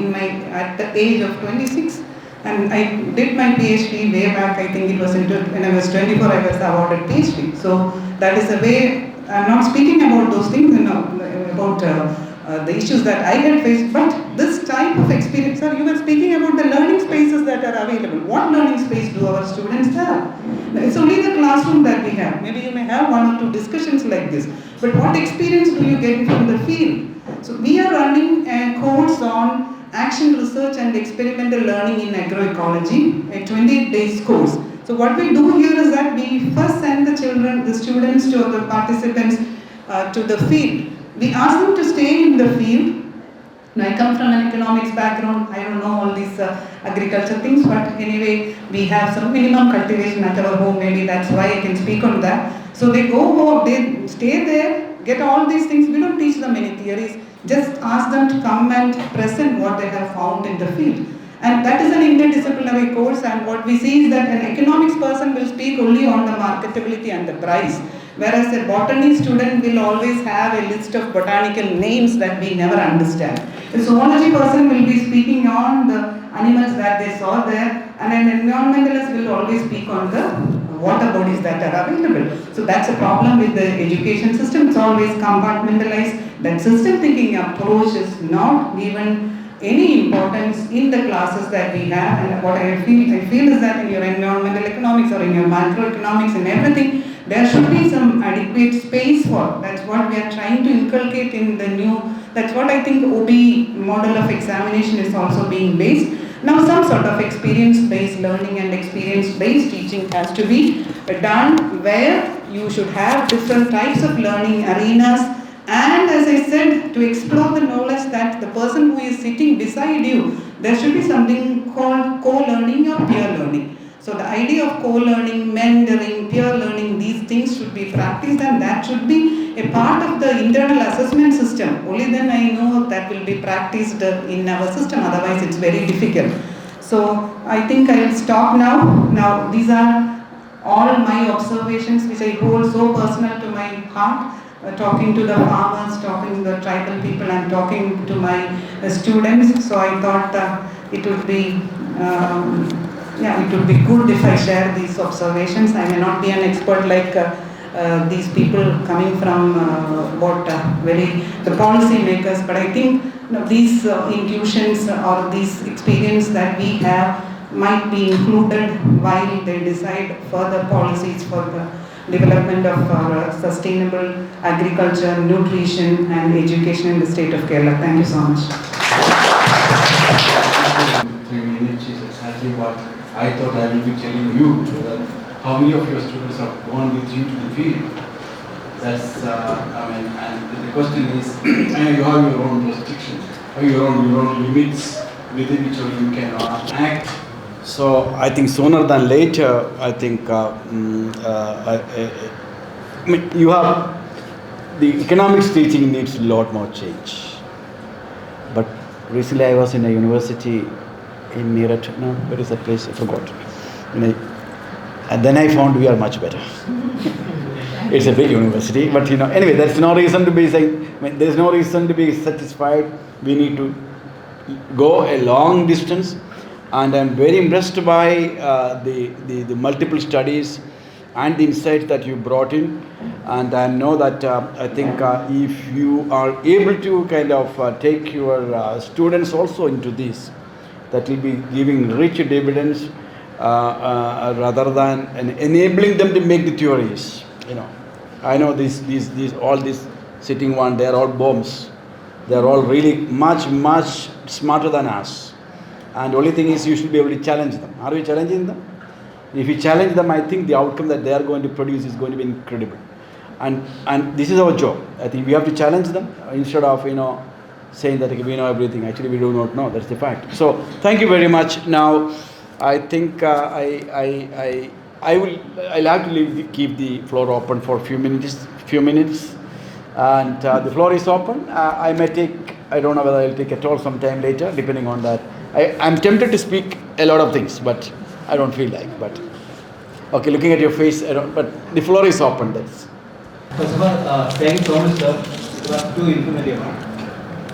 at the age of 26. And I did my PhD way back. I think it was when I was 24, I was awarded PhD. So that is the way. I'm not speaking about those things, about the issues that I had faced, but this type of experience, sir, you were speaking about the learning spaces that are available. What learning space do our students have? It's only the classroom that we have. Maybe you may have one or two discussions like this, but what experience do you get from the field? So we are running a course on action research and experimental learning in agroecology, a 28 days course. So what we do here is that we first send the students to the participants to the field. We ask them to stay in the field. Now, I come from an economics background. I don't know all these agriculture things, but anyway, we have some minimum cultivation at our home. Maybe that's why I can speak on that. So they go home, they stay there, get all these things. We don't teach them any theories. Just ask them to come and present what they have found in the field. And that is an interdisciplinary course, and what we see is that an economics person will speak only on the marketability and the price, whereas a botany student will always have a list of botanical names that we never understand. A zoology person will be speaking on the animals that they saw there, and an environmentalist will always speak on the water bodies that are available. So that's a problem with the education system. It's always compartmentalized. That system thinking approach is not given any importance in the classes that we have. And what I feel is that in your environmental economics or in your macroeconomics and everything, there should be some adequate space for. That's what we are trying to inculcate in the new. That's what I think OB model of examination is also being based. Now, some sort of experience-based learning and experience-based teaching has to be done, where you should have different types of learning arenas. And as I said, to explore the knowledge that the person who is sitting beside you, there should be something called co-learning or peer learning. So the idea of co-learning, mentoring, peer learning, these things should be practiced, and that should be a part of the internal assessment system. Only then I know that will be practiced in our system, otherwise it's very difficult. So I think I will stop now. Now these are all my observations which I hold so personal to my heart. Talking to the farmers, talking to the tribal people, and talking to my students. So I thought it would be good if I share these observations. I may not be an expert like these people coming from the policy makers, but I think these intuitions or these experience that we have might be included while they decide further policies for the development of sustainable agriculture, nutrition and education in the state of Kerala. Thank you so much. 3 minutes is exactly what I thought I will be telling you. That how many of your students have gone with you to the field? That's, and the question is, you have your own restrictions, your own limits within which you can act. So I think sooner than later, I think I mean, you have the economics teaching needs a lot more change. But recently I was in a university in Nair, no, where is that place? I forgot. And then I found we are much better. It's a big university, but anyway, there's no reason to be saying, there's no reason to be satisfied. We need to go a long distance, and I'm very impressed by the multiple studies and the insights that you brought in. And I know that I think if you are able to kind of take your students also into this, that will be giving rich dividends rather than enabling them to make the theories. I know all these sitting one, they are all bombs. They are all really much smarter than us. And the only thing is you should be able to challenge them. Are we challenging them? If you challenge them, I think the outcome that they are going to produce is going to be incredible. And this is our job. I think we have to challenge them instead of saying that we know everything. Actually, we do not know. That's the fact. So thank you very much. Now, I think I'll have to keep the floor open for a few minutes, and the floor is open. I may take, I don't know whether I'll take at all some time later, depending on that. I'm tempted to speak a lot of things, but I don't feel like. But okay, looking at your face, but the floor is open. That's. First of all, thank you so much, sir. It was too informative.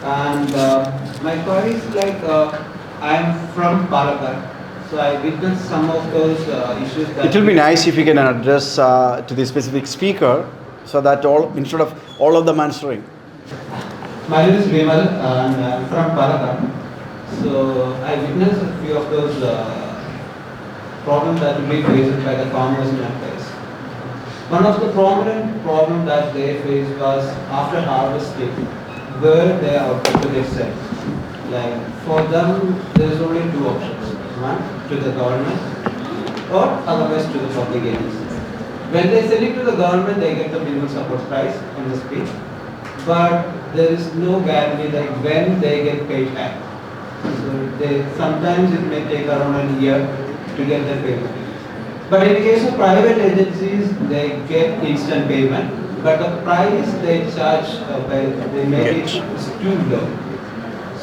And my query is like, I'm from Palakkad. So I witnessed some of those issues that... It will be nice if you can address to the specific speaker, so that instead of all of them answering. My name is Vimal and I'm from Palakkad. So I witnessed a few of those problems that will be faced by the farmers in that place. One of the prominent problems that they faced was after harvesting, where they are output to get sent. Like for them, there is only two options. One, to the government, or otherwise to the public agencies. When they sell it to the government, they get the minimum support price on the speed, but there is no guarantee that when they get paid back. So sometimes it may take around a year to get the payment. But in the case of private agencies, they get instant payment, but the price they charge, they make it too low.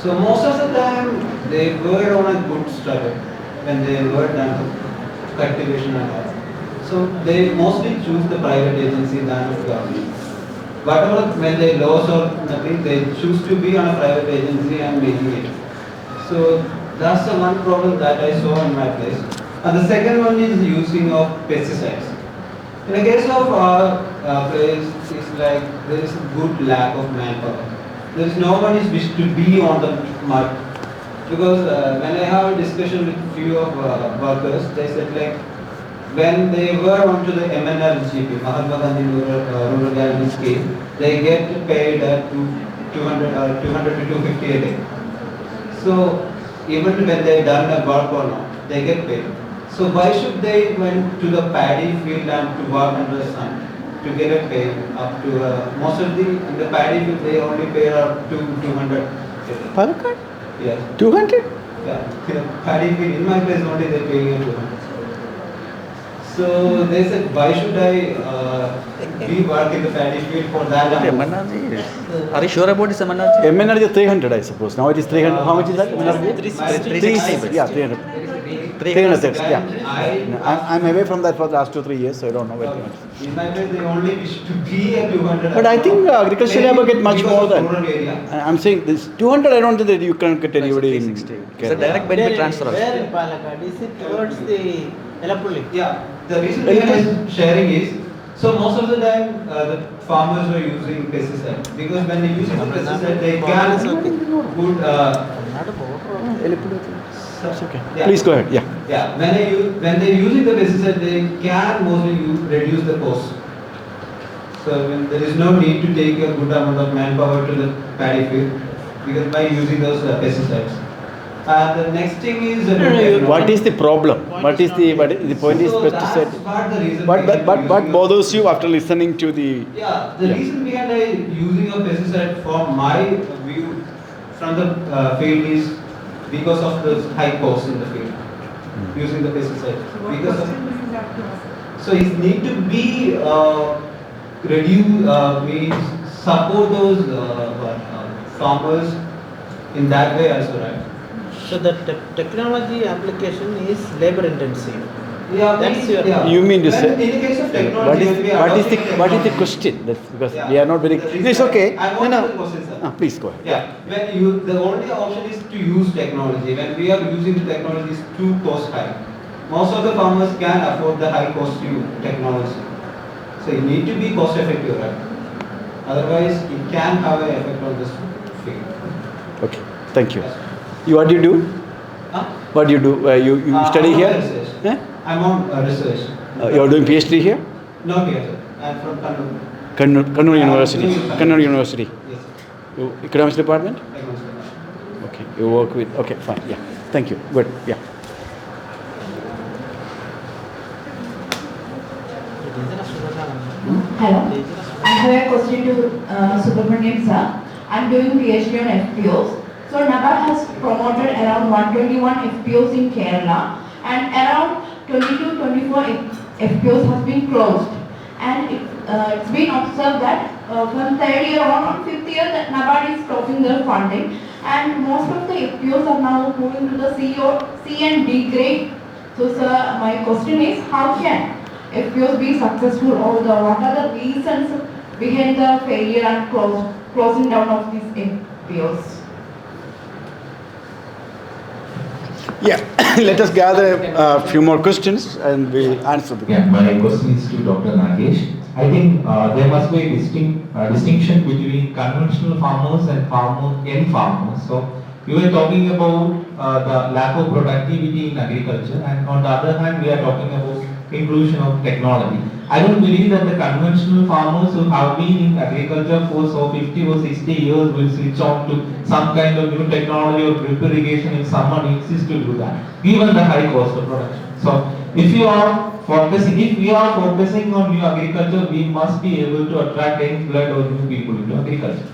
So most of the time, they were on a good struggle when they were done cultivation and all. So they mostly choose the private agency than the government. Whatever, when they lose or nothing, they choose to be on a private agency and making it. So that's the one problem that I saw in my place. And the second one is using of pesticides. In the case of our place, it's like there is a good lack of manpower. There is no one is wish to be on the mud. Because when I have a discussion with few of workers, they said like when they were onto the MNRGP, Mahatma Gandhi Rural Guarantee Scheme, they get paid at 200 to 250 a day. So even when they done a work or not, they get paid. So why should they went to the paddy field and to work under the sun to get a pay up to most of in the paddy field they only pay up to 200. Palakkad? Yes. 200? Yeah. Paddy field in my place only they pay 200. So they said, why should I be work in the paddy field for that amount? Are you sure about this MNRG? MNRG is 300, I suppose. Now it is 300. How much is that? MNRG? 360. Yeah, 300. 330, yeah. I'm away from that for the last 2-3 years, so I don't know where in my place, they only wish to be at 200. But I think agricultural labor get much more than. Area. I'm saying this 200. I don't think that you can get anybody in. It's a direct benefit transfer. Where in Palakkad? Is it towards the Kalappurackal? Yeah. The reason behind sharing is, so most of the time the farmers were using pesticides because when they use the pesticide, they can put. That's okay. Yeah. Please go ahead. Yeah. Yeah. When they're using the pesticide, they can mostly reduce the cost. So when there is no need to take a good amount of manpower to the paddy field because by using those pesticides. And the next thing is what is the problem? What is the point is pesticide? That's not the reason. What bothers you after listening to the? Yeah, the reason behind using a pesticide from my view from the field is because of the high cost in the field using the pesticide. So it need to be reduce, means support those farmers in that way also, right? So the technology application is labor intensive. Yeah, That's your. yeah. You mean to When say in the case of what technology, is when we are what is adopting the what is the technology- question? That's because Yeah. we are not very. The reason It's okay. I want to question, sir. Please go ahead. Yeah, when you, the only option is to use technology. When we are using the technology, is too cost high. Most of the farmers can afford the high cost technology. So you need to be cost effective, right? Otherwise, it can have an effect on this field. Okay. Thank you. You what do you do? Huh? What do you do? You study I'm on here? research. Eh? I'm on research. You are doing PhD here? Not here, sir. I'm from Kannur. Kannur University. doing Kannur University. Yes, sir. You, economics department? Economics department. Okay. You work with. Okay. Fine. Yeah. Thank you. Good. Yeah. Hello. I have a question to Subramanian sir. I'm doing PhD on FPOs. So NABARD has promoted around 121 FPOs in Kerala and around 22-24 FPOs has been closed. And it's been observed that from third year on fifth year that NABARD is stopping their funding and most of the FPOs are now moving to the C and D grade. So sir, my question is how can FPOs be successful or what are the reasons behind the failure and closing down of these FPOs? Yeah. Let us gather a few more questions and we'll answer them. Yeah, my question is to Dr. Nagesh. I think there must be a distinction between conventional farmers and young farmers. So you were talking about the lack of productivity in agriculture, and on the other hand, we are talking about inclusion of technology. I don't believe that the conventional farmers who have been in agriculture for 50 or 60 years will switch on to some kind of new technology or drip irrigation if someone insists to do that, given the high cost of production. So if we are focusing on new agriculture, we must be able to attract young blood or new people into agriculture.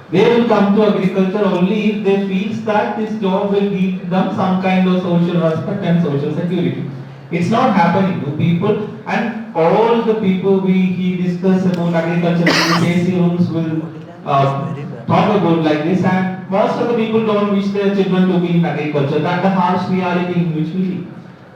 They will come to agriculture only if they feel that this job will give them some kind of social respect and social security. It's not happening to people, and all the people he discuss about agriculture in the AC rooms will talk about like this, and most of the people don't wish their children to be in agriculture. That's the harsh reality in which we live.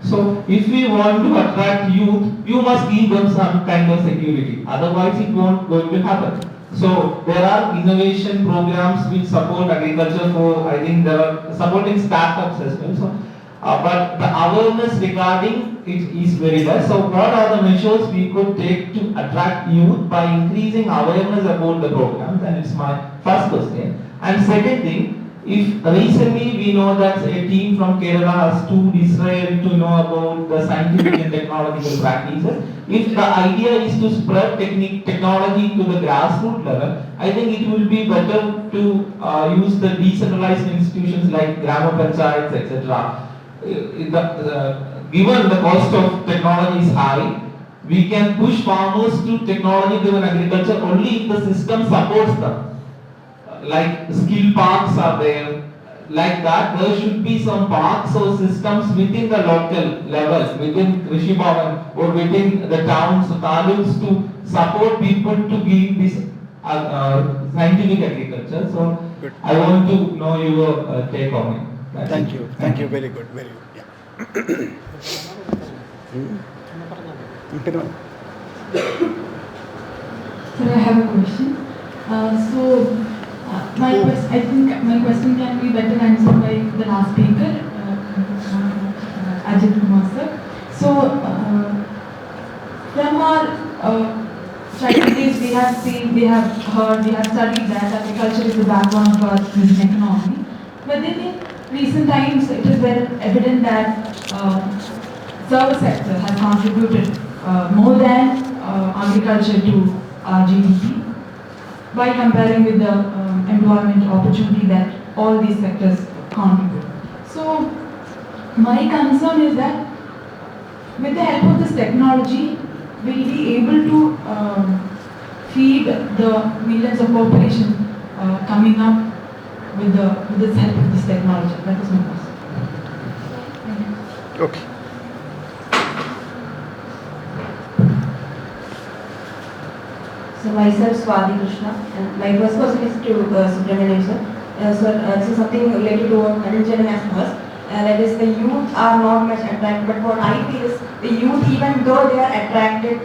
So if we want to attract youth, you must give them some kind of security. Otherwise, it won't going to happen. So there are innovation programs which support agriculture for, I think there are supporting startups as well. So, but the awareness regarding it is very less. So what are the measures we could take to attract youth by increasing awareness about the programs? And it's my first question. And second thing, if recently we know that a team from Kerala has toured Israel to know about the scientific and technological practices, if the idea is to spread technology to the grassroots level, I think it will be better to use the decentralized institutions like Grama Panchayats, etc. Given the cost of technology is high, we can push farmers to technology-driven agriculture only if the system supports them. Like skill parks are there, like that there should be some parks or systems within the local level, within Krishi Bhavan or within the towns, taluks to support people to give this scientific agriculture. So Good. I want to know your take on it. Thank you. Thank you. Very good. Very good. Yeah. Sir, I have a question. I think my question can be better answered by the last speaker, Ajith Kumar sir. So, from our strategies we have seen, we have heard, we have studied that agriculture is the backbone of our present economy. But then in recent times, it is very evident that service sector has contributed more than agriculture to our GDP by comparing with the employment opportunity that all these sectors contribute. So my concern is that with the help of this technology, will we be able to feed the millions of population coming up with the help of this technology? That is my question. Okay. So myself Swati Krishna, and my first question is to Subramanian sir. This is something related to what Manju has asked. That is, the youth are not much attracted, but what I feel is the youth, even though they are attracted,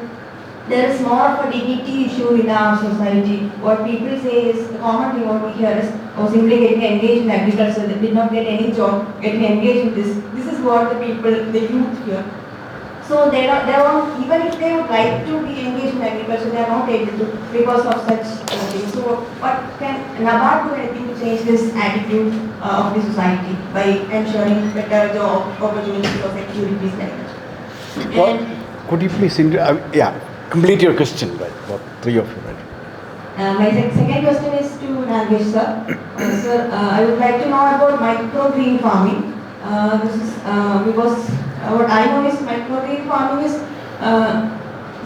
there is more of a dignity issue in our society. What people say is, the common thing what we hear is, oh, simply getting engaged in agriculture, they did not get any job, getting engaged in this. This is what the people, the youth hear. So they don't, even if they would like to be engaged in agriculture, they are not able to because of such things. So what can NABARD do anything to change this attitude of the society by ensuring better job opportunities or securities like that? Well, could you please, complete your question, right? About three of you, right? My second question is to Nagesh sir. Sir, I would like to know about microgreen farming. This is because what I know is microgreen farming is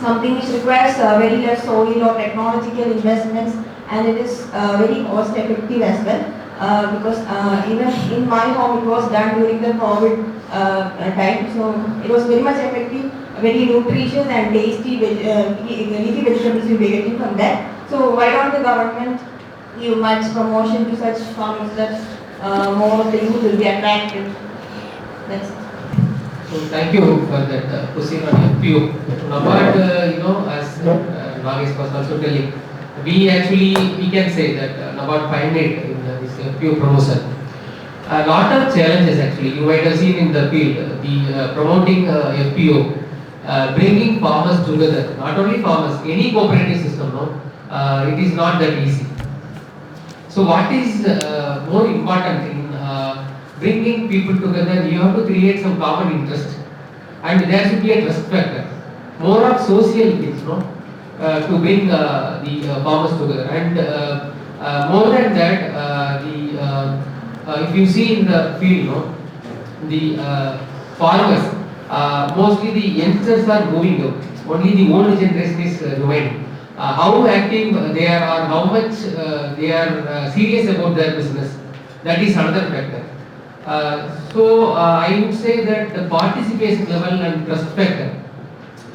something which requires very less soil or technological investments, and it is very cost effective as well. Because even in my home it was done during the COVID time, so it was very much effective, very nutritious and tasty leafy vegetables we were getting from that. So why don't the government give much promotion to such farmers that more of the youth will be attracted? That's it. So thank you for that question on FPO. NABARD, as Nagesh was also telling, we can say that NABARD pioneered in this FPO promotion. A lot of challenges actually, you might have seen in the field, the promoting FPO, bringing farmers together, not only farmers, any cooperative system, it is not that easy. So what is more important in bringing people together, you have to create some common interest, and there should be a trust factor, more of social things, to bring the farmers together. And more than that, if you see in the field, the farmers, mostly the youngsters are moving out. Only the old generation is remaining. How active they are, or how much they are serious about their business, that is another factor. So I would say that the participation level and trust factor,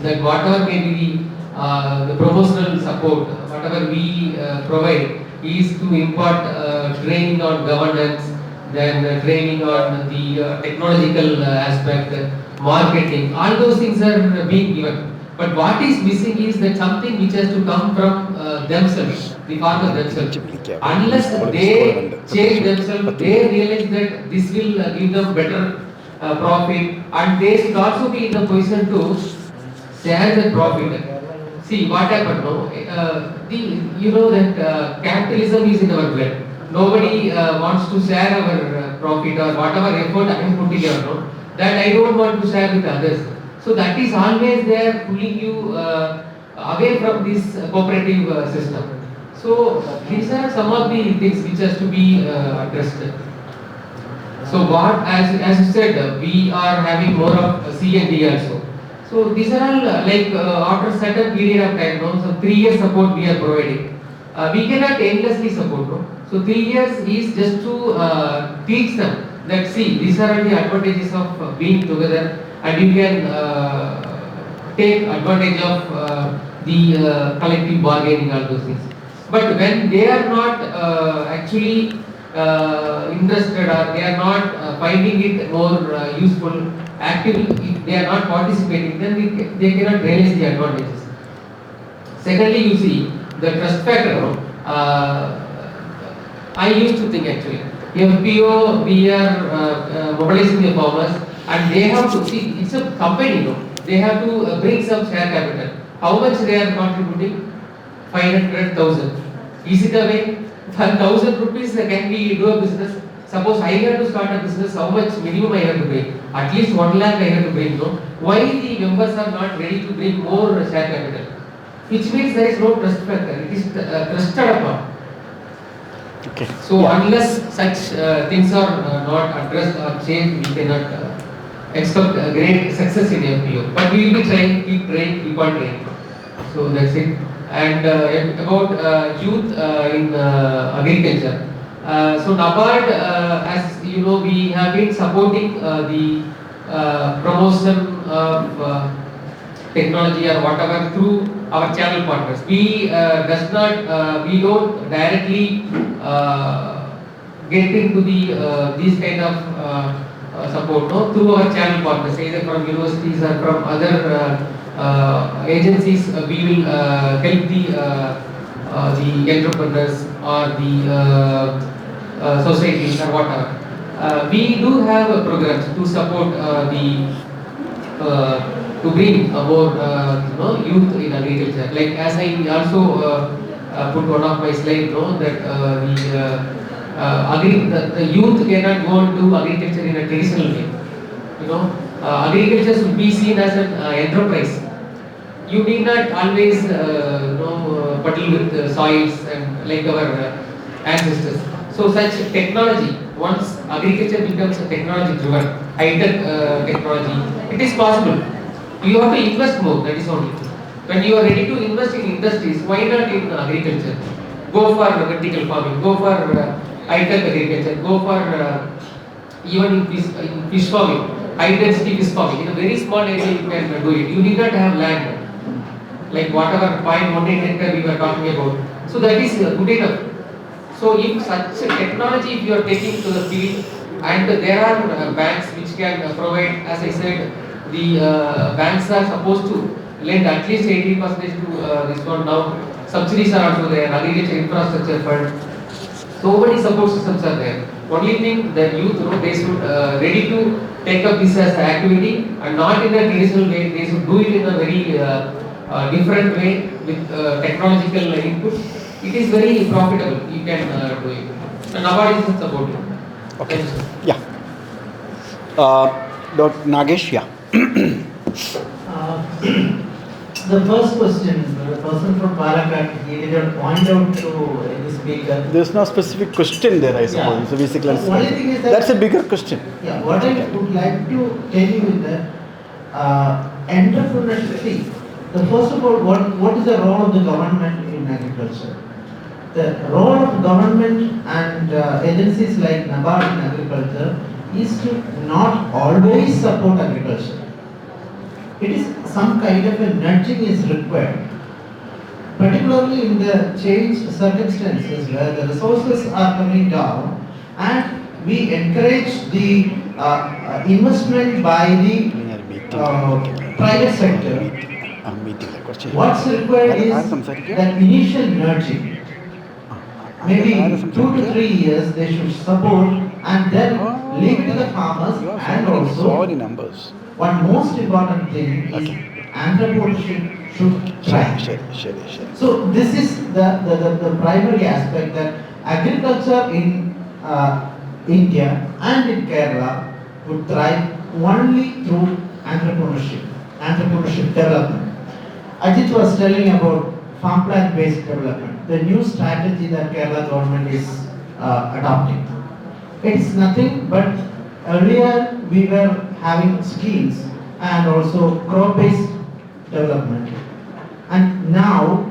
that whatever may be the promotional support, whatever we provide, is to impart training on governance, then training on the technological aspect, marketing, all those things are being given. But what is missing is that something which has to come from themselves, the farmers themselves. Unless they change themselves, they realize that this will give them better profit, and they should also be in the position to share the profit. See what happened, you know that capitalism is in our blood. Nobody wants to share our profit or whatever effort I am putting out, that I don't want to share with others. So that is always there pulling you away from this cooperative system. So these are some of the things which has to be addressed. So what, as you said, we are having more of C&D also. So these are all after certain period of time, so 3 years support we are providing. We cannot endlessly support. So 3 years is just to teach them that, see, these are the advantages of being together, and you can take advantage of the collective bargaining, all those things. But when they are not actually interested, or they are not finding it more useful, actively, if they are not participating, then they cannot realize the advantages. Secondly, you see, the trust factor. I used to think actually, FPO, we are mobilizing the farmers, and they have to see, it's a company, they have to bring some share capital. How much they are contributing? 500,000. Is it a way? 1,000 rupees can we do a business? Suppose I have to start a business, how much minimum I have to pay? At least 1 lakh I have to bring, Why the members are not ready to bring more share capital? Which means there is no trust factor, it is trusted upon. Okay. So unless such things are not addressed or changed, we cannot expect a great success in FPO. But we will be trying, keep on trying. So that's it. And about youth in agriculture. So NABARD, as you know, we have been supporting the promotion of technology or whatever through our channel partners. We we don't directly get into these kind of support through our channel partners, either from universities or from other agencies. We will help the entrepreneurs or the societies or whatever. We do have programs to support to bring more youth in agriculture. Like as I also put one of my slides, that the youth cannot go into agriculture in a traditional way. Agriculture should be seen as an enterprise. You need not always puddle with soils and like our ancestors. So such technology, once agriculture becomes a technology driven, high-tech technology, it is possible. You have to invest more, that is only. When you are ready to invest in industries, why not in agriculture? Go for vertical farming, go for high-tech agriculture, go for even in fish farming, high-density fish farming. In a very small area you can do it. You need not have land. Like whatever 0.18 hectare we were talking about. So that is good enough. So if such technology if you are taking to the field, and there are banks which can provide, as I said, the banks are supposed to lend at least 80% to this one now. Subsidies are also there, agriculture infrastructure fund. So many support systems are there. Only thing that youth, they should ready to take up this as an activity and not in a traditional way. They should do it in a very different way with technological input. It is very profitable. You can do it. And NABARD is supportive. Okay. Yeah. Dr. Nagesh, yeah. The first question, the person from Palakkad, he did not point out to the speaker. There's no specific question there, I suppose. Yeah. So basically, Only thing is that's a bigger question. Yeah, what I would like to tell you is that entrepreneurship. See, first of all, what is the role of the government in agriculture? The role of government and agencies like NABARD in agriculture is to not always support agriculture. It is some kind of a nudging is required, particularly in the changed circumstances where the resources are coming down, and we encourage the investment by the private sector. What's required is that initial nurturing. Maybe 2 to 3 years they should support, and then leave to the farmers. And also, one most important thing is entrepreneurship should thrive. So this is the primary aspect, that agriculture in India and in Kerala would thrive only through entrepreneurship development. Ajith was telling about farm plant based development, the new strategy that Kerala government is adopting. It's nothing but earlier we were having schemes and also crop based development, and now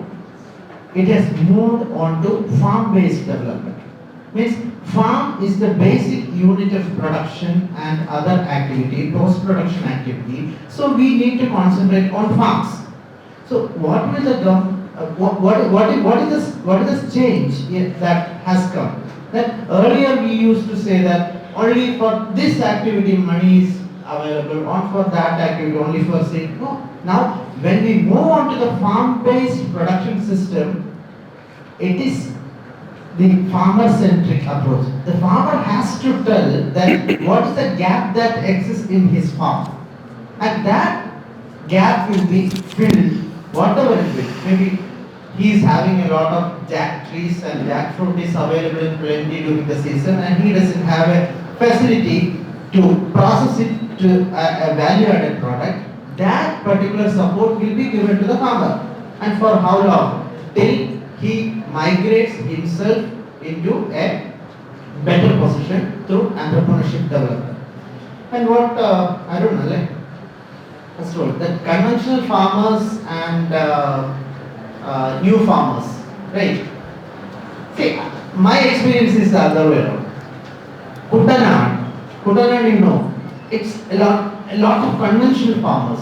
it has moved on to farm based development. Means farm is the basic unit of production and other activity, post production activity. So we need to concentrate on farms. So what will the what is this change that has come? That earlier we used to say that only for this activity money is available, or for that activity only for seed. No. Now when we move on to the farm-based production system, it is the farmer-centric approach. The farmer has to tell that what is the gap that exists in his farm, and that gap will be filled, whatever it is. Maybe he is having a lot of jack trees and jackfruit is available in plenty during the season, and he doesn't have a facility to process it to a value-added product. That particular support will be given to the farmer. And for how long? Till he migrates himself into a better position through entrepreneurship development. And what, I don't know, like, first of all, the conventional farmers and new farmers, right? See, my experience is the other way around. Kutanad, you know, it's a lot of conventional farmers.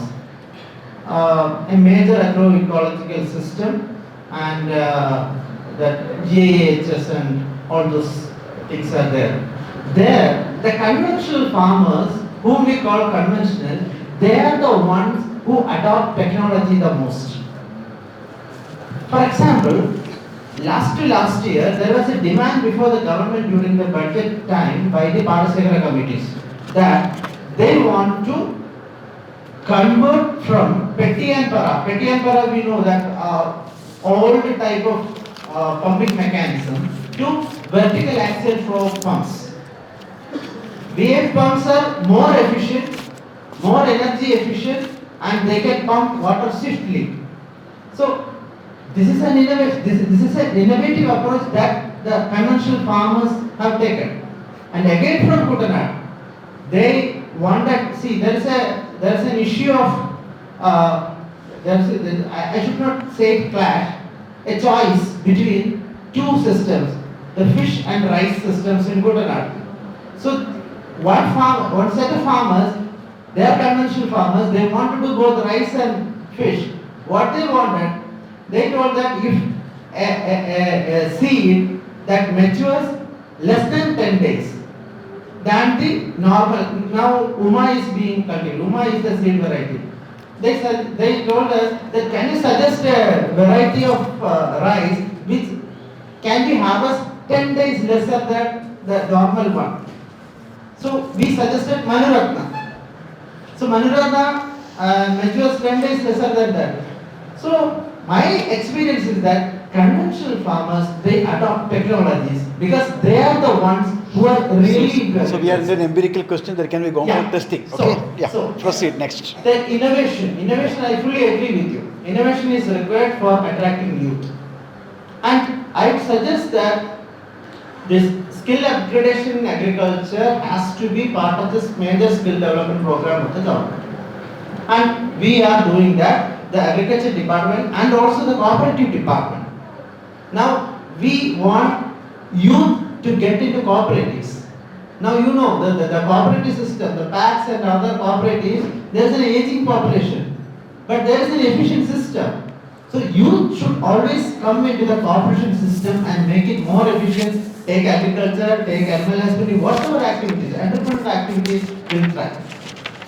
a major agroecological system, and that GAHS and all those things are there. There, the conventional farmers, whom we call conventional, they are the ones who adopt technology the most. For example, last year, there was a demand before the government during the budget time by the Padasekara committees that they want to convert from Petti and Para we know that old type of pumping mechanism to vertical axial flow pumps. VF pumps are more efficient, more energy efficient, and they can pump water swiftly. So this is an innovative approach that the conventional farmers have taken. And again from Kutanad, they want that, see, there is an issue of, I should not say clash, a choice between two systems, the fish and rice systems in Kutanad. So one set of farmers, they are conventional farmers, they wanted to do both rice and fish. What they wanted, they told that if a seed that matures less than 10 days than the normal, now Uma is being cultivated, Uma is the seed variety. They told us that can you suggest a variety of rice which can be harvested 10 days lesser than the normal one. So we suggested Manuratna. So Manuratna matures 10 days lesser than that. So my experience is that conventional farmers, they adopt technologies because they are the ones who are really So we are in an empirical question, there can be go Yeah. for testing. So- Okay? Yeah. so- Proceed next. Then innovation I fully agree with you. Innovation is required for attracting youth. And I would suggest that this skill upgradation in agriculture has to be part of this major skill development program of the government. And we are doing that, the agriculture department and also the cooperative department. Now we want youth to get into cooperatives. Now you know the cooperative system, the PACs and other cooperatives, there is an aging population, but there is an efficient system. So youth should always come into the cooperation system and make it more efficient. Take agriculture, take animal husbandry, whatever activities, entrepreneurial activities, will try.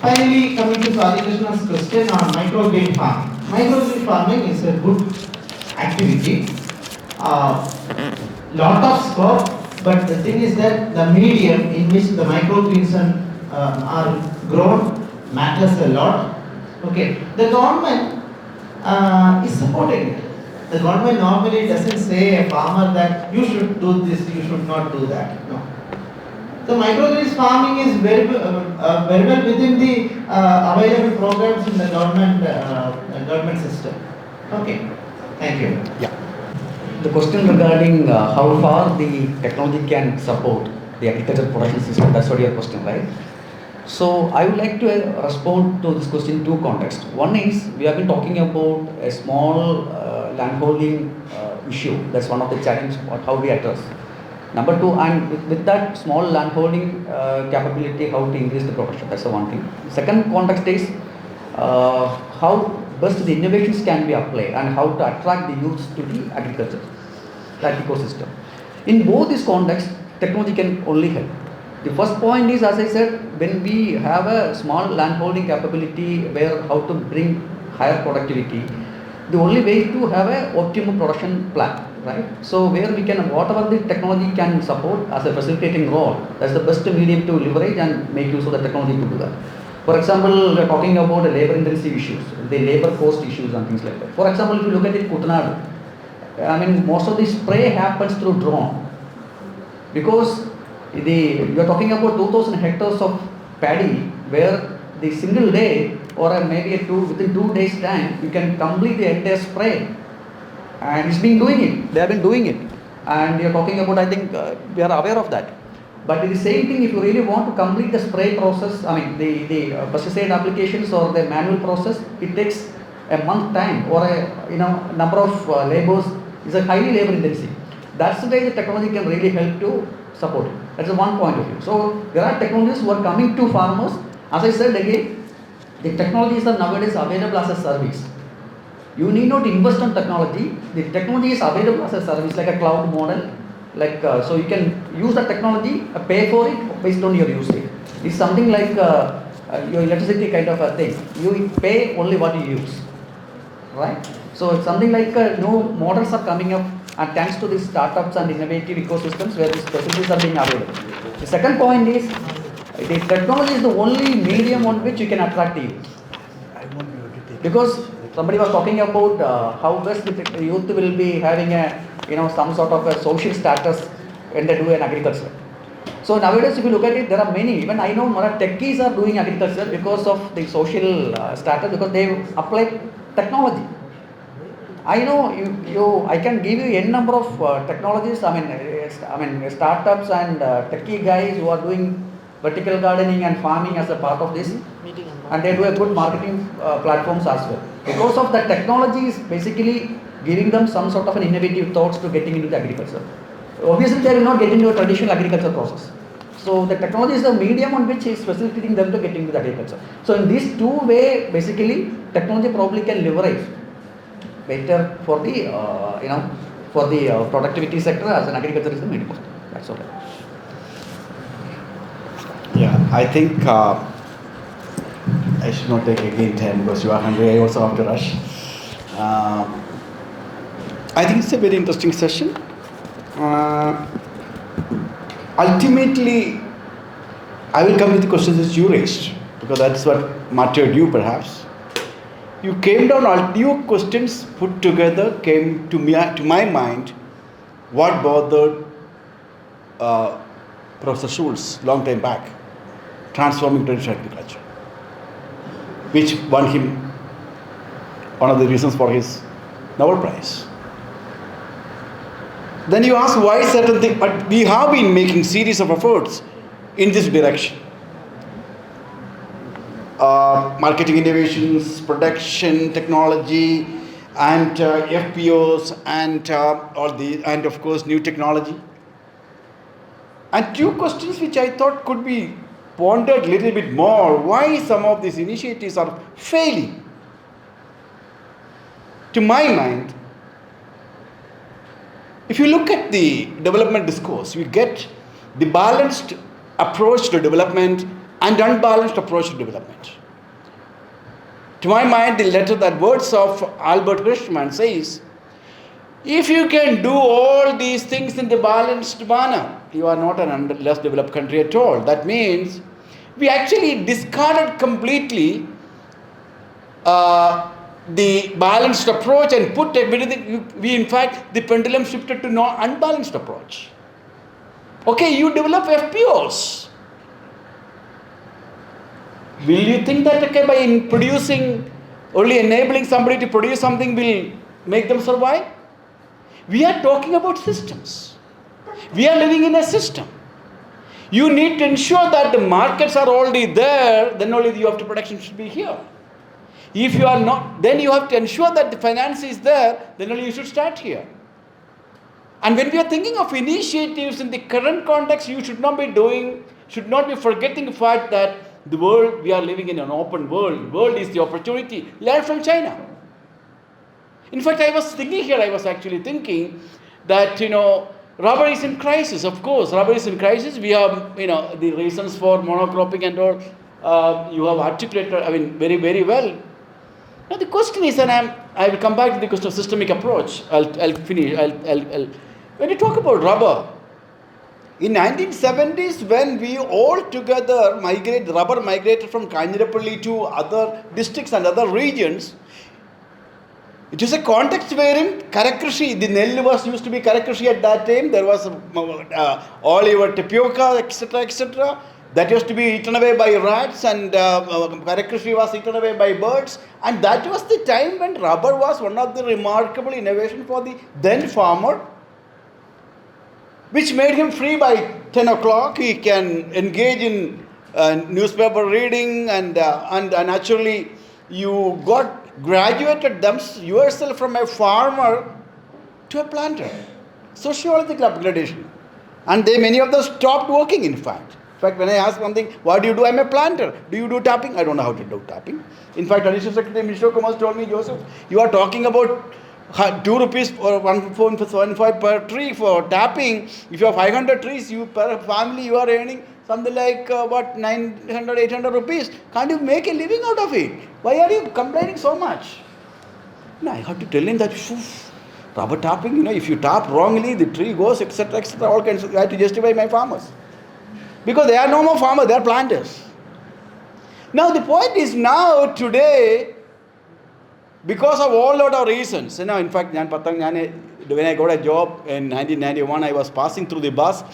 Finally, coming to Swati Krishna's question on microgreen farming. Microgreen farming is a good activity. Lot of scope, but the thing is that the medium in which the microgreens are grown matters a lot. Okay, the government is supporting it. The government normally doesn't say a farmer that you should do this, you should not do that. No. So microgreens farming is very well within the available programs in the government system. Okay, thank you. Yeah. The question regarding how far the technology can support the agricultural production system, that's what your question, right? So I would like to respond to this question in two contexts. One is, we have been talking about a small landholding issue. That's one of the challenges how we address. Number two, and with that small landholding capability, how to increase the production. That's the one thing. Second context is how best the innovations can be applied and how to attract the youths to the agriculture, that ecosystem. In both these contexts, technology can only help. The first point is, as I said, when we have a small landholding capability where how to bring higher productivity, the only way to have a optimum production plan, right? So where we can, whatever the technology can support as a facilitating role, that's the best medium to leverage and make use of the technology to do that. For example, we are talking about the labor intensive issues, the labor cost issues and things like that. For example, if you look at it, Kutanadu, I mean, most of the spray happens through drone because you are talking about 2,000 hectares of paddy where the single day or maybe within 2 days time you can complete the entire spray, and it's been doing it. They have been doing it, and you are talking about, I think we are aware of that. But it is the same thing if you really want to complete the spray process. I mean the pesticide applications or the manual process, it takes a month time or a number of laborers is a highly labor intensive. That's the way the technology can really help to support it. That's the one point of view. So there are technologies who are coming to farmers. As I said again, The technology is nowadays available as a service. You need not invest on technology. The technology is available as a service, like a cloud model. So you can use the technology, pay for it based on your usage. It's something like your electricity kind of a thing. You pay only what you use, right? So it's something like new models are coming up, and thanks to these startups and innovative ecosystems where these facilities are being available. The second point is the technology is the only medium on which you can attract youth. Because somebody was talking about how best the youth will be having some sort of a social status when they do an agriculture. So nowadays, if you look at it, there are many. Even I know more techies are doing agriculture because of the social status, because they apply technology. I know I can give you n number of technologies. I mean startups and techie guys who are doing vertical gardening and farming as a part of this, and they do a good marketing platforms as well. Because of the technology is basically giving them some sort of an innovative thoughts to getting into the agriculture. Obviously, they will not get into a traditional agriculture process. So the technology is the medium on which is facilitating them to get into the agriculture. So in these two ways, basically, technology probably can leverage better for the for the productivity sector as an agriculture is the medium. That's all. Yeah, I think I should not take again time because you are hungry. I also have to rush. I think it's a very interesting session. Ultimately, I will come with the questions that you raised because that's what mattered you perhaps. You came down, all your questions put together came to my mind what bothered Professor Schultz long time back, transforming traditional agriculture, which won him one of the reasons for his Nobel Prize. Then you ask why certain things, but we have been making series of efforts in this direction. Marketing innovations, production, technology, and FPOs, and and of course new technology. And two questions which I thought could be pondered a little bit more: why some of these initiatives are failing? To my mind, if you look at the development discourse, you get the balanced approach to development and unbalanced approach to development. To my mind, the letter that words of Albert Hirschman says, if you can do all these things in the balanced manner, you are not an less developed country at all. That means we actually discarded completely the balanced approach and put everything, in fact, the pendulum shifted to unbalanced approach. Okay, you develop FPOs. Will you think that by producing, only enabling somebody to produce something will make them survive? We are talking about systems. We are living in a system. You need to ensure that the markets are already there, then only the production should be here. If you are not, then you have to ensure that the finance is there, then only you should start here. And when we are thinking of initiatives in the current context, you should not be forgetting the fact that the world, we are living in an open world. World is the opportunity. Learn from China. In fact, I was actually thinking that, rubber is in crisis. Of course, rubber is in crisis. We have, the reasons for monocropping and all, you have articulated, very, very well. Now the question is, and I will come back to the question of systemic approach. I'll finish. When you talk about rubber, in 1970s, when we all together rubber migrated from Kainirapalli to other districts and other regions, it is a context wherein Karakrishi, the Nell was used to be Karakrishi at that time. There was olive, tapioca, etc., etc. That used to be eaten away by rats, and Karakrishi was eaten away by birds. And that was the time when rubber was one of the remarkable innovations for the then farmer, which made him free by 10 o'clock. He can engage in newspaper reading, and naturally you graduated yourself from a farmer to a planter. Sociological upgradation. And many of them stopped working, in fact. fact, when I ask something, what do you do? I'm a planter. Do you do tapping? I don't know how to do tapping. In fact, Additional Secretary Minister of Commerce told me, Joseph, you are talking about 2 rupees or 1.15 per tree for tapping. If you have 500 trees, you per family you are earning something like 900, 800 rupees. Can't you make a living out of it? Why are you complaining so much? No, I have to tell him that rubber tapping, if you tap wrongly, the tree goes, etc., etc. All kinds of, I have to justify my farmers. Because they are no more farmers, they are planters. Now the point is today, because of all lot of reasons, in fact, when I got a job in 1991, I was passing through the bus.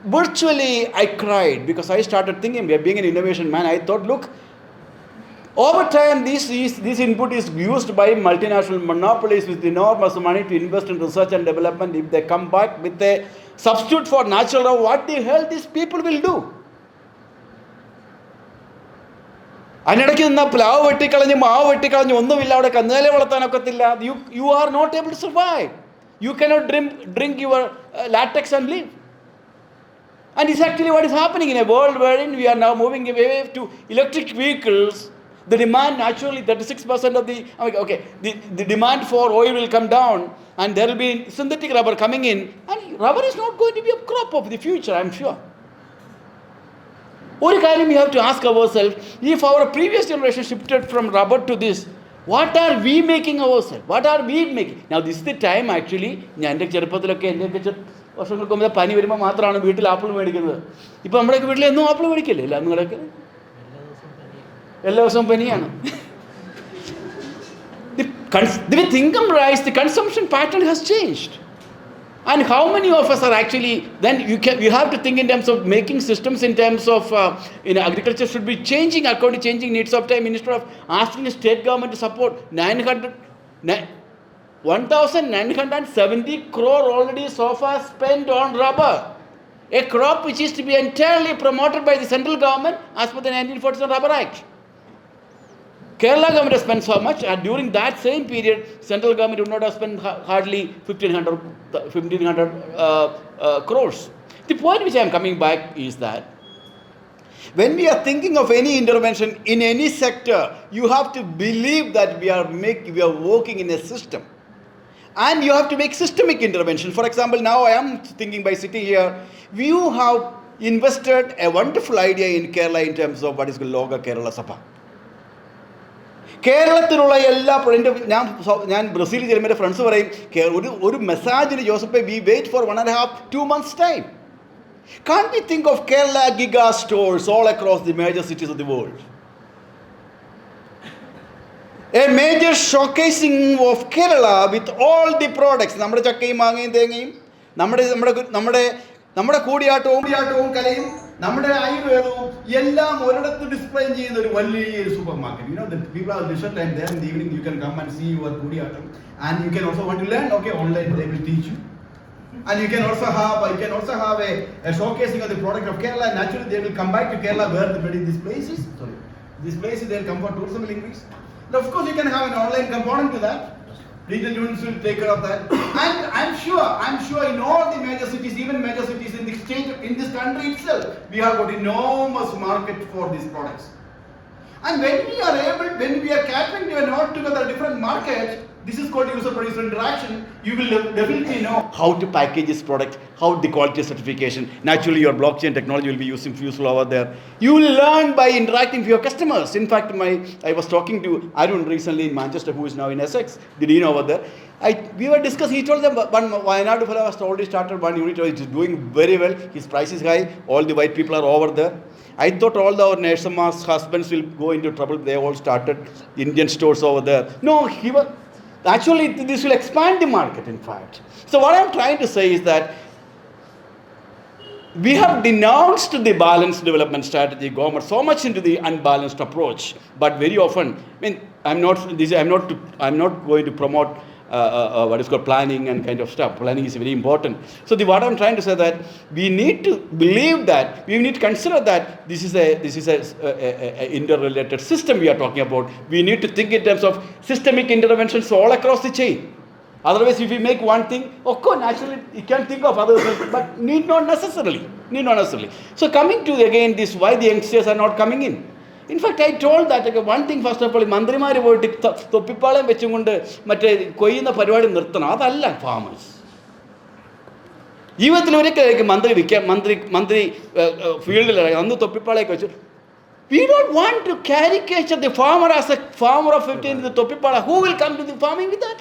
Virtually, I cried because I started thinking, being an innovation man, I thought, look, over time, this input is used by multinational monopolies with enormous money to invest in research and development. If they come back with a substitute for natural rubber, what the hell these people will do? അതിനിടയ്ക്ക് നിന്നാൽ പ്ലാവ് വെട്ടിക്കളഞ്ഞ് മാവ് വെട്ടിക്കളഞ്ഞ് ഒന്നുമില്ല അവിടെ കന്നുകാലി വളർത്താനൊക്കത്തില്ല. You are not able to survive. You cannot drink your latex and live. And it's actually what is happening in a world wherein we are now moving away to electric vehicles. The demand naturally, 36% of the demand for oil will come down, and there will be synthetic rubber coming in, and rubber is not going to be a crop of the future, I'm sure. One time we have to ask ourselves, if our previous generation shifted from rubber to this, what are we making ourselves? What are we making? Now this is the time actually, എൻ്റെ ചെറുപ്പത്തിലൊക്കെ വർഷങ്ങൾക്ക് മുമ്പ് പനി വരുമ്പോൾ മാത്രമാണ് വീട്ടിൽ apple മേടിക്കുന്നത്. ഇപ്പോൾ നമ്മുടെയൊക്കെ വീട്ടിൽ എന്നും ആപ്പിൾ മേടിക്കില്ലേ? ഇല്ല, അന്ന് കിടക്ക് എല്ലാ ദിവസവും പനിയാണ്. With income rise, the consumption pattern has changed. And how many of us are actually, then you have to think in terms of making systems in terms of, agriculture should be changing according to changing needs of time, instead of asking the state government to support 1,970 crore already so far spent on rubber. A crop which is to be entirely promoted by the central government as per the 1947 Rubber Act. Kerala government has spent so much, and during that same period, central government would not have spent hardly 1,500 crores. The point which I am coming back is that when we are thinking of any intervention in any sector, you have to believe that we are working in a system. And you have to make systemic intervention. For example, now I am thinking by sitting here, you have invested a wonderful idea in Kerala in terms of what is called Loga Kerala Sabha. കേരളത്തിലുള്ള എല്ലാ ഞാൻ ബ്രസീലിൽ ചെല്ലുമ്പോൾ എൻ്റെ friends പറയും, ഒരു മെസ്സാജിന് ജോസഫെ we wait for 1.5-2 months time. Can't we think of Kerala giga stores all across the major cities of the world? A major showcasing of Kerala with all the products. നമ്മുടെ ചക്കയും മാങ്ങയും തേങ്ങയും നമ്മുടെ കൂടിയാട്ടവും കലയും നമ്മുടെ ആയുർവേദവും എല്ലാം ഒരിടത്ത് ഡിസ്പ്ലേ ചെയ്യുന്ന ഒരു വലിയൊരു super market. The people are leisure time there in the evening, you can come and see your Koodiyattam, and you can also want to learn, online they will teach you. And you can also have a showcasing of the product of Kerala. Naturally they will come back to Kerala where these places they will come for tourism will increase. Now, of course you can have an online component to that. Regional units will take care of that. And I'm sure in all the major cities, even major cities in the state, in this country itself, we have got enormous market for these products. And when we are catering to an altogether different market, this is called user-producer interaction, you will definitely know how to package this product, how the quality certification. Naturally, your blockchain technology will be useful over there. You will learn by interacting with your customers. In fact, I was talking to Arun recently in Manchester, who is now in Essex, the dean over there. We were discussing, he told them, one Wayanadu fellow has already started one unit, it is doing very well, his price is high, all the white people are over there. I thought all our nurses' husbands will go into trouble, they all started Indian stores over there. No, actually, this will expand the market, in fact. So what I'm trying to say is that we have denounced the balanced development strategy, government so much into the unbalanced approach. But very often, I'm not going to promote what is called planning and kind of stuff. Planning is very important. So what I'm trying to say that we need to believe that, we need to consider that this is a interrelated system we are talking about. We need to think in terms of systemic interventions all across the chain. Otherwise, if you make one thing, of course, naturally, you can think of other things, but need not necessarily. So coming to, again, this, why the youngsters are not coming in. In fact, I told that, okay, one thing, first of all, മന്ത്രിമാർ പോയിട്ട് തൊപ്പിപ്പാളയം വെച്ചുകൊണ്ട് മറ്റേ കൊയ്യുന്ന പരിപാടി നിർത്തണം. അതല്ല farmers. ജീവിതത്തിൽ ഒരിക്കലായിരിക്കും മന്ത്രി ഫീൽഡിൽ അന്ന് തൊപ്പിപ്പാളയൊക്കെ വെച്ചു. We don't want to caricature the farmer as a farmer of 15 in the Topipala. Who will come to the farming with that?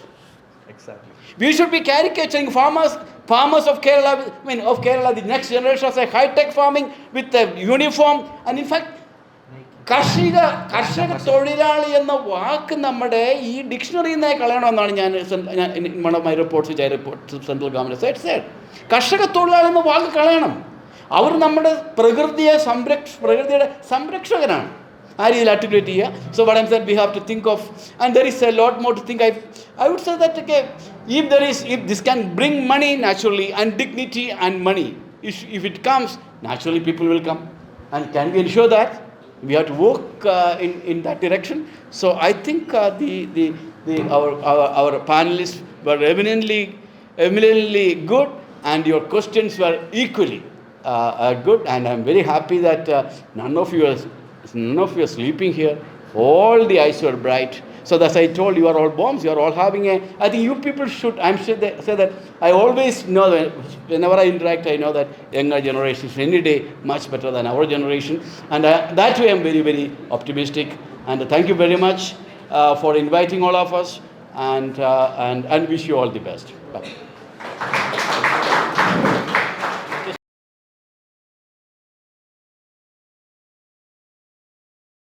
Exactly. We should be caricaturing farmers of Kerala, the next generation of a high-tech farming with a uniform. And in fact, കർഷക തൊഴിലാളി എന്ന വാക്ക് നമ്മുടെ ഈ ഡിക്ഷണറിയിൽ നിന്നായി കളയണമെന്നാണ് ഞാൻ one of my reports which I report to central government said. കർഷക തൊഴിലാളി എന്ന വാക്ക് കളയണം. അവർ നമ്മുടെ പ്രകൃതിയുടെ സംരക്ഷകനാണ്. ആ രീതിയിൽ ആർട്ടിക്കുലേറ്റ് ചെയ്യുക. So what I'm saying, we have to think of, and there is a lot more to think. I would say that, okay, if this can bring money naturally and dignity and money, if it comes, naturally people will come. And can we ensure that? We have to work in that direction. So I think our panelists were eminently good, and your questions were equally good. And I'm very happy that none of you are sleeping here. All the eyes were bright. So as I told you, are all bombs. You are all having I think you people should. I'm sure they say that. I always know that whenever I interact, I know that younger generation is any day much better than our generation, and that way I'm very, very optimistic. And thank you very much for inviting all of us, and wish you all the best. Bye.